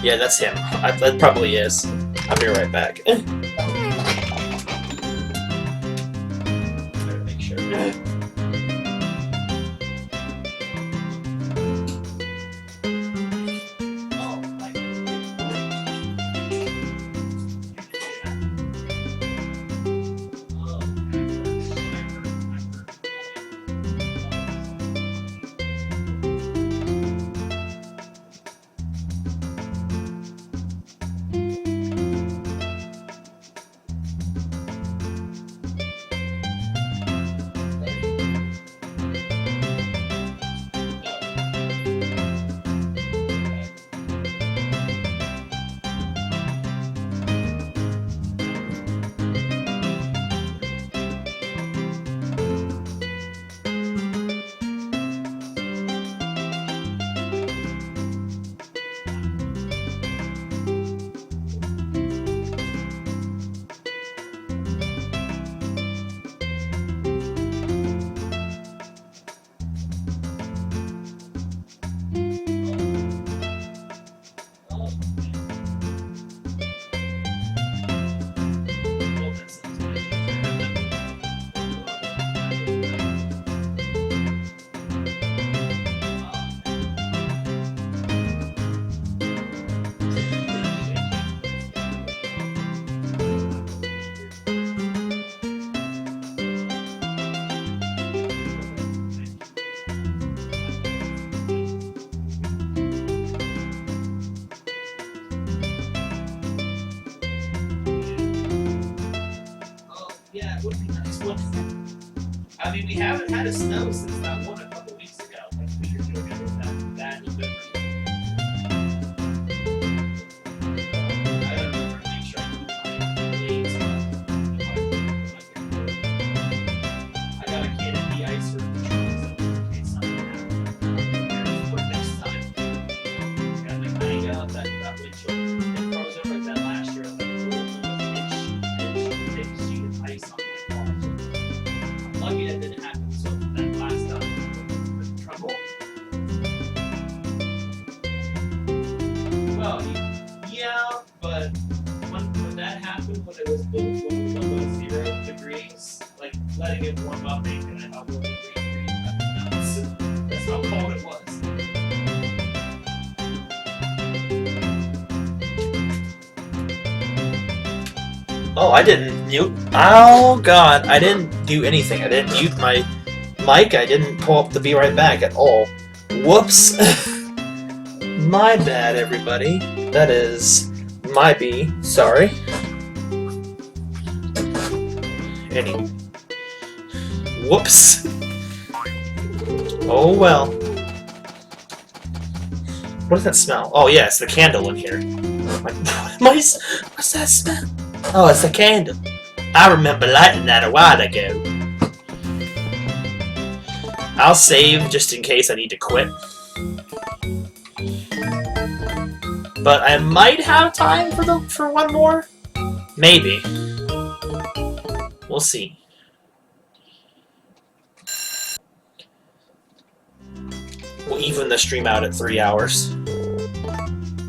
Yeah, that's him. That probably is. I'll be right back. Better make sure. Yeah, it would be nice, wouldn't it? I mean, we haven't had a snow since that one a couple weeks ago. Like, we were doing it with that November. I don't remember to make sure I keep my leaves I got a can of de-icer in the trunk, so in case something happens. For next time. Got my kind of that windshield. It froze over like that last year. Like, inch sheet of ice on my car. I'm lucky that didn't happen. So that last time was trouble. Well, yeah, but when that happened, when it was below 0 degrees, like letting it warm up ain't gonna help with the degrees. That's how cold it was. Oh, I didn't mute. Oh god, I didn't do anything. I didn't mute my mic. I didn't pull up the Be Right Back at all. Whoops. My bad, everybody. That is my bee. Sorry. Whoops. Oh well. What does that smell? Oh yeah, it's the candle in here. What's that smell? Oh, it's a candle. I remember lighting that a while ago. I'll save just in case I need to quit. But I might have time for one more. Maybe. We'll see. We'll even the stream out at 3 hours.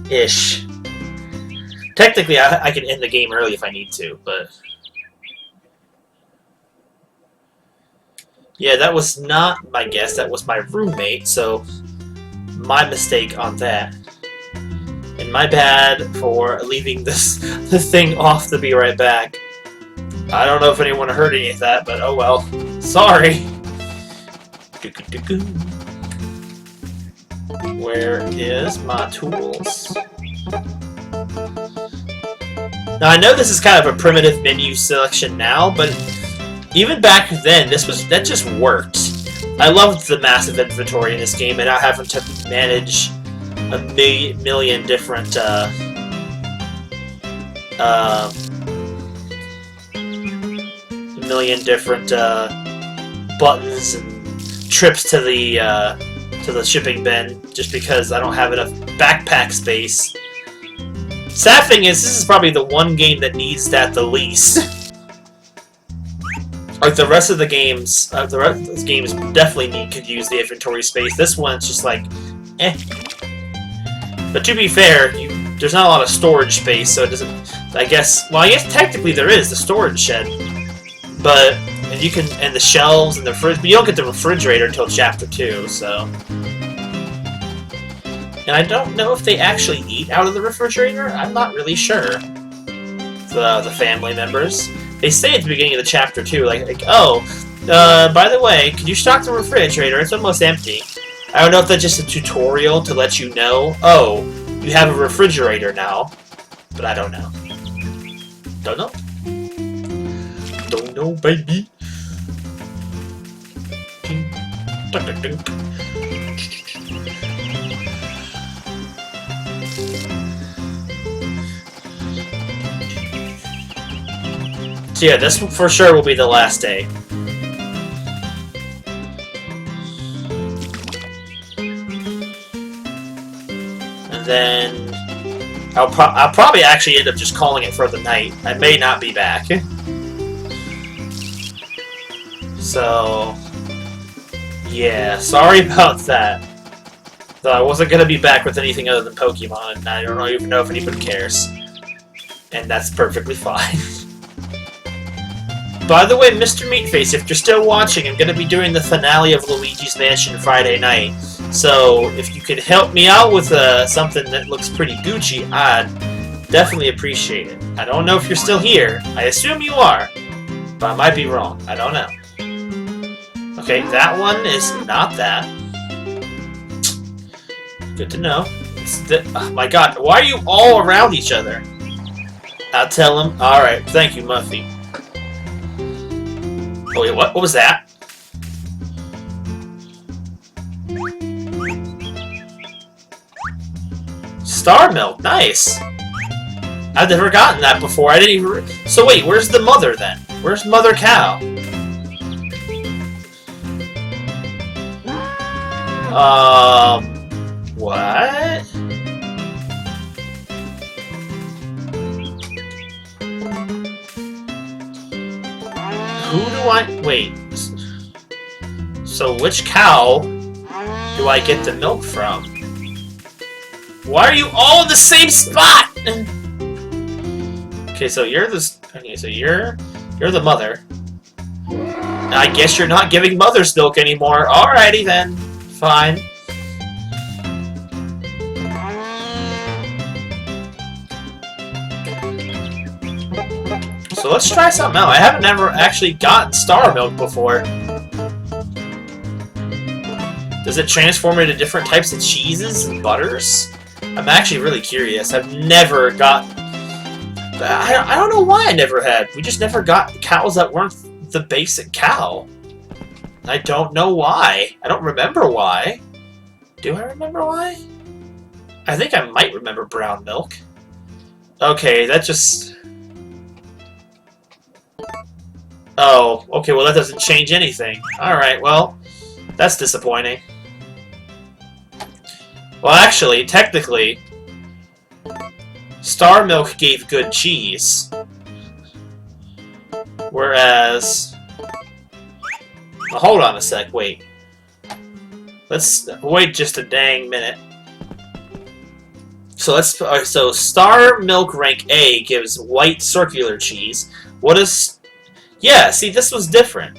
Ish. Technically, I can end the game early if I need to, but... Yeah, that was not my guess, that was my roommate, so... My mistake on that. And my bad for leaving the thing off to be right back. I don't know if anyone heard any of that, but oh well. Sorry! Where is my tools? Now I know this is kind of a primitive menu selection now, but even back then, that just worked. I loved the massive inventory in this game, and not having to manage a million different buttons and trips to the shipping bin just because I don't have enough backpack space. Sad thing is, this is probably the one game that needs that the least. Like the rest of the games, definitely could use the inventory space. This one's just like, eh. But to be fair, there's not a lot of storage space, so it doesn't. I guess technically there is the storage shed, but and the shelves and the fridge, but you don't get the refrigerator until Chapter 2, so. And I don't know if they actually eat out of the refrigerator. I'm not really sure. The family members. They say at the beginning of the Chapter 2, like oh, by the way, can you stock the refrigerator? It's almost empty. I don't know if that's just a tutorial to let you know, oh, you have a refrigerator now. But I don't know. Don't know. Don't know, baby. So yeah, this for sure will be the last day. And then I'll probably actually end up just calling it for the night. I may not be back. So yeah, sorry about that. Though I wasn't gonna be back with anything other than Pokemon, and I don't even know if anybody cares. And that's perfectly fine. By the way, Mr. Meatface, if you're still watching, I'm gonna be doing the finale of Luigi's Mansion Friday night. So if you could help me out with something that looks pretty Gucci, I'd definitely appreciate it. I don't know if you're still here. I assume you are, but I might be wrong. I don't know. Okay, that one is not that. Good to know. Oh my god, why are you all around each other? I'll tell him. Alright, thank you, Muffy. Oh wait, what was that? Star milk, nice! I've never gotten that before, I didn't even... So wait, where's the mother then? Where's Mother Cow? What? Who do I... Wait. So which cow do I get the milk from? Why are you all in the same spot? Okay, so you're this. Okay, so you're the mother. I guess you're not giving mother's milk anymore. Alrighty then, fine. So let's try something out. I haven't ever actually gotten star milk before. Does it transform into different types of cheeses and butters? I'm actually really curious. I've never got... I don't know why I never had. We just never got cows that weren't the basic cow. I don't know why. I don't remember why. Do I remember why? I think I might remember brown milk. Okay, that just... Oh, okay, well that doesn't change anything. Alright, well, that's disappointing. Well, actually, technically, Star Milk gave good cheese. Whereas... Well, hold on a sec, wait. Let's wait just a dang minute. So so Star Milk rank A gives white circular cheese. What is... Yeah, see, this was different.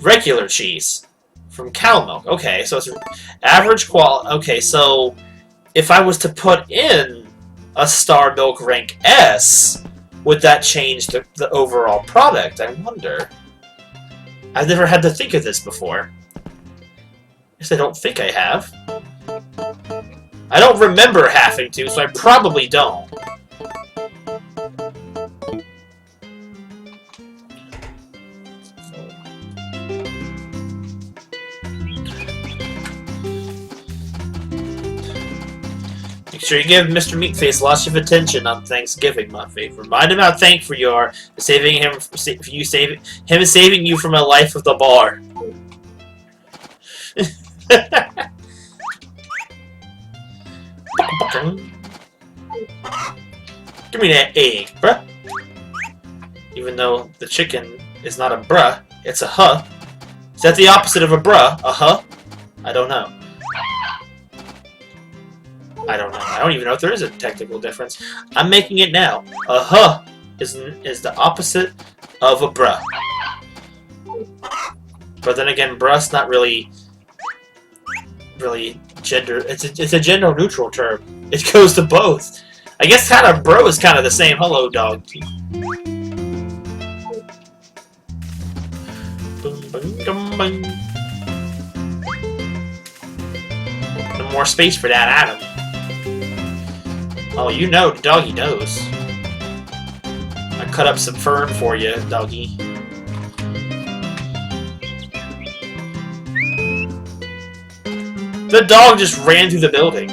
Regular cheese from cow milk. Okay, so it's average quality. Okay, so if I was to put in a Star Milk rank S, would that change the overall product? I wonder. I've never had to think of this before. I guess I don't think I have. I don't remember having to, so I probably don't. Make sure you give Mr. Meatface lots of attention on Thanksgiving, Muffy. Remind him how thankful you are for saving him, saving you from a life of the bar. Give me that egg, bruh. Even though the chicken is not a bruh, it's a huh. Is that the opposite of a bruh? A huh? I don't know. I don't know. I don't even know if there is a technical difference. I'm making it now. A huh is the opposite of a bruh. But then again, bruh's not really gender. It's a gender neutral term. It goes to both. I guess kind of bro is kind of the same. Hello, dog. No more space for that Adam. Oh, you know, doggy knows. I cut up some fern for you, doggy. The dog just ran through the building.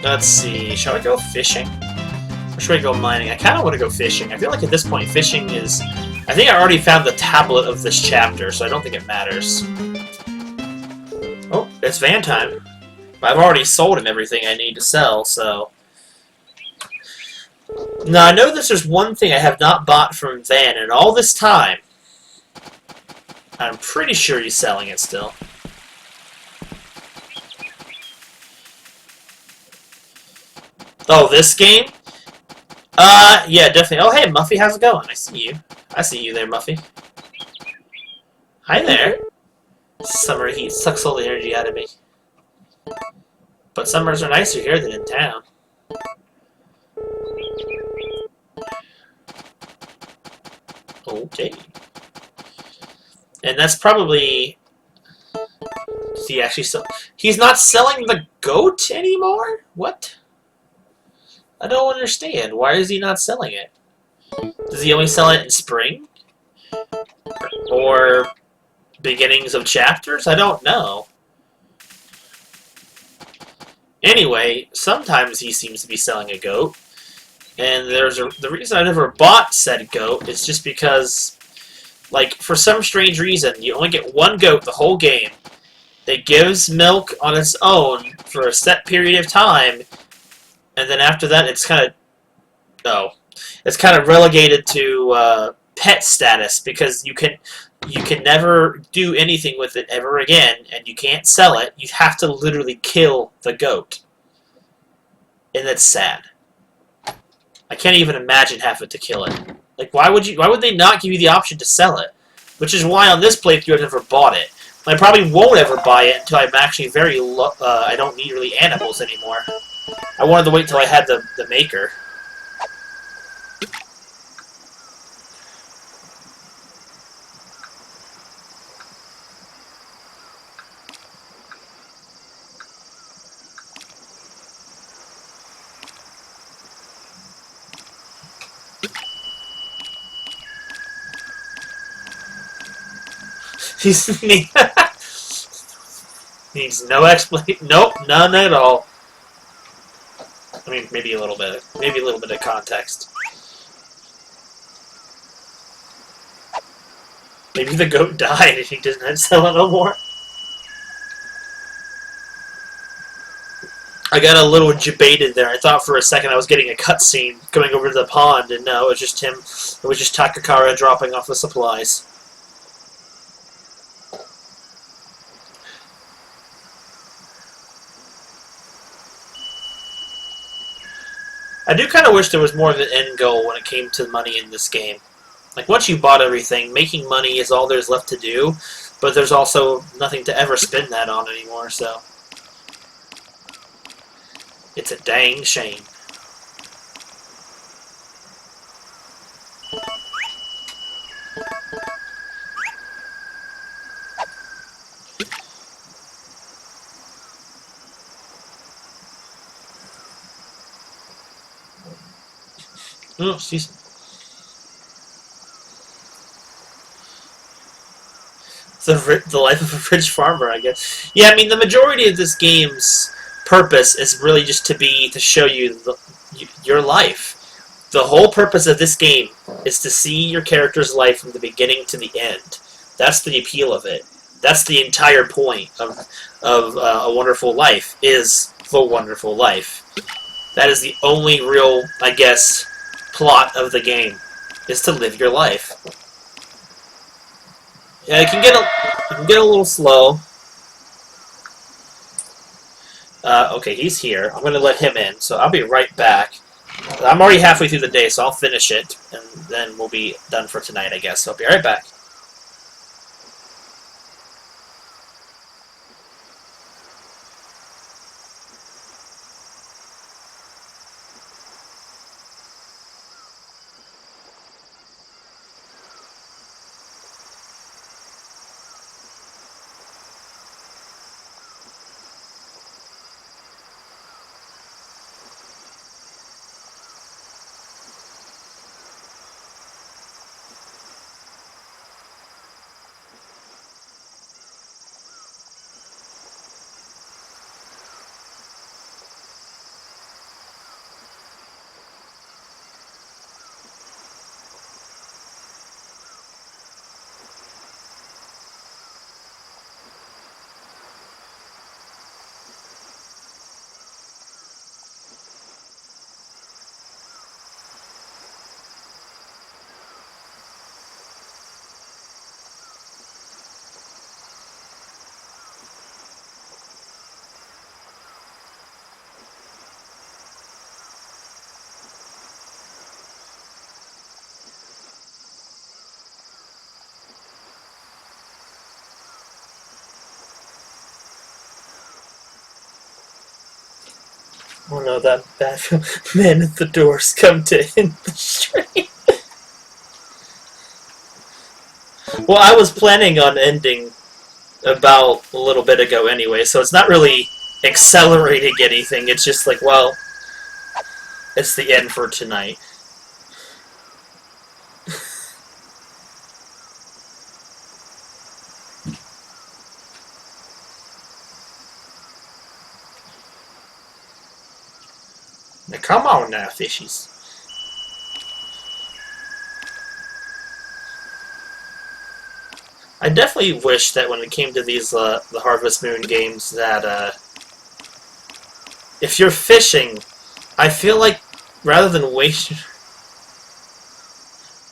Let's see, shall I go fishing? Or should I go mining? I kind of want to go fishing. I feel like at this point fishing is... I think I already found the tablet of this chapter, so I don't think it matters. Oh, it's van time. I've already sold him everything I need to sell, so... Now, I know there's one thing I have not bought from Van in all this time. I'm pretty sure he's selling it still. Oh, this game? Yeah, definitely. Oh, hey, Muffy, how's it going? I see you. I see you there, Muffy. Hi there. Summer heat sucks all the energy out of me. But summers are nicer here than in town. Okay. And that's probably... Does he actually sell... He's not selling the goat anymore? What? I don't understand. Why is he not selling it? Does he only sell it in spring? Or beginnings of chapters? I don't know. Anyway, sometimes he seems to be selling a goat. And the reason I never bought said goat is just because, like, for some strange reason, you only get one goat the whole game. It gives milk on its own for a set period of time, and then after that, it's kind of... Oh. It's kind of relegated to pet status, because you can never do anything with it ever again, and you can't sell it. You have to literally kill the goat. and that's sad. I can't even imagine having to kill it. Like, why would they not give you the option to sell it? Which is why on this playthrough I've never bought it. I probably won't ever buy it until I'm actually I don't need really animals anymore. I wanted to wait until I had the maker. Needs no explanation. Nope, none at all. I mean, maybe a little bit of context. Maybe the goat died and he doesn't sell it no more. I got a little debated there. I thought for a second I was getting a cutscene coming over to the pond, and no, it was just him. It was just Takakara dropping off the supplies. I do kind of wish there was more of an end goal when it came to money in this game. Like, once you bought everything, making money is all there's left to do, but there's also nothing to ever spend that on anymore, so... It's a dang shame. Oh, excuse me. The life of a rich farmer, I guess. Yeah, I mean, the majority of this game's purpose is really just to show you your life. The whole purpose of this game is to see your character's life from the beginning to the end. That's the appeal of it. That's the entire point of A Wonderful Life, is the wonderful life. That is the only real, I guess, plot of the game, is to live your life. Yeah, it can get a little slow. Okay, he's here. I'm going to let him in, so I'll be right back. I'm already halfway through the day, so I'll finish it, and then we'll be done for tonight, I guess. So I'll be right back. Oh no, that bad man at the doors come to end the stream. Well, I was planning on ending about a little bit ago anyway, so it's not really accelerating anything. It's just like, well, it's the end for tonight. Now, come on now, fishies. I definitely wish that when it came to these the Harvest Moon games that if you're fishing, I feel like rather than waste,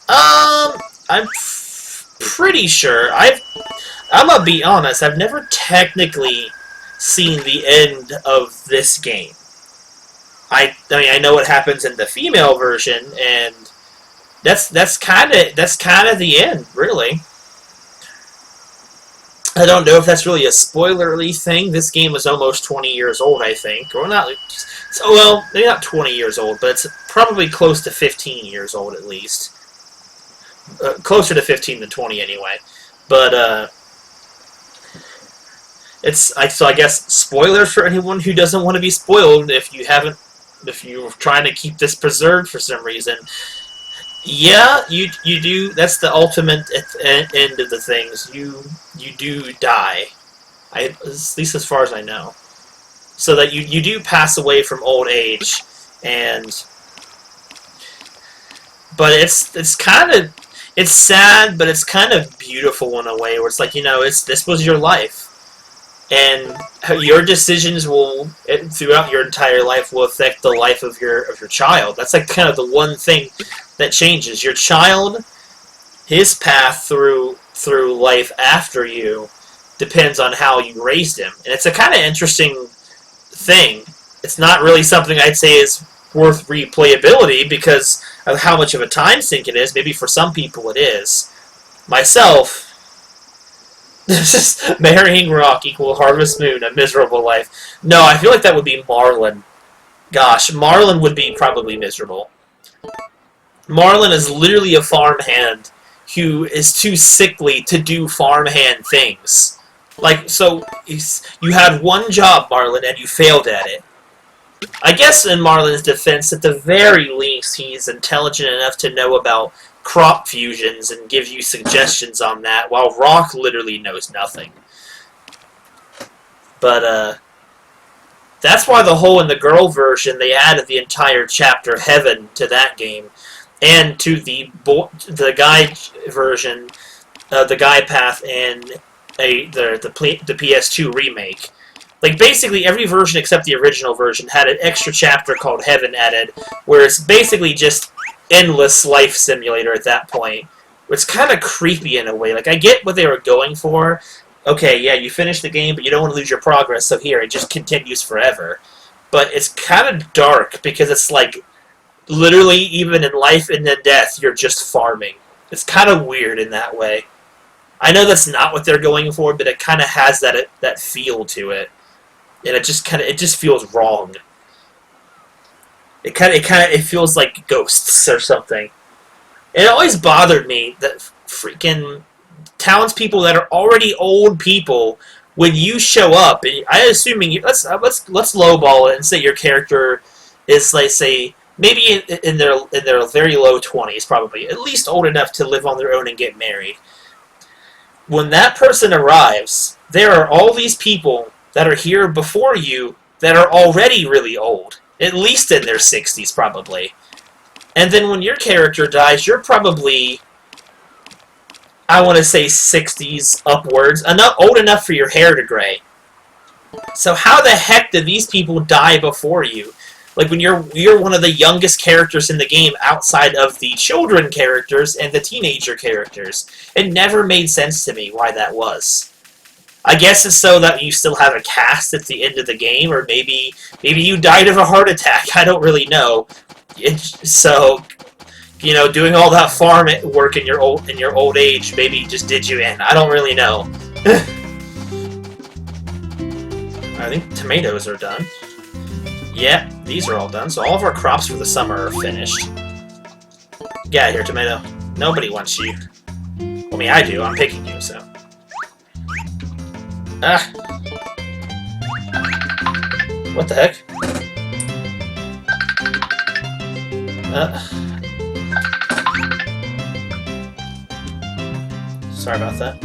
I'm pretty sure I'm gonna be honest. I've never technically seen the end of this game. I mean, I know what happens in the female version, and that's kind of the end, really. I don't know if that's really a spoilerly thing. This game is almost 20 years old, I think, or not. So, well, maybe not 20 years old, but it's probably close to 15 years old at least. Closer to 15 than 20, anyway. But so I guess spoilers for anyone who doesn't want to be spoiled if you're trying to keep this preserved for some reason. Yeah, you do. That's the ultimate end of the things. You do die. At least as far as I know. So that you do pass away from old age, but it's kind of sad, but it's kind of beautiful in a way where it's like, this was your life. And your decisions throughout your entire life will affect the life of your child. That's like kind of the one thing that changes. Your child, his path through life after you depends on how you raised him. And it's a kind of interesting thing. It's not really something I'd say is worth replayability because of how much of a time sink it is. Maybe for some people it is. Myself, marrying Rock equal Harvest Moon, a miserable life. No, I feel like that would be Marlon. Gosh, Marlon would be probably miserable. Marlon is literally a farmhand who is too sickly to do farmhand things. Like, so, you had one job, Marlon, and you failed at it. I guess in Marlon's defense, at the very least, he's intelligent enough to know about crop fusions and give you suggestions on that, while Rock literally knows nothing. But, that's why the whole in the girl version, they added the entire chapter Heaven to that game. And to the guy version, the guy path in the PS2 remake. Like, basically, every version except the original version had an extra chapter called Heaven added, where it's basically just endless life simulator at that point. It's kind of creepy in a way. Like, I get what they were going for. Okay, yeah, you finish the game, but you don't want to lose your progress, so here, it just continues forever. But it's kind of dark, because it's like, literally, even in life and then death, you're just farming. It's kind of weird in that way. I know that's not what they're going for, but it kind of has that feel to it. And it just feels wrong. It feels like ghosts or something. It always bothered me that freaking townspeople that are already old people, when you show up, and I'm assuming let's lowball it and say your character is, like, say, maybe in their very low 20s, probably at least old enough to live on their own and get married. When that person arrives, there are all these people that are here before you that are already really old, at least in their 60s, probably. And then when your character dies, you're probably, I want to say 60s upwards, old enough for your hair to gray. So how the heck did these people die before you? Like, when you're one of the youngest characters in the game outside of the children characters and the teenager characters. It never made sense to me why that was. I guess it's so that you still have a cast at the end of the game, or maybe you died of a heart attack. I don't really know. So, doing all that farm work in your old age maybe just did you in. I don't really know. I think tomatoes are done. Yeah, these are all done, so all of our crops for the summer are finished. Get out of here, tomato. Nobody wants you. I mean, I do. I'm picking you, so. Ah. What the heck? Sorry about that.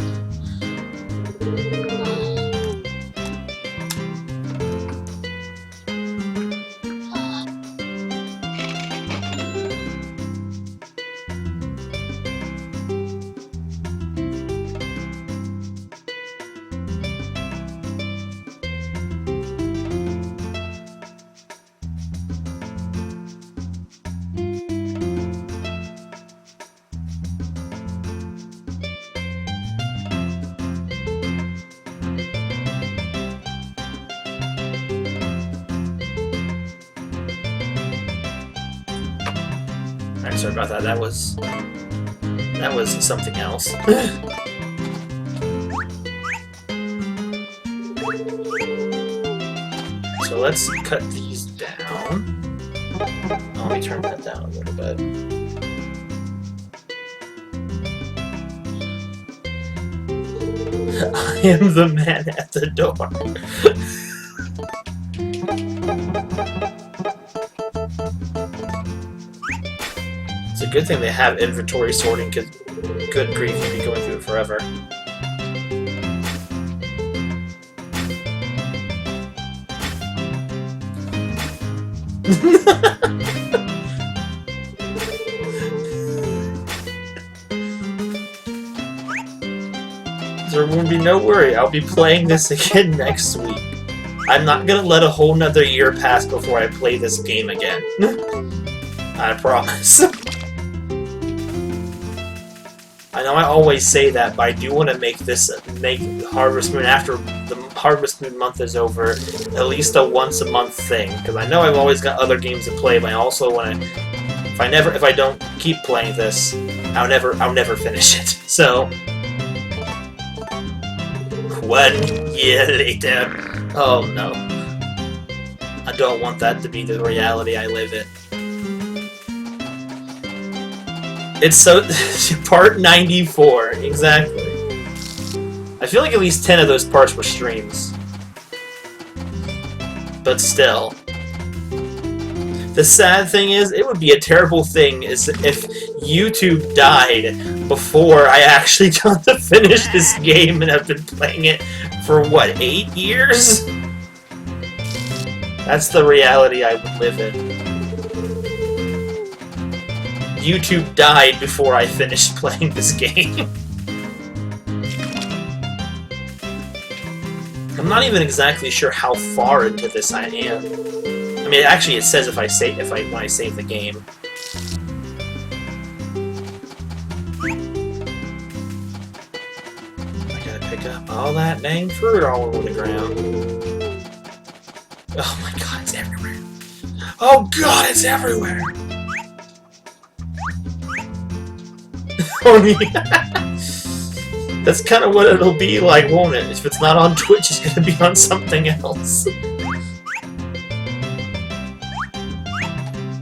Alright, sorry about that. That was something else. So let's cut these down. Oh, let me turn that down a little bit. I am the man at the door. It's a good thing they have inventory sorting, because good grief, you'd be going through it forever. There won't be no worry, I'll be playing this again next week. I'm not gonna let a whole nother year pass before I play this game again. I promise. I know I always say that, but I do want to make Harvest Moon, after the Harvest Moon month is over, at least a once-a-month thing. Because I know I've always got other games to play, but I also want to... If I don't keep playing this, I'll never finish it. So... 1 year later. Oh no. I don't want that to be the reality I live in. It's so... Part 94, exactly. I feel like at least 10 of those parts were streams. But still. The sad thing is, it would be a terrible thing if YouTube died before I actually got to finish this game and have been playing it for, what, 8 years? That's the reality I would live in. YouTube died before I finished playing this game. I'm not even exactly sure how far into this I am. I mean, actually, it says when I save the game. I gotta pick up all that dang fruit all over the ground. Oh my god, it's everywhere! Oh god, it's everywhere! That's kind of what it'll be like, won't it? If it's not on Twitch, it's gonna be on something else.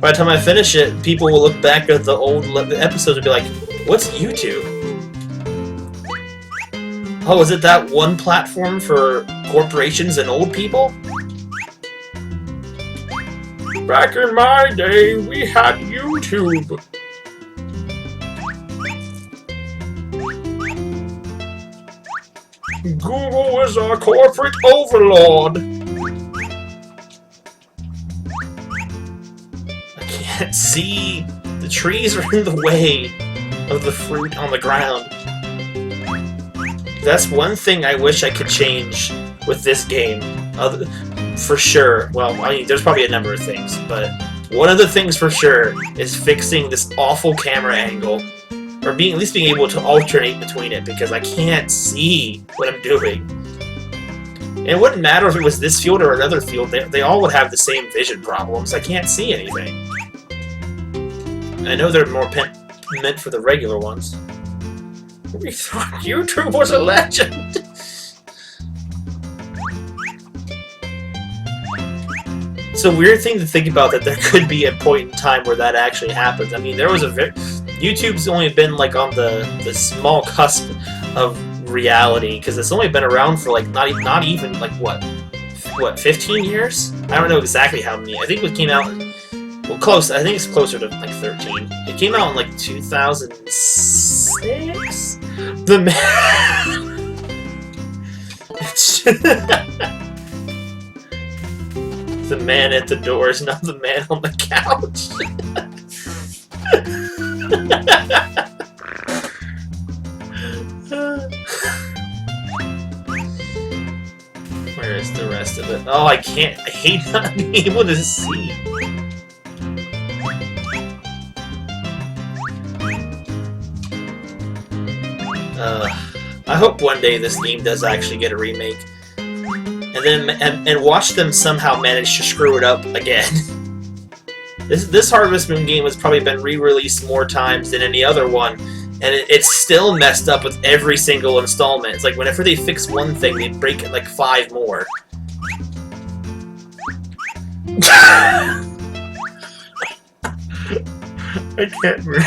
By the time I finish it, people will look back at the old episodes and be like, what's YouTube? Oh, is it that one platform for corporations and old people? Back in my day, we had YouTube. Google is our corporate overlord. I can't see. The trees are in the way of the fruit on the ground. That's one thing I wish I could change with this game. For sure. Well, I mean, there's probably a number of things, but one of the things for sure is fixing this awful camera angle. Or at least being able to alternate between it, because I can't see what I'm doing. And it wouldn't matter if it was this field or another field, they all would have the same vision problems. I can't see anything. I know they're more meant for the regular ones. We thought YouTube was a legend! It's a weird thing to think about, that there could be a point in time where that actually happens. I mean, there was a YouTube's only been like on the small cusp of reality, because it's only been around for like not even like what 15 years? I don't know exactly how many. I think it came out, well, close. I think it's closer to like 13. It came out in like 2006. The man. The man at the door is not the man on the couch. Where is the rest of it? Oh, I can't. I hate not being able to see. I hope one day this game does actually get a remake, and watch them somehow manage to screw it up again. This Harvest Moon game has probably been re-released more times than any other one, and it's still messed up with every single installment. It's like whenever they fix one thing, they break it like 5 more. I can't breathe.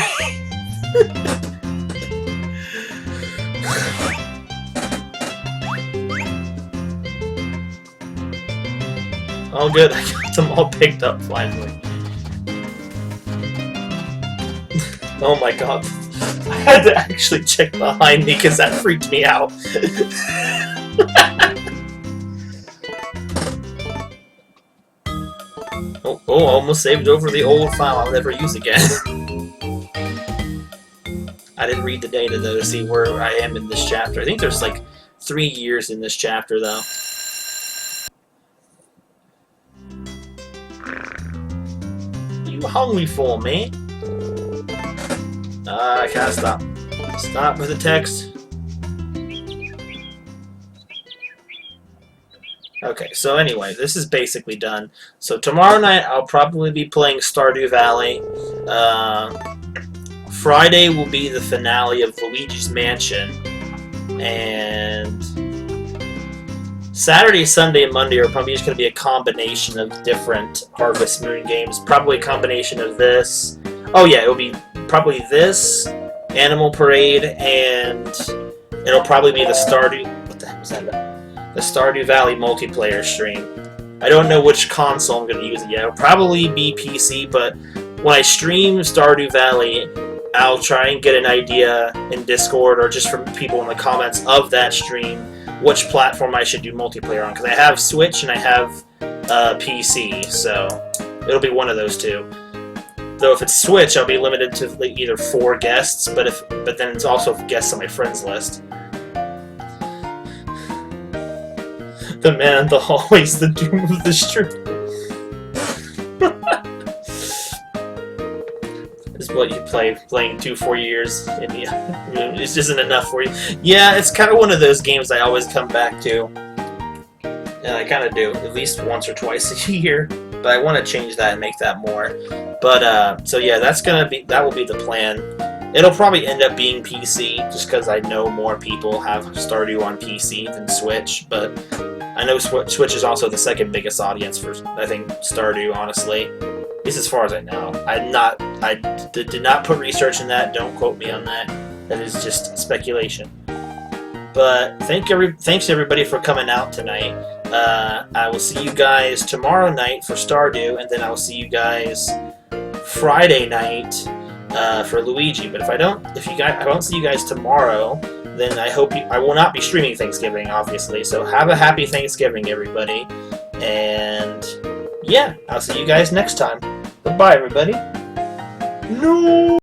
Oh good, I got them all picked up finally. Oh my god. I had to actually check behind me because that freaked me out. Oh, almost saved over the old file I'll never use again. I didn't read the data though to see where I am in this chapter. I think there's like 3 years in this chapter though. You hungry for me? I can't stop. Stop with the text. Okay, so anyway, this is basically done. So tomorrow night I'll probably be playing Stardew Valley. Friday will be the finale of Luigi's Mansion. And Saturday, Sunday, and Monday are probably just going to be a combination of different Harvest Moon games. Probably a combination of this. Oh yeah, it'll be probably this, Animal Parade, and it'll probably be the Stardew... What the heck was that about? The Stardew Valley multiplayer stream. I don't know which console I'm going to use it yet. It'll probably be PC, but when I stream Stardew Valley, I'll try and get an idea in Discord or just from people in the comments of that stream which platform I should do multiplayer on. Because I have Switch and I have PC, so it'll be one of those two. Though if it's Switch, I'll be limited to like either 4 guests, but then it's also guests on my friends list. The man in the hallway's the doom of the street. This is what you playing 2-4 years in the it just isn't enough for you. Yeah, it's kind of one of those games I always come back to. And I kind of do, at least once or twice a year. But I want to change that and make that more. But so yeah, that will be the plan. It'll probably end up being PC, just because I know more people have Stardew on PC than Switch. But I know Switch is also the second biggest audience for, I think, Stardew, honestly. At least as far as I know. I did not put research in that. Don't quote me on that. That is just speculation. But thanks everybody for coming out tonight. I will see you guys tomorrow night for Stardew, and then I will see you guys Friday night for Luigi. But if I don't see you guys tomorrow, then I will not be streaming Thanksgiving, obviously. So have a happy Thanksgiving, everybody. And yeah, I'll see you guys next time. Goodbye, everybody. No.